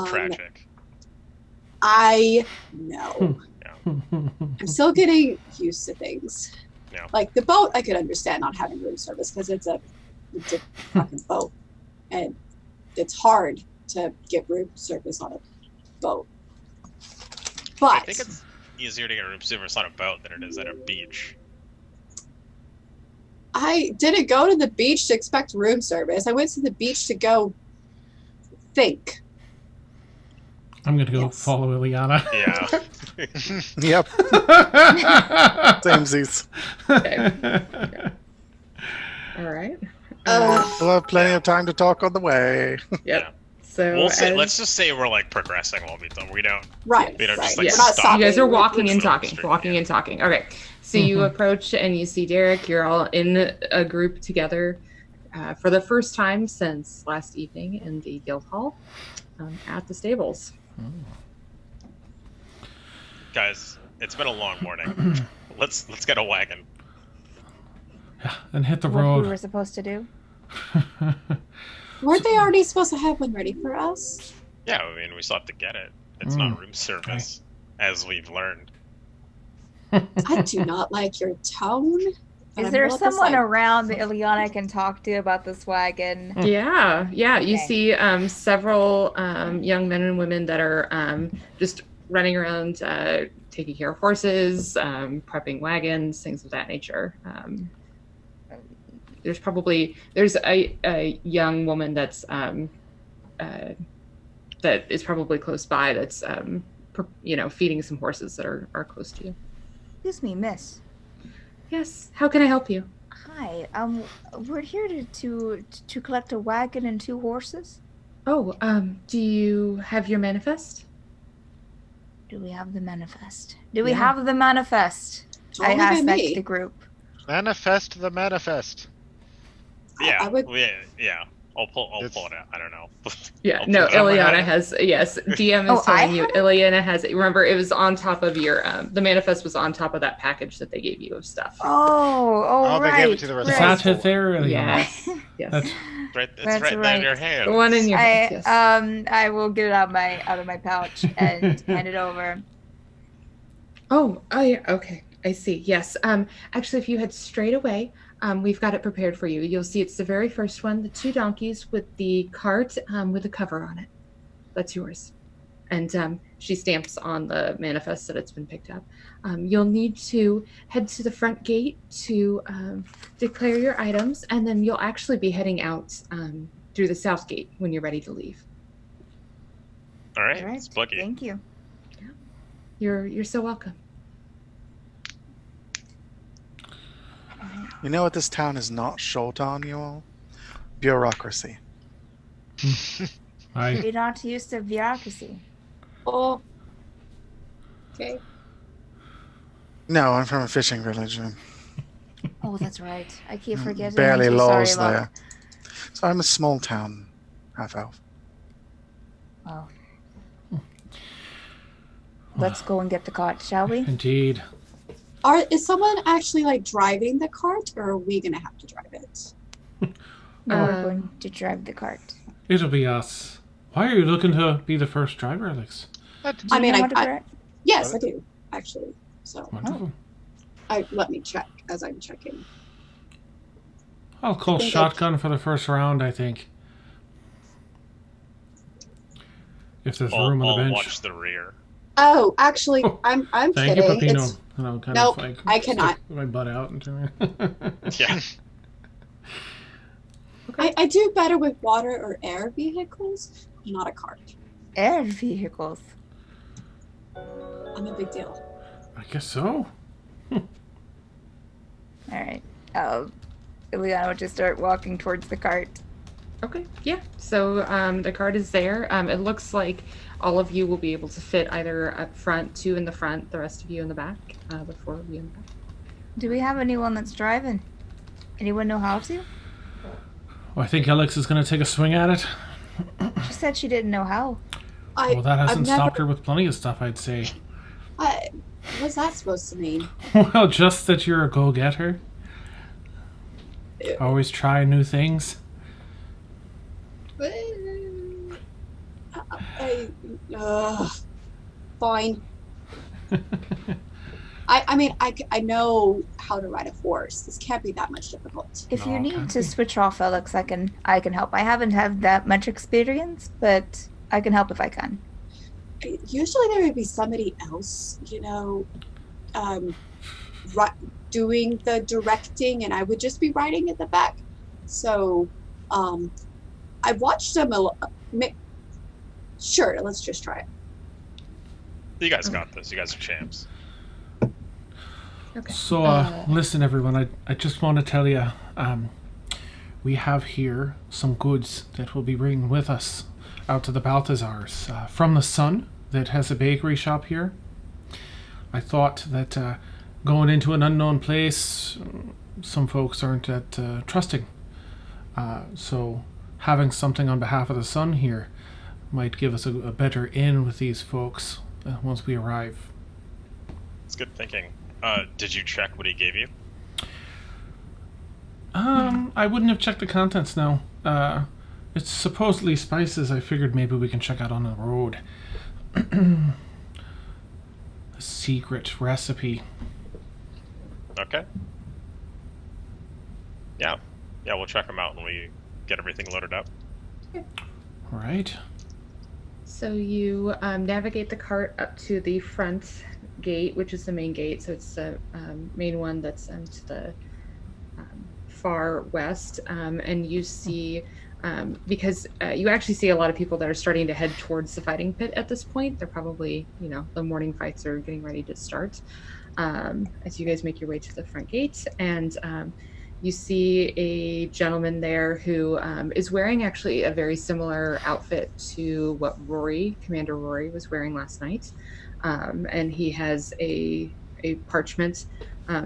Tragic. I know. I'm still getting used to things. Yeah. Like the boat, I could understand not having room service because it's a fucking boat, and it's hard to get room service on a boat. I But think it's easier to get room service on a boat than it is at a beach. I didn't go to the beach to expect room service. I went to the beach to go think. I'm gonna go Yes. follow Ileana. Yeah. Yep, samesies. Okay. All right. We'll have plenty of time to talk on the way. Yep. Yeah. So We'll say, as- let's just say we're like progressing while we don't. We don't. Right. We don't right. just, like, Yes. We're not stop. You guys are stopping. walking We're and just on the talking, street, walking yeah. and talking. Okay, so you approach and you see Derek. You're all in a group together for the first time since last evening in the guild hall at the stables. Guys, it's been a long morning. Let's get a wagon. Yeah, and hit the What we road. were supposed to do. Weren't they already supposed to have one ready for us? Yeah, I mean, we still have to get it. It's not room service, as we've learned. I do not like your tone. but Is I'm there gonna someone decide. around that Llennoc can talk to about this wagon? Yeah. You Okay. see several young men and women that are just running around, taking care of horses, prepping wagons, things of that nature. There's a young woman that's that is probably close by. That's feeding some horses that are close to you. Excuse me, miss. Yes. How can I help you? Hi. We're here to collect a wagon and 2 horses. Oh, do you have your manifest? Do we have the manifest? Do we Yeah. have the manifest? Totally I by asked that me. to the group. Manifest the manifest. Yeah, I would. yeah. I'll pull It's- it out. I don't know. Yeah, I'll no, pull it out. Ileana has, yes, DM is Oh, I telling you, have it? Ileana has it. Remember, it was on top of your, the manifest was on top of that package that they gave you of stuff. Oh, they right. gave it to the right. rest Is of that it there? Or Yes, yes. That's It's That's right there in right. your hand. The one in your hands, yes. I will get it out of my pouch and hand it over. Oh, yeah, okay, I see, yes. Actually, if you head straight away, we've got it prepared for you. You'll see it's the very first one, the 2 donkeys with the cart with the cover on it. That's yours. And she stamps on the manifest that it's been picked up. You'll need to head to the front gate to declare your items, and then you'll actually be heading out through the south gate when you're ready to leave. All right, All right. it's Boogie. Thank you. You're so welcome. You know what this town is not short on, you all? Bureaucracy. I You're not used to bureaucracy. Oh. Okay. No, I'm from a fishing village. Oh, that's right. I keep forgetting. Barely I'm so sorry laws about- there. So I'm a small town half-elf. Oh. Let's go and get the cart, shall we? indeed. Is someone actually like driving the cart, or are we gonna have to drive it? No, we're Um, going to drive the cart. It'll be us. Why are you looking to be the first driver, Alex? Do I you mean, know I- how to I- drive? Yes, I do actually. So Wonderful. let me check as I'm checking. I'll call think shotgun for the first round, I think. If there's I'll, room on the I'll bench. watch the rear. Oh, actually, Oh, I'm Thank you, kidding. Pepino. It's, And I'll kind Nope, of like I cannot. stick my butt out and Yeah. I do better with water or air vehicles, not a cart. Air vehicles. I'm a big deal. I guess so. All right. Ileana will just start walking towards the cart. Okay, yeah. So the cart is there. It looks like all of you will be able to fit either up front, 2 in the front, the rest of you in the back, the 4 of you in the back. Do we have anyone that's driving? Anyone know how to? Well, I think Alex is going to take a swing at it. She said she didn't know how. Well, that I've hasn't never- stopped her with plenty of stuff, I'd say. What's that supposed to mean? Well, just that you're a go-getter. Always try new things. Fine. I mean, I know how to ride a horse. This can't be that much difficult. If No, you need can't to be. switch off, Alex, I can help. I haven't had that much experience, but I can help if I can. Usually there would be somebody else, doing the directing, and I would just be riding at the back. So, I watched them. Sure, let's just try it. You guys got this. You guys are champs. Okay. So, listen, everyone. I just want to tell you, we have here some goods that we'll be bringing with us out to the Balthazars from the son that has a bakery shop here. I thought that going into an unknown place, some folks aren't that trusting. So having something on behalf of the son here might give us a better in with these folks once we arrive. It's good thinking. Did you check what he gave you? I wouldn't have checked the contents now. It's supposedly spices. I figured maybe we can check out on the road. A secret recipe. Okay. Yeah, we'll check them out when we get everything loaded up. All right. So you navigate the cart up to the front gate, which is the main gate. So it's the main one that's to the far west. And you see, because you actually see a lot of people that are starting to head towards the fighting pit at this point. They're probably, the morning fights are getting ready to start. As you guys make your way to the front gate, and you see a gentleman there who is wearing actually a very similar outfit to what Commander Rory was wearing last night. And he has a parchment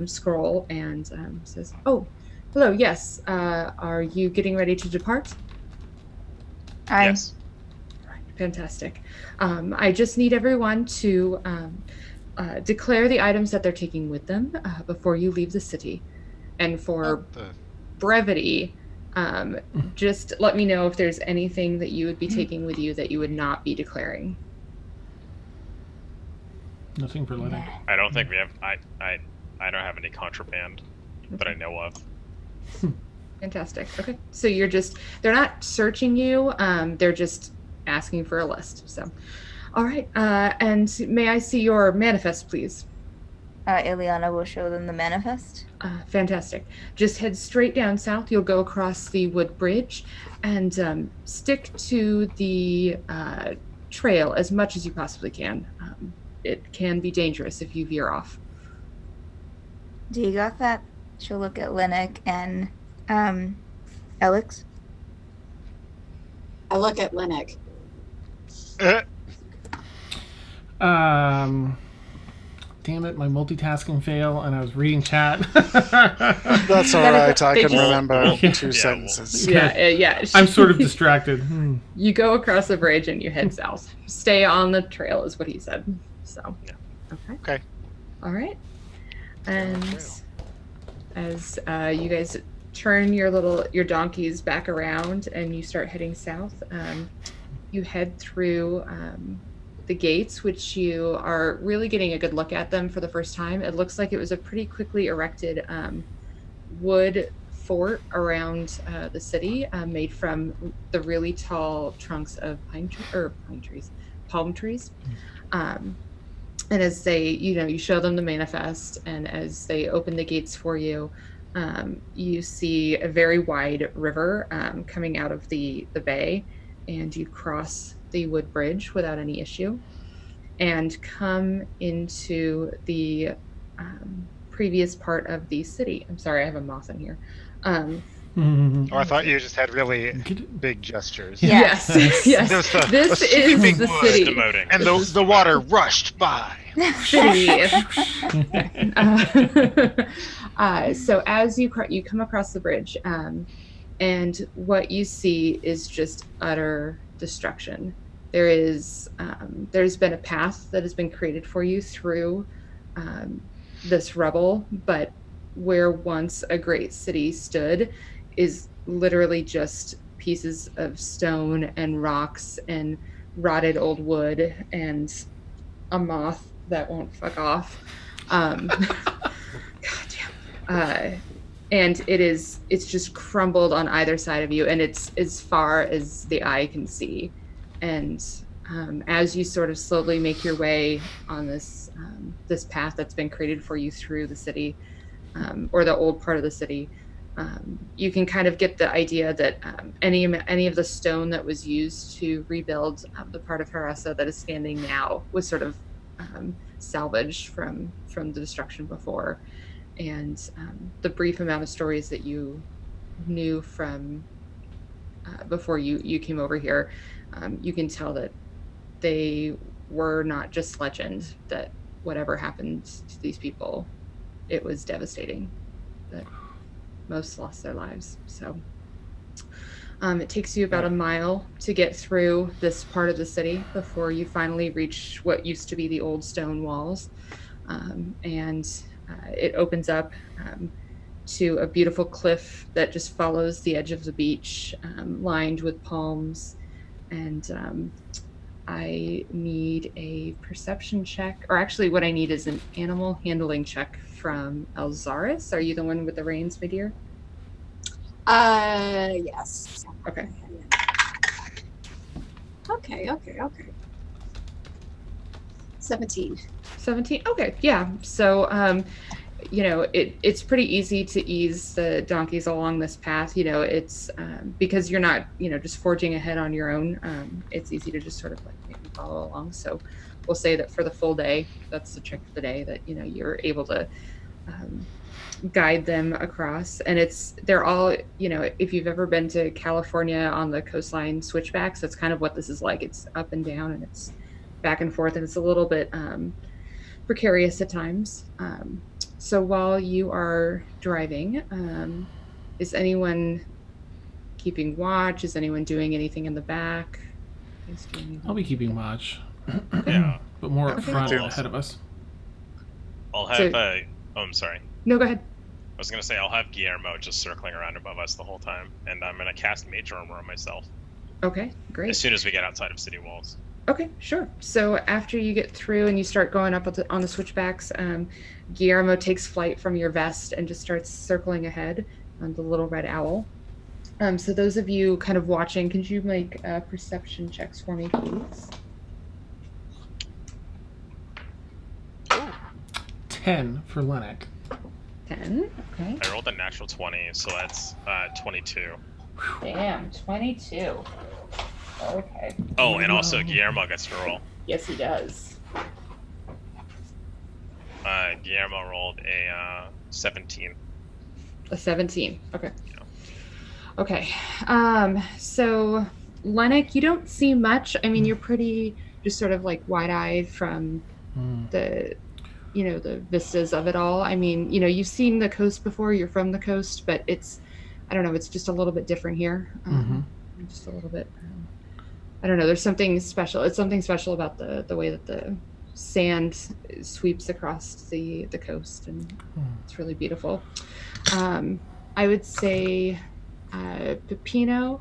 scroll and says, "Oh, hello, yes. Are you getting ready to depart?" Yes. Right, fantastic. I just need everyone to declare the items that they're taking with them before you leave the city. And for brevity, just let me know if there's anything that you would be taking with you that you would not be declaring. Nothing for Llennoc. I don't think we have. I don't have any contraband that I know of. Fantastic. Okay, so they're not searching you. They're just asking for a list. So, all right. And may I see your manifest, please? Ileana will show them the manifest. Fantastic. Just head straight down south. You'll go across the wood bridge and stick to the trail as much as you possibly can. It can be dangerous if you veer off. Do you got that? She'll look at Llennoc and Alex. I look at Llennoc. Damn it, my multitasking fail, and I was reading chat. That's all right. I can remember Yeah. two sentences. Yeah. I'm sort of distracted. You go across the bridge and you head south. Stay on the trail is what he said. So, Okay. All right. And as you guys turn your donkeys back around and you start heading south, you head through the gates, which you are really getting a good look at them for the first time. It looks like it was a pretty quickly erected wood fort around the city, made from the really tall trunks of palm trees. And as they, you show them the manifest, and as they open the gates for you, you see a very wide river coming out of the bay, and you cross the wood bridge without any issue and come into the previous part of the city. I'm sorry, I have a moth in here. Oh, I thought you just had really big gestures. Yes. Yes. This is the city. Demoting. And the water rushed by. City. So as you come across the bridge, and what you see is just utter destruction. There's been a path that has been created for you through this rubble, but where once a great city stood is literally just pieces of stone and rocks and rotted old wood and a moth that won't fuck off. God damn. And it's just crumbled on either side of you, and it's as far as the eye can see. And as you sort of slowly make your way on this path that's been created for you through the city, or the old part of the city, you can kind of get the idea that any of the stone that was used to rebuild the part of Harassa that is standing now was sort of salvaged from the destruction before. And the brief amount of stories that you knew from before you came over here, you can tell that they were not just legend, that whatever happened to these people, it was devastating, that most lost their lives. So it takes you about a mile to get through this part of the city before you finally reach what used to be the old stone walls. And it opens up to a beautiful cliff that just follows the edge of the beach, lined with palms. And I need a perception check, or actually what I need is an animal handling check from Elxaris. Are you the one with the reins, my dear? Yes. Okay. Okay. 17. 17? Okay, yeah. So, it's pretty easy to ease the donkeys along this path. It's because you're not, just forging ahead on your own. It's easy to just sort of like maybe follow along. So we'll say that for the full day, that's the trick of the day, that, you're able to guide them across. And they're all, if you've ever been to California on the coastline switchbacks, that's kind of what this is like. It's up and down and it's back and forth, and it's a little bit precarious at times. So while you are driving, is anyone keeping watch? Is anyone doing anything in the back? I'll be keeping watch. Yeah. But more up Okay. front Cool. ahead of us. I'll have So- I'm sorry. No, go ahead. I was gonna say I'll have Guillermo just circling around above us the whole time, and I'm gonna cast Mage Armor on myself Okay, great. as soon as we get outside of city walls. Okay, sure. So after you get through and you start going up on the switchbacks, Guillermo takes flight from your vest and just starts circling ahead on the little red owl. So those of you kind of watching, could you make perception checks for me, please? 10 for Llennoc. 10. Okay. I rolled a natural 20, so that's 22. Damn, 22. Okay. Oh, and also Guillermo gets to roll. Yes, he does. Guillermo rolled a 17. A 17. Okay. Yeah. Okay. So Llennoc, you don't see much. I mean, you're pretty just sort of like wide-eyed from the vistas of it all. I mean, you've seen the coast before. You're from the coast, but I don't know. It's just a little bit different here. Just a little bit. I don't know. There's something special. It's something special about the way that the sand sweeps across the coast, and it's really beautiful. I would say, Pepino,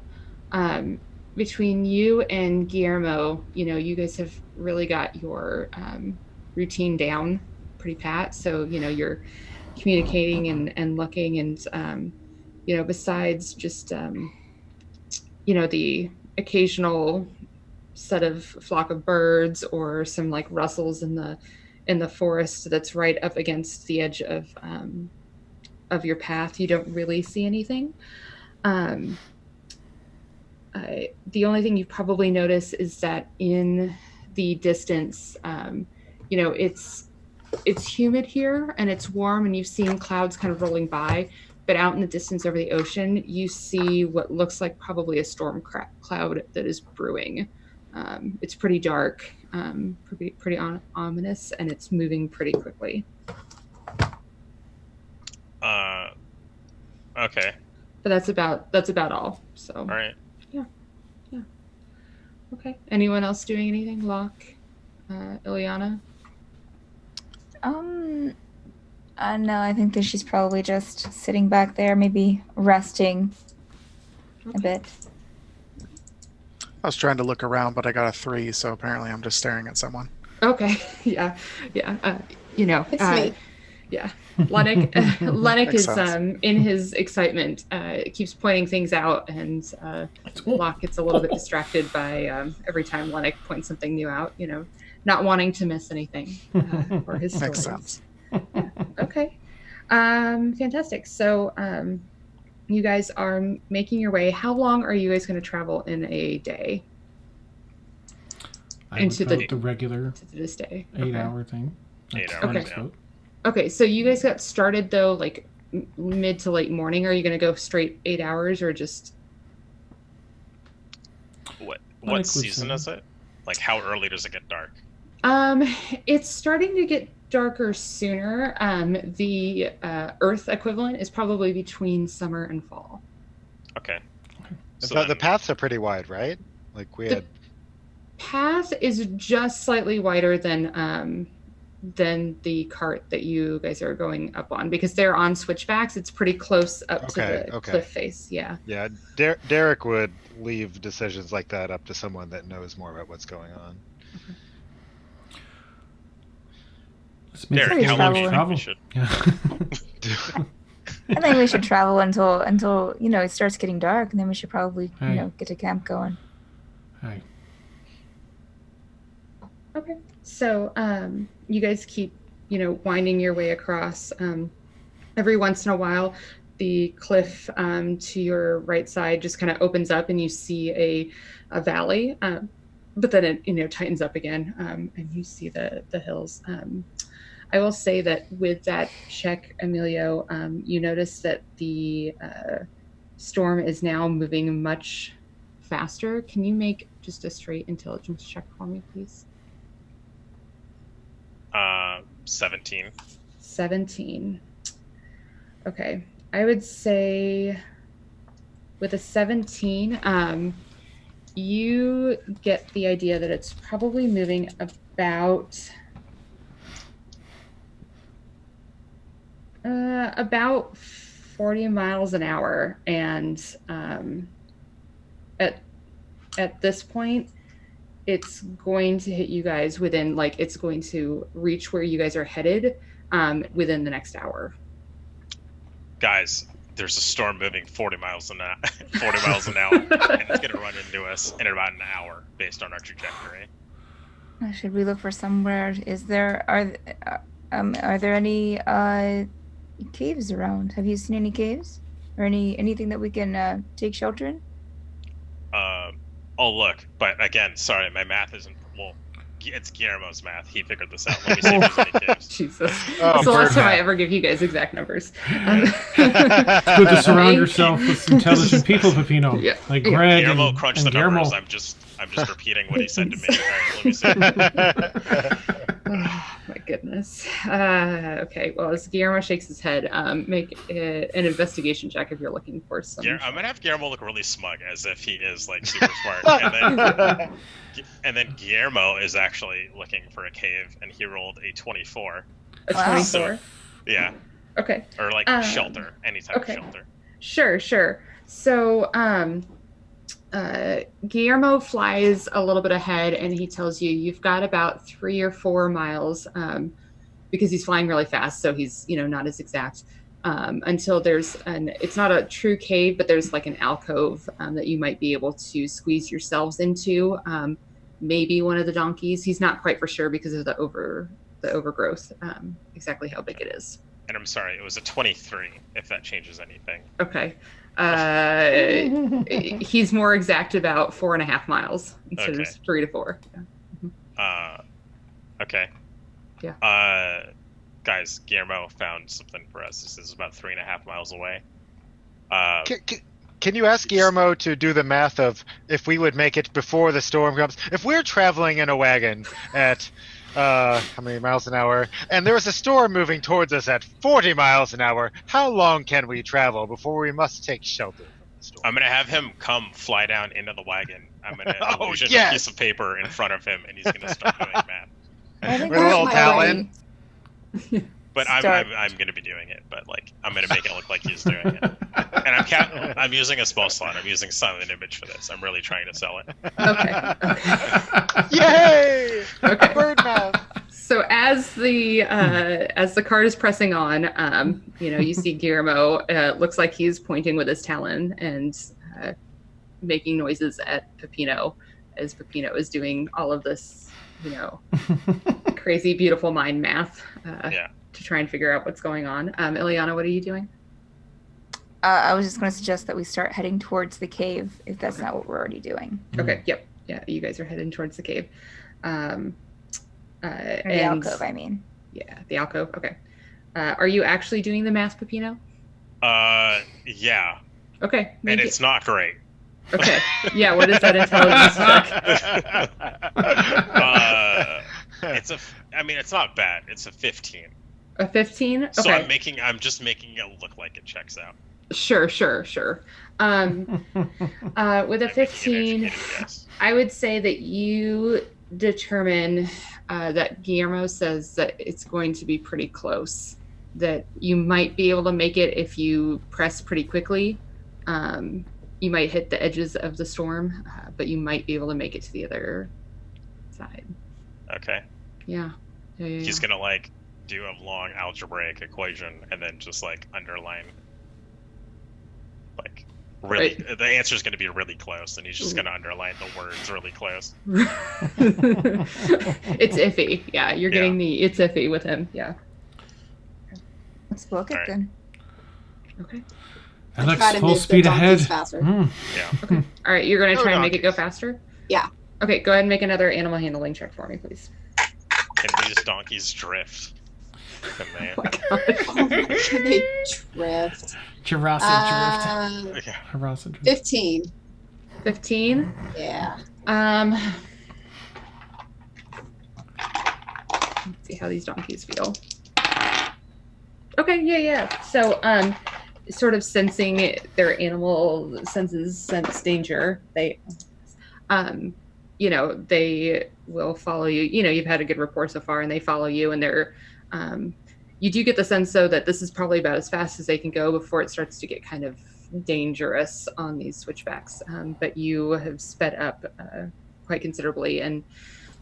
between you and Guillermo, you guys have really got your routine down pretty pat. So, you're communicating and looking, and, besides just, the occasional set of flock of birds or some like rustles in the forest that's right up against the edge of your path, you don't really see anything. The only thing you probably notice is that in the distance, it's humid here and it's warm, and you've seen clouds kind of rolling by. But out in the distance over the ocean, you see what looks like probably a storm cloud that is brewing. It's pretty dark, pretty ominous, and it's moving pretty quickly. Okay. But that's about all. So. All right. Yeah. Okay. Anyone else doing anything? Locke, Ileana? No, I think that she's probably just sitting back there, maybe resting a bit. I was trying to look around, but I got a 3, so apparently I'm just staring at someone. Okay. Yeah. It's me. Yeah. Llennoc is sense. in his excitement keeps pointing things out, and Locke gets a little bit distracted by every time Llennoc points something new out. Not wanting to miss anything or his Makes stories. sense. Yeah. Okay. Fantastic. So you guys are making your way. How long are you guys going to travel in a day? Into the regular To this day. 8-hour thing. 8 That's hours, Lennox yeah. boat. Okay, so you guys got started though, like mid to late morning. Are you going to go straight 8 hours or just? What season is it? Like, how early does it get dark? It's starting to get darker sooner. The Earth equivalent is probably between summer and fall. Okay. So the paths are pretty wide, right? Like we had. Path is just slightly wider than the cart that you guys are going up on, because they're on switchbacks. It's pretty close up to the cliff face. Yeah. Yeah, Derek would leave decisions like that up to someone that knows more about what's going on. Derek, how long do you think we should? I think we should travel until it starts getting dark, and then we should probably get to camp going. Hey. Okay. So you guys keep winding your way across. Every once in a while, the cliff to your right side just kind of opens up, and you see a valley. But then it tightens up again, and you see the hills. I will say that with that check, Emilio, you notice that the storm is now moving much faster. Can you make just a straight intelligence check for me, please? 17. 17. Okay. I would say with a 17, you get the idea that it's probably moving about 40 miles an hour, and at this point, it's going to hit you guys within, it's going to reach where you guys are headed within the next hour. Guys, there's a storm moving 40 miles an hour, and it's going to run into us in about an hour based on our trajectory. Should we look for somewhere? Are there any caves around? Have you seen any caves or anything that we can take shelter in? Oh, look, but again, sorry, my math isn't, it's Guillermo's math. He figured this out. Let me see if there's any caves. Jesus. That's the last time I ever give you guys exact numbers. It's good to surround yourself with intelligent people, Peppino. Yeah. Like Greg Guillermo and crunched the Guillermo. numbers. I'm just repeating what he said to me. All right, let me see. Oh, my goodness. Okay, well, as Guillermo shakes his head, make an investigation check if you're looking for some. I'm going to have Guillermo look really smug, as if he is, super smart. And then Guillermo is actually looking for a cave, and he rolled a 24. A 24? So, yeah. Okay. Or, shelter, any type of shelter. Sure. So, Guillermo flies a little bit ahead, and he tells you've got about 3 or 4 miles, because he's flying really fast, so he's not as exact, until there's it's not a true cave, but there's an alcove that you might be able to squeeze yourselves into. Maybe one of the donkeys. He's not quite for sure because of the overgrowth, exactly how big it is. And I'm sorry, it was a 23, if that changes anything. Okay. He's more exact about 4.5 miles instead of 3 to 4. Yeah. Okay. Yeah. Guys, Guillermo found something for us. This is about 3.5 miles away. Can you ask Guillermo to do the math of if we would make it before the storm comes? If we're traveling in a wagon at how many miles an hour, and there was a storm moving towards us at 40 miles an hour, how long can we travel before we must take shelter from the storm? I'm going to have him come fly down into the wagon. I'm going to illusion a piece of paper in front of him, and he's going to start doing math. With a little talent. But I'm going to be doing it, but I'm going to make it look like he's doing it. And I'm using a spell slot. I'm using silent image for this. I'm really trying to sell it. Okay. Yay! Okay. Bird mouth. So as the cart is pressing on, you see Guillermo. Looks like he's pointing with his talon and making noises at Peppino, as Peppino is doing all of this, crazy, beautiful mind math. To try and figure out what's going on. Ileana, what are you doing? I was just going to suggest that we start heading towards the cave, if that's not what we're already doing. Okay, yep. Yeah, you guys are heading towards the cave. The alcove, I mean. Yeah, the alcove, okay. Are you actually doing the math, Peppino? Yeah. Okay. And it's not great. Okay. Yeah, what is that intelligence check? It's not bad. It's a 15. A 15? Okay. So I'm just making it look like it checks out. Sure. With a 15, I would say that you determine that Guillermo says that it's going to be pretty close. That you might be able to make it if you press pretty quickly. You might hit the edges of the storm, but you might be able to make it to the other side. Okay. Yeah. He's gonna like do a long algebraic equation and then just like underline. Like really, right. The answer is gonna be really close, and he's just gonna underline the words really close. It's iffy. Yeah, you're getting it's iffy with him. Yeah. Let's book it then. Okay. Alex, full speed ahead. Yeah. Okay. All right, you're going to try and make it go faster? Yeah. Okay, go ahead and make another animal handling check for me, please. Can these donkeys drift? Can they? Oh my gosh. Can they drift? Harassa drift. 15. 15? Yeah. Let's see how these donkeys feel. Okay, yeah. So, sort of sensing their animal senses sense danger. They, they will follow you. You've had a good rapport so far, and they follow you. And they're, you do get the sense though that this is probably about as fast as they can go before it starts to get kind of dangerous on these switchbacks. But you have sped up quite considerably, and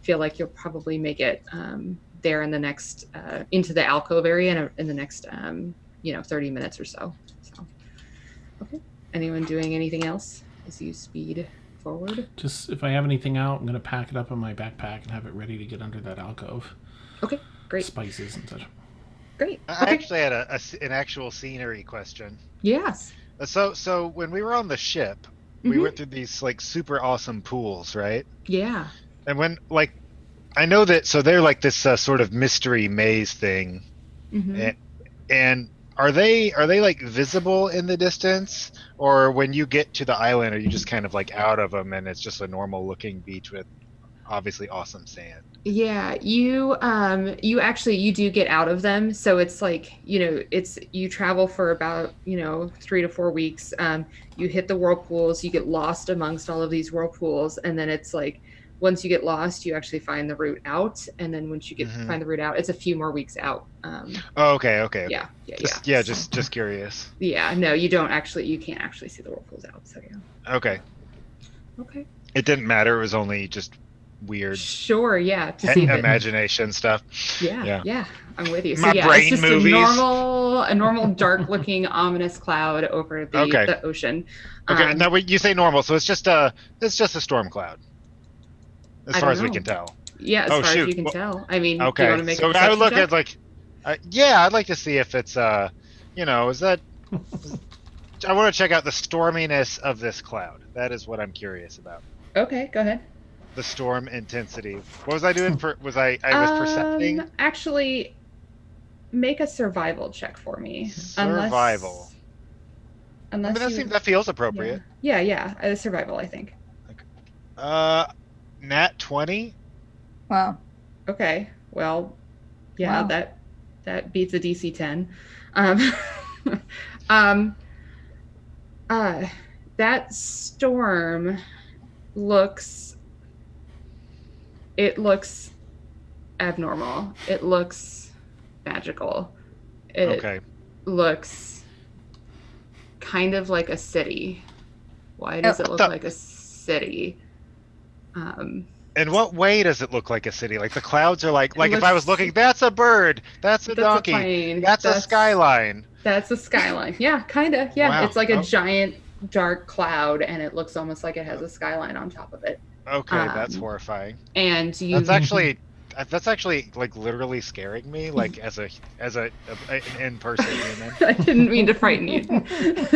feel like you'll probably make it there in the next into the alcove area in the next 30 minutes or so. Okay. Anyone doing anything else as you speed forward? Just if I have anything out, I'm going to pack it up in my backpack and have it ready to get under that alcove. Okay, great. Spices and such. Great. I actually had an actual scenery question. Yes. So when we were on the ship, we went through these like super awesome pools, right? Yeah. And when I know that, so they're like this sort of mystery maze thing, and are they like visible in the distance, or when you get to the island, are you just kind of like out of them and it's just a normal looking beach with obviously awesome sand? Yeah, you do get out of them, so it's like you travel for about 3 to 4 weeks. You hit the whirlpools, you get lost amongst all of these whirlpools, and then it's like once you get lost, you actually find the route out, and then once you find the route out, it's a few more weeks out. Okay. Yeah. Just curious. Yeah, no, you can't actually see the whirlpools out. So yeah. Okay. It didn't matter. It was only just weird. Sure. Yeah. To see imagination stuff. Yeah. I'm with you. So My brain it's just movies. a normal dark-looking ominous cloud over the ocean. Okay. Now you say normal, so it's just a storm cloud. As far as we can tell. Yeah, as far as you can tell. I mean, okay. Do you want to make so I would look check? At I'd like to see if it's is that I want to check out the storminess of this cloud. That is what I'm curious about. Okay, go ahead. The storm intensity. What was I doing I was percepting? Actually, make a survival check for me. Survival. That feels appropriate. Yeah. Survival, I think. Nat 20. Wow. Okay. Well, yeah, wow. That beats a DC 10. That storm looks abnormal. It looks magical. It looks kind of like a city. Why does it look like a city? In what way does it look like a city? Like the clouds are like if I was looking, that's a bird, that's a donkey, a plane, that's a skyline. That's a skyline. Yeah, kind of. Yeah, wow. It's like a giant dark cloud, and it looks almost like it has a skyline on top of it. Okay, that's horrifying. And that's actually like literally scaring me, like as an in-person human. I didn't mean to frighten you,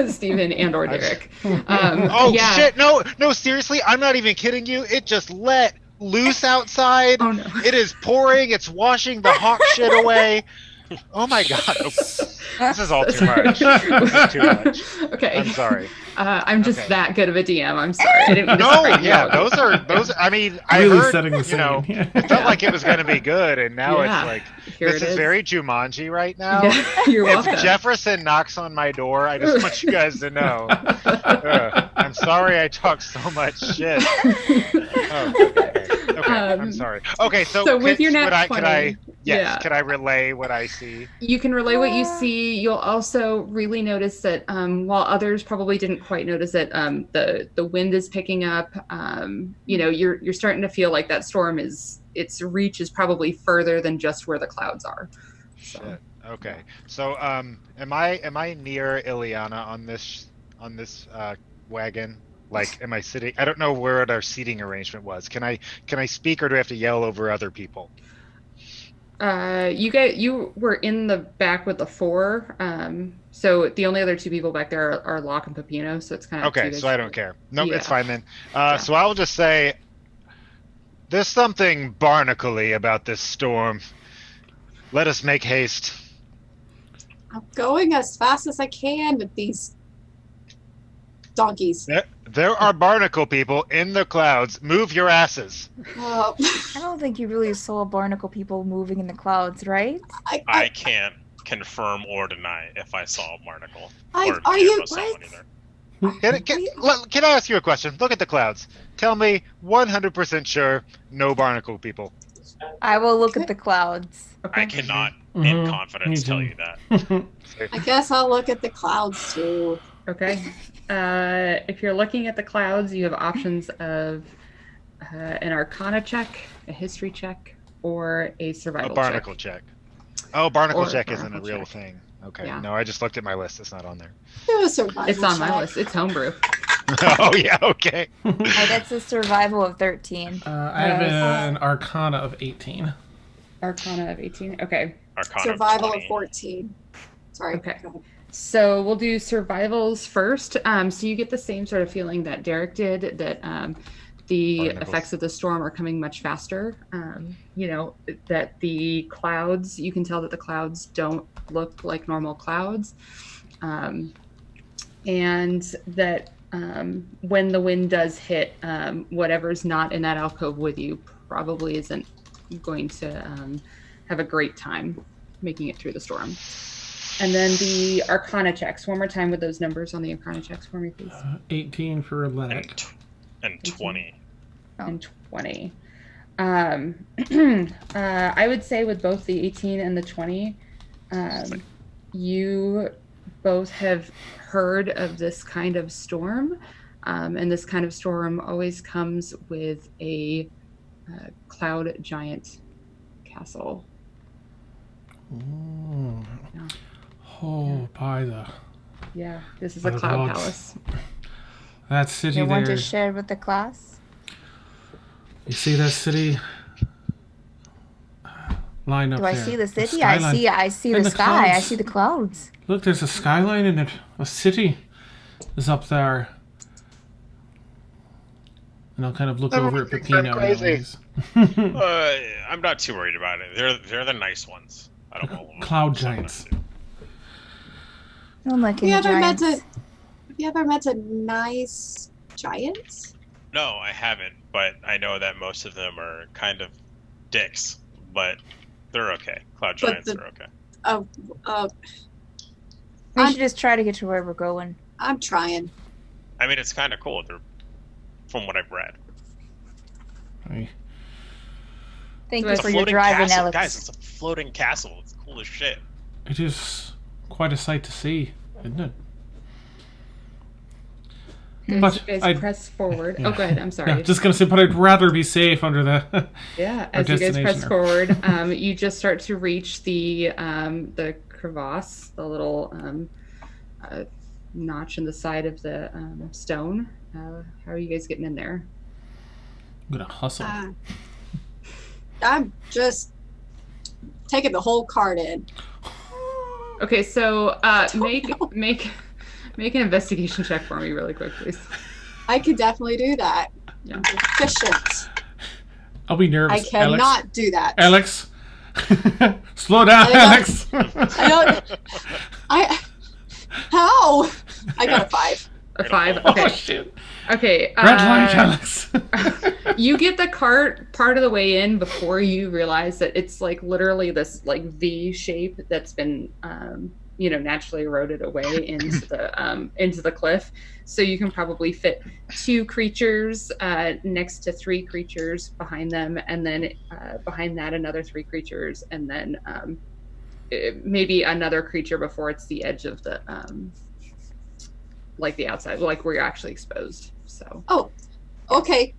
Stephen and/or Derek. Shit! No, seriously, I'm not even kidding you. It just let loose outside. Oh no! It is pouring. It's washing the hawk shit away. Oh my god. This is all too much. This is too much. Okay. I'm sorry. I'm just Okay. that good of a DM. I'm sorry. I didn't mean to No, scream yeah, out. those. I mean, I Really heard, setting the you know, scene. it felt like it was going to be good, and now Yeah. it's like Here this it is very Jumanji right now. Yeah, you're If welcome. Jefferson knocks on my door, I just want you guys to know. I'm sorry I talk so much shit. Oh, okay, I'm sorry. Okay, so with your nat could I 20, yes, yeah. could I relay what I see? You can relay what you see. You'll also really notice that while others probably didn't quite notice it, the wind is picking up. You know, you're starting to feel like that storm its reach is probably further than just where the clouds are. So. Shit. Okay. So am I near Ileana on this wagon? Like, am I sitting? I don't know where our seating arrangement was. Can I speak, or do I have to yell over other people? You were in the back with the 4. So the only other 2 people back there are Locke and Peppino. So it's kind of Okay, so I don't care. Nope, Yeah. it's fine then. So I'll just say, there's something barnacle-y about this storm. Let us make haste. I'm going as fast as I can with these donkeys. There are barnacle people in the clouds. Move your asses. Oh, I don't think you really saw barnacle people moving in the clouds, right? I can't confirm or deny if I saw a barnacle. I- or are if you- I saw one what? either. Can I ask you a question? Look at the clouds. Tell me 100% sure no barnacle people. I will look at the clouds. Okay. I cannot, in Mhm. confidence, Me tell too. you that. I guess I'll look at the clouds too. Okay. If you're looking at the clouds, you have options of an Arcana check, a History check, or a A Survival barnacle check. check. Oh, barnacle Or check isn't a barnacle real check. thing. Okay. Yeah. No, I just looked at my list. It's not on there. It was survival It's on my check. list. It's Homebrew. Oh, yeah, okay. That's a survival of 13. I have an Arcana of 18. Arcana of 18. Okay. Arcana Survival of 20. 14. Sorry. Okay. Go ahead. So we'll do survivals first. So you get the same sort of feeling that Derek did, that the Barnacles. effects of the storm are coming much faster. You know, that the clouds, you can tell that the clouds don't look like normal clouds. And that when the wind does hit, whatever's not in that alcove with you probably isn't going to have a great time making it through the storm. And then the Arcana checks. One more time with those numbers on the Arcana checks for me, please. 18 for Llennoc. And 20. And 20. I would say with both the 18 and the 20, you both have heard of this kind of storm. And this kind of storm always comes with a cloud giant castle. Ooh. Yeah. Oh, by the... Yeah, this is By a the cloud gods. palace. That city You want there. to share with the class? You see that city? Line up Do I there. see the city? skyline. I see And the the sky. I clouds. see the clouds. Look, there's a skyline and a city is up there. And I'll kind of look over at Everything's Peppino. crazy. I'm not too worried about it. They're the nice ones. I don't know. Cloud giants. I don't like Have any you giants. ever met a nice giant? No, I haven't, but I know that most of them are kind of dicks, but they're okay. Cloud But giants the- are okay. We should just try to get to where we're going. I'm trying. I mean, it's kind of cool. They're, from what I've read. Hey, Thank So you it's for a your floating driving, castle, Alex. guys. It's a floating castle. It's cool as shit. it is quite a sight to see, isn't it? As But you guys I'd- press forward. yeah. Oh, go ahead. I'm sorry. Yeah, just gonna say, but I'd rather be safe under the. Yeah, our as you guys press destination forward, you just start to reach the crevasse, the little notch in the side of the stone. How are you guys getting in there? I'm gonna hustle. I'm just taking the whole cart in. Okay, so make an investigation check for me really quick, please. I could definitely do that. Yeah. I'm efficient. I'll be I nervous. cannot do that. Alex. Slow down, I got- Alex. How? I got a 5. A 5. Oh Okay. shit! Okay. Red light, Alex. You get the cart part of the way in before you realize that it's like literally this like V shape that's been naturally eroded away into the cliff. So you can probably fit 2 creatures next to 3 creatures behind them, and then behind that another 3 creatures, and then maybe another creature before it's the edge of the like the outside, like where you're actually exposed. So. Oh, okay.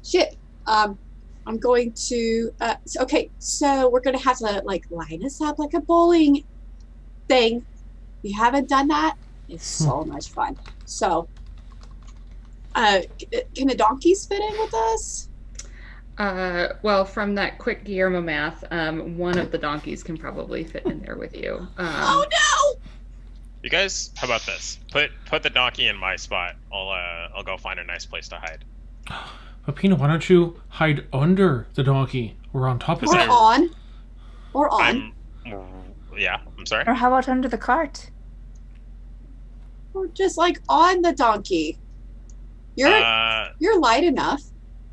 Shit. I'm going to. Okay, so we're gonna have to like line us up like a bowling thing. We haven't done that. It's so much fun. So, can the donkeys fit in with us? Well, from that quick Guillermo math, one of the donkeys can probably fit in there with you. Oh no! You guys, how about this? Put the donkey in my spot. I'll go find a nice place to hide. Peppino, why don't you hide under the donkey or on top of Or it? on. Or on. I'm sorry. Or how about under the cart? Or just like on the donkey. You're light enough.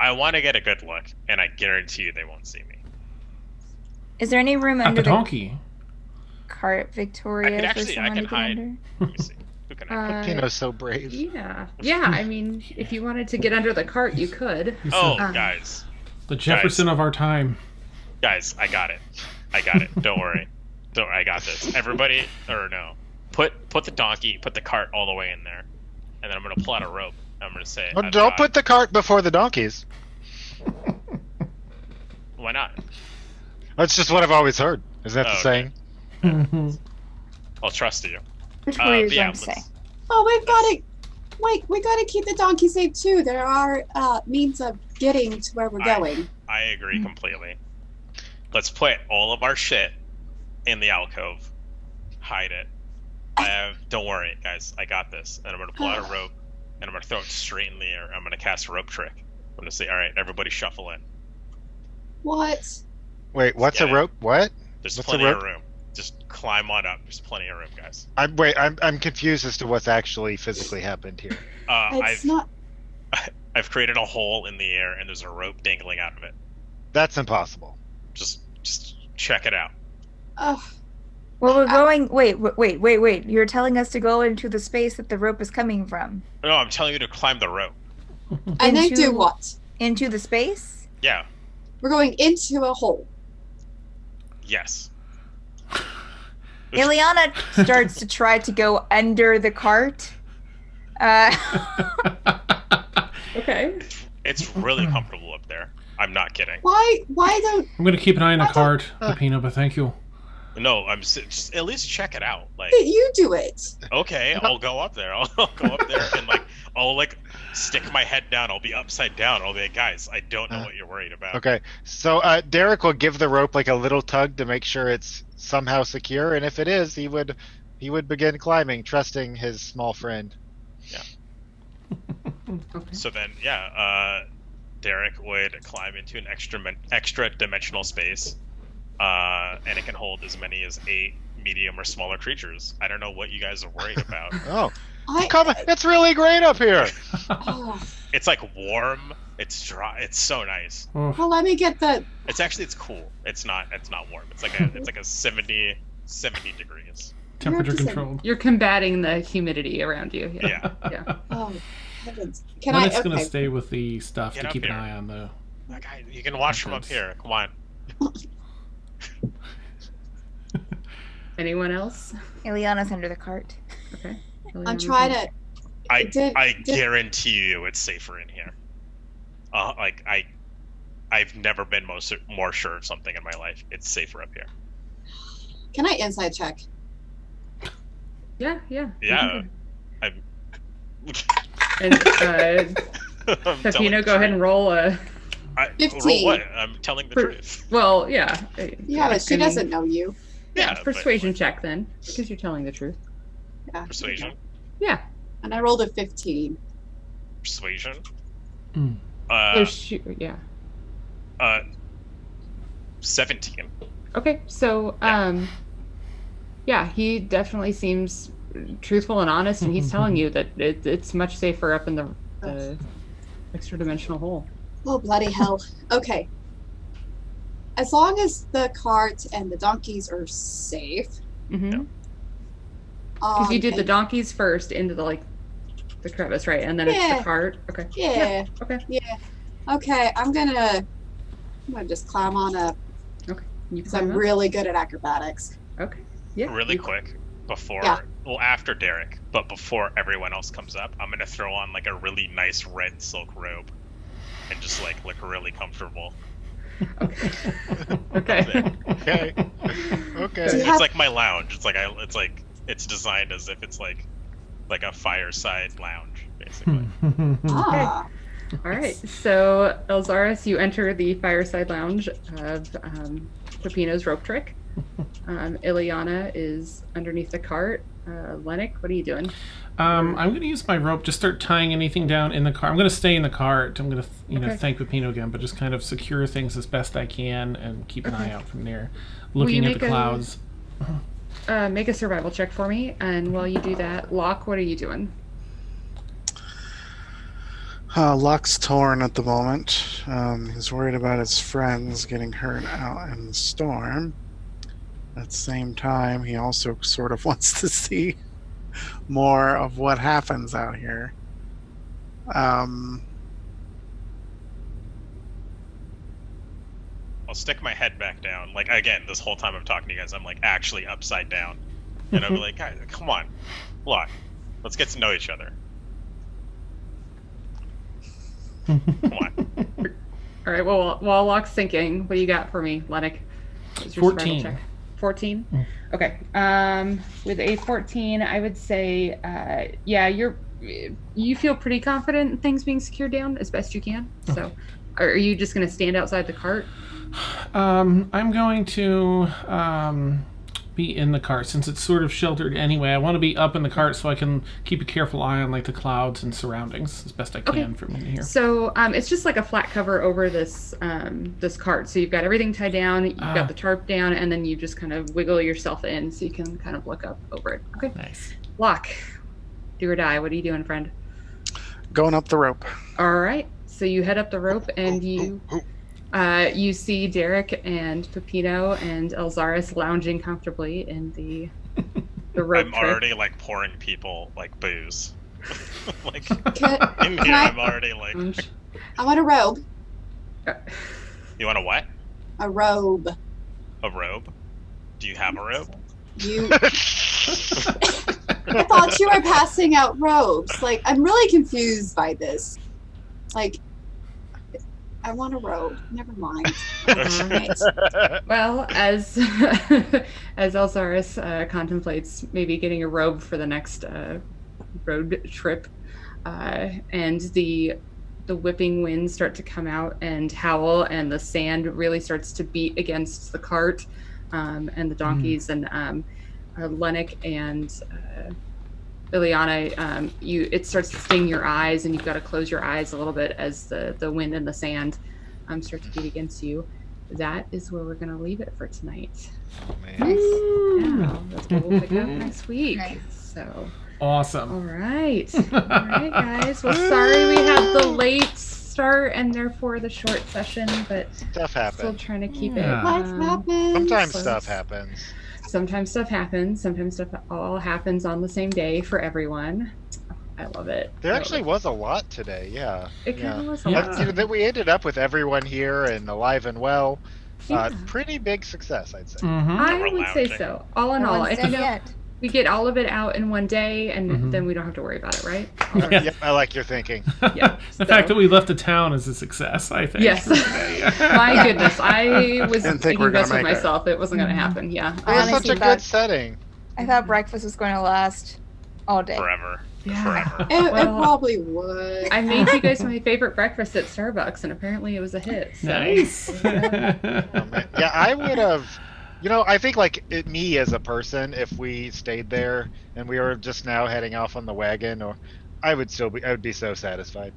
I want to get a good look, and I guarantee you they won't see me. Is there any room At under the donkey. cart, Victoria, for someone I can to get hide. under? Let me see. Who can I? Pino's so brave. Yeah. I mean, if you wanted to get under the cart, you could. Oh, guys, The Jefferson of our time. guys, I got it. Don't worry. I got this. Everybody, or no, put the donkey, put the cart all the way in there, and then I'm gonna pull out a rope. I'm gonna say. Well, don't put the cart before the donkeys. Why not? That's just what I've always heard. Isn't that the Okay. saying? I'll trust you. Victoria's Yeah, going to say. let's- Oh, we gotta keep the donkey safe too. There are means of getting to where we're going. I agree completely. Let's put all of our shit in the alcove. Hide it. Don't worry, guys. I got this. And I'm gonna pull out a rope, and I'm gonna throw it straight in the air. I'm gonna cast a rope trick. I'm gonna say, "All right, everybody, shuffle in." What? Wait, what's Get a it. rope? What? There's What's plenty a of rope? room. Just climb on up. There's plenty of room, guys. I'm confused as to what's actually physically happened here. It's not. I've created a hole in the air, and there's a rope dangling out of it. That's impossible. Just check it out. Oh, Well, we're going. Wait. You're telling us to go into the space that the rope is coming from. No, I'm telling you to climb the rope. and then Into- do what? Into the space? Yeah. We're going into a hole. Yes. Ileana starts to try to go under the cart. Okay. It's really comfortable up there. I'm not kidding. Why don't? I'm gonna keep an eye on the cart, Peppino, but thank you. No, just at least check it out. Like, You do it. okay, I'll go up there. I'll go up there and I'll stick my head down. I'll be upside down. I'll be like, guys, I don't know what you're worried about. Okay, so Derek will give the rope like a little tug to make sure it's somehow secure, and if it is, he would begin climbing, trusting his small friend. Okay. So then, Derek would climb into an extra dimensional space, and it can hold as many as 8 medium or smaller creatures. I don't know what you guys are worried about. Oh, it's really great up here. Oh, It's like warm. It's dry. It's so nice. Oh, well, let me get the. It's cool. It's not warm. It's like a 70 degrees. temperature You're controlled. You're combating the humidity around you. Yeah. Yeah. Oh, heavens! Can Lennox I? gonna Okay. stay with the stuff Get to up keep an here. eye on the. Like, you can watch from up here. Come on. Anyone else? Ileana's under the cart. Okay. I'm trying to. I Did- guarantee you it's safer in here. I've never been more sure of something in my life. It's safer up here. Can I inside check? Yeah. Yeah. I'm. And I'm telling Peppino, the go ahead truth. and roll a. Roll 15. what? I'm telling the truth. Well, yeah. Yeah, but she I mean, doesn't know you. Yeah. Persuasion check then, because you're telling the truth. Yeah. Persuasion. Yeah. And I rolled a 15. Persuasion. Hmm. Oh, shoot. Yeah. 17. Okay, so yeah, he definitely seems truthful and honest, and he's telling you that it's much safer up in the extra dimensional hole. Oh, bloody hell. Okay. As long as the cart and the donkeys are safe. Mm-hmm. Because you did the donkeys first into the crevice, right? And then it's the cart. Okay. Yeah. Okay. Yeah. Okay, I'm gonna just climb on up. Okay. Because I'm really good at acrobatics. Okay. Yeah. Really quick, after Derek, but before everyone else comes up, I'm gonna throw on like a really nice red silk robe, and just like look really comfortable. Okay. Okay. Okay. Okay. It's like my lounge. It's designed as if it's like a fireside lounge, basically. Ah. All right. So, Elxaris, you enter the fireside lounge of Peppino's rope trick. Ileana is underneath the cart. Llennoc, what are you doing? I'm going to use my rope to start tying anything down in the cart. I'm going to stay in the cart. I'm going to thank Peppino again, but just kind of secure things as best I can and keep an eye out from there, looking at the clouds. Make a survival check for me, and while you do that, Locke, what are you doing? Locke's torn at the moment. He's worried about his friends getting hurt out in the storm. At the same time, he also sort of wants to see more of what happens out here. I'll stick my head back down. Like, again, this whole time I'm talking to you guys, I'm like actually upside down. And I'll be like, guys, come on. Look, let's get to know each other. Come on. All right, well, while Locke's thinking, what do you got for me, Llennoc? 14. 14? Okay. With a 14, I would say, you feel pretty confident in things being secured down as best you can. Okay. So, are you just going to stand outside the cart? I'm going to be in the cart since it's sort of sheltered anyway. I want to be up in the cart so I can keep a careful eye on like the clouds and surroundings as best I can from in here. So it's just like a flat cover over this this cart. So you've got everything tied down, you've got the tarp down, and then you just kind of wiggle yourself in so you can kind of look up over it. Okay. Nice. Locke, do or die. What are you doing, friend? Going up the rope. All right. So you head up the rope and you see Derek and Peppino and Elxaris lounging comfortably in the rope. I'm already like pouring people like booze. Like I'm already like. I want a robe. You want a what? A robe. A robe? Do you have a robe? I thought you were passing out robes. Like, I'm really confused by this. Like, I want a robe. Never mind. Well, as Elxaris contemplates maybe getting a robe for the next road trip, and the whipping winds start to come out and howl, and the sand really starts to beat against the cart and the donkeys, and Llennoc and Ileana, it starts to sting your eyes, and you've got to close your eyes a little bit as the wind and the sand start to beat against you. That is where we're going to leave it for tonight. Oh, man. Nice. Yeah, that's what we'll pick up next week. Nice. So awesome. All right, guys. Well, sorry we had the late start and therefore the short session, but stuff happens. Still trying to keep it. Life happens. Sometimes stuff happens. Sometimes stuff happens. Sometimes stuff all happens on the same day for everyone. I love it. There actually was a lot today, yeah. It kind of was a lot. That we ended up with everyone here and alive and well. Pretty big success, I'd say. Mm-hmm. I would say so. All in all, I think we get all of it out in one day, and then we don't have to worry about it, right? Yeah, I like your thinking. Yeah. The fact that we left the town is a success, I think. Yes. My goodness, I was thinking this with myself. It wasn't going to happen. Yeah. It was such a good setting. I thought breakfast was going to last all day. Forever. Yeah. Forever. It probably would. I made you guys my favorite breakfast at Starbucks, and apparently it was a hit. So. Nice. Yeah, I would have. I think me as a person, if we stayed there and we were just now heading off on the wagon, I would be so satisfied.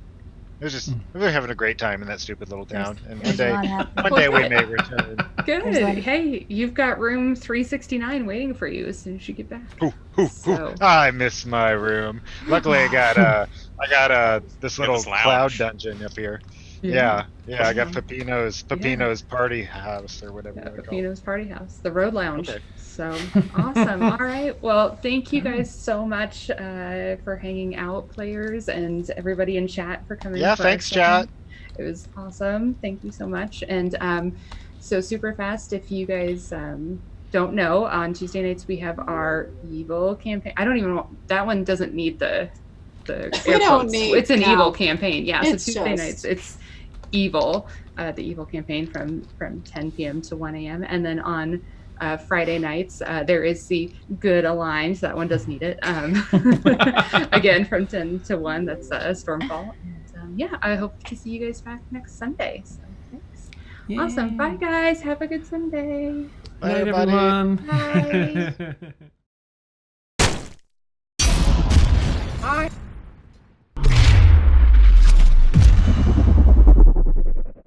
we're having a great time in that stupid little town, and There's a lot happening. one day we may return. Good. There's like- Hey, you've got room 369 waiting for you as soon as you get back. So- I miss my room. Luckily, I got this little this lounge. cloud dungeon up here. Yeah, I got Pepino's party house or whatever. Yeah, you wanna call it. Pepino's Party House, the Road Lounge. Okay. So awesome. All right. Well, thank you guys so much for hanging out, players, and everybody in chat for coming. Yeah, for our thanks, session. chat. It was awesome. Thank you so much. And so super fast, if you guys don't know, on Tuesday nights we have our evil campaign. I don't even know, that one doesn't need the We air don't quotes. need- It's an no. evil campaign. Yeah, so It's Tuesday just- nights it's evil, the evil campaign from 10 p.m. to 1 a.m. And then on Friday nights there is the good aligned. That one does need it. Again, from 10 to 1. That's Stormfall. And yeah, I hope to see you guys back next Sunday. So thanks. Awesome. Bye guys. Have a good Sunday. Bye, Night, everybody. everyone. Bye. Bye.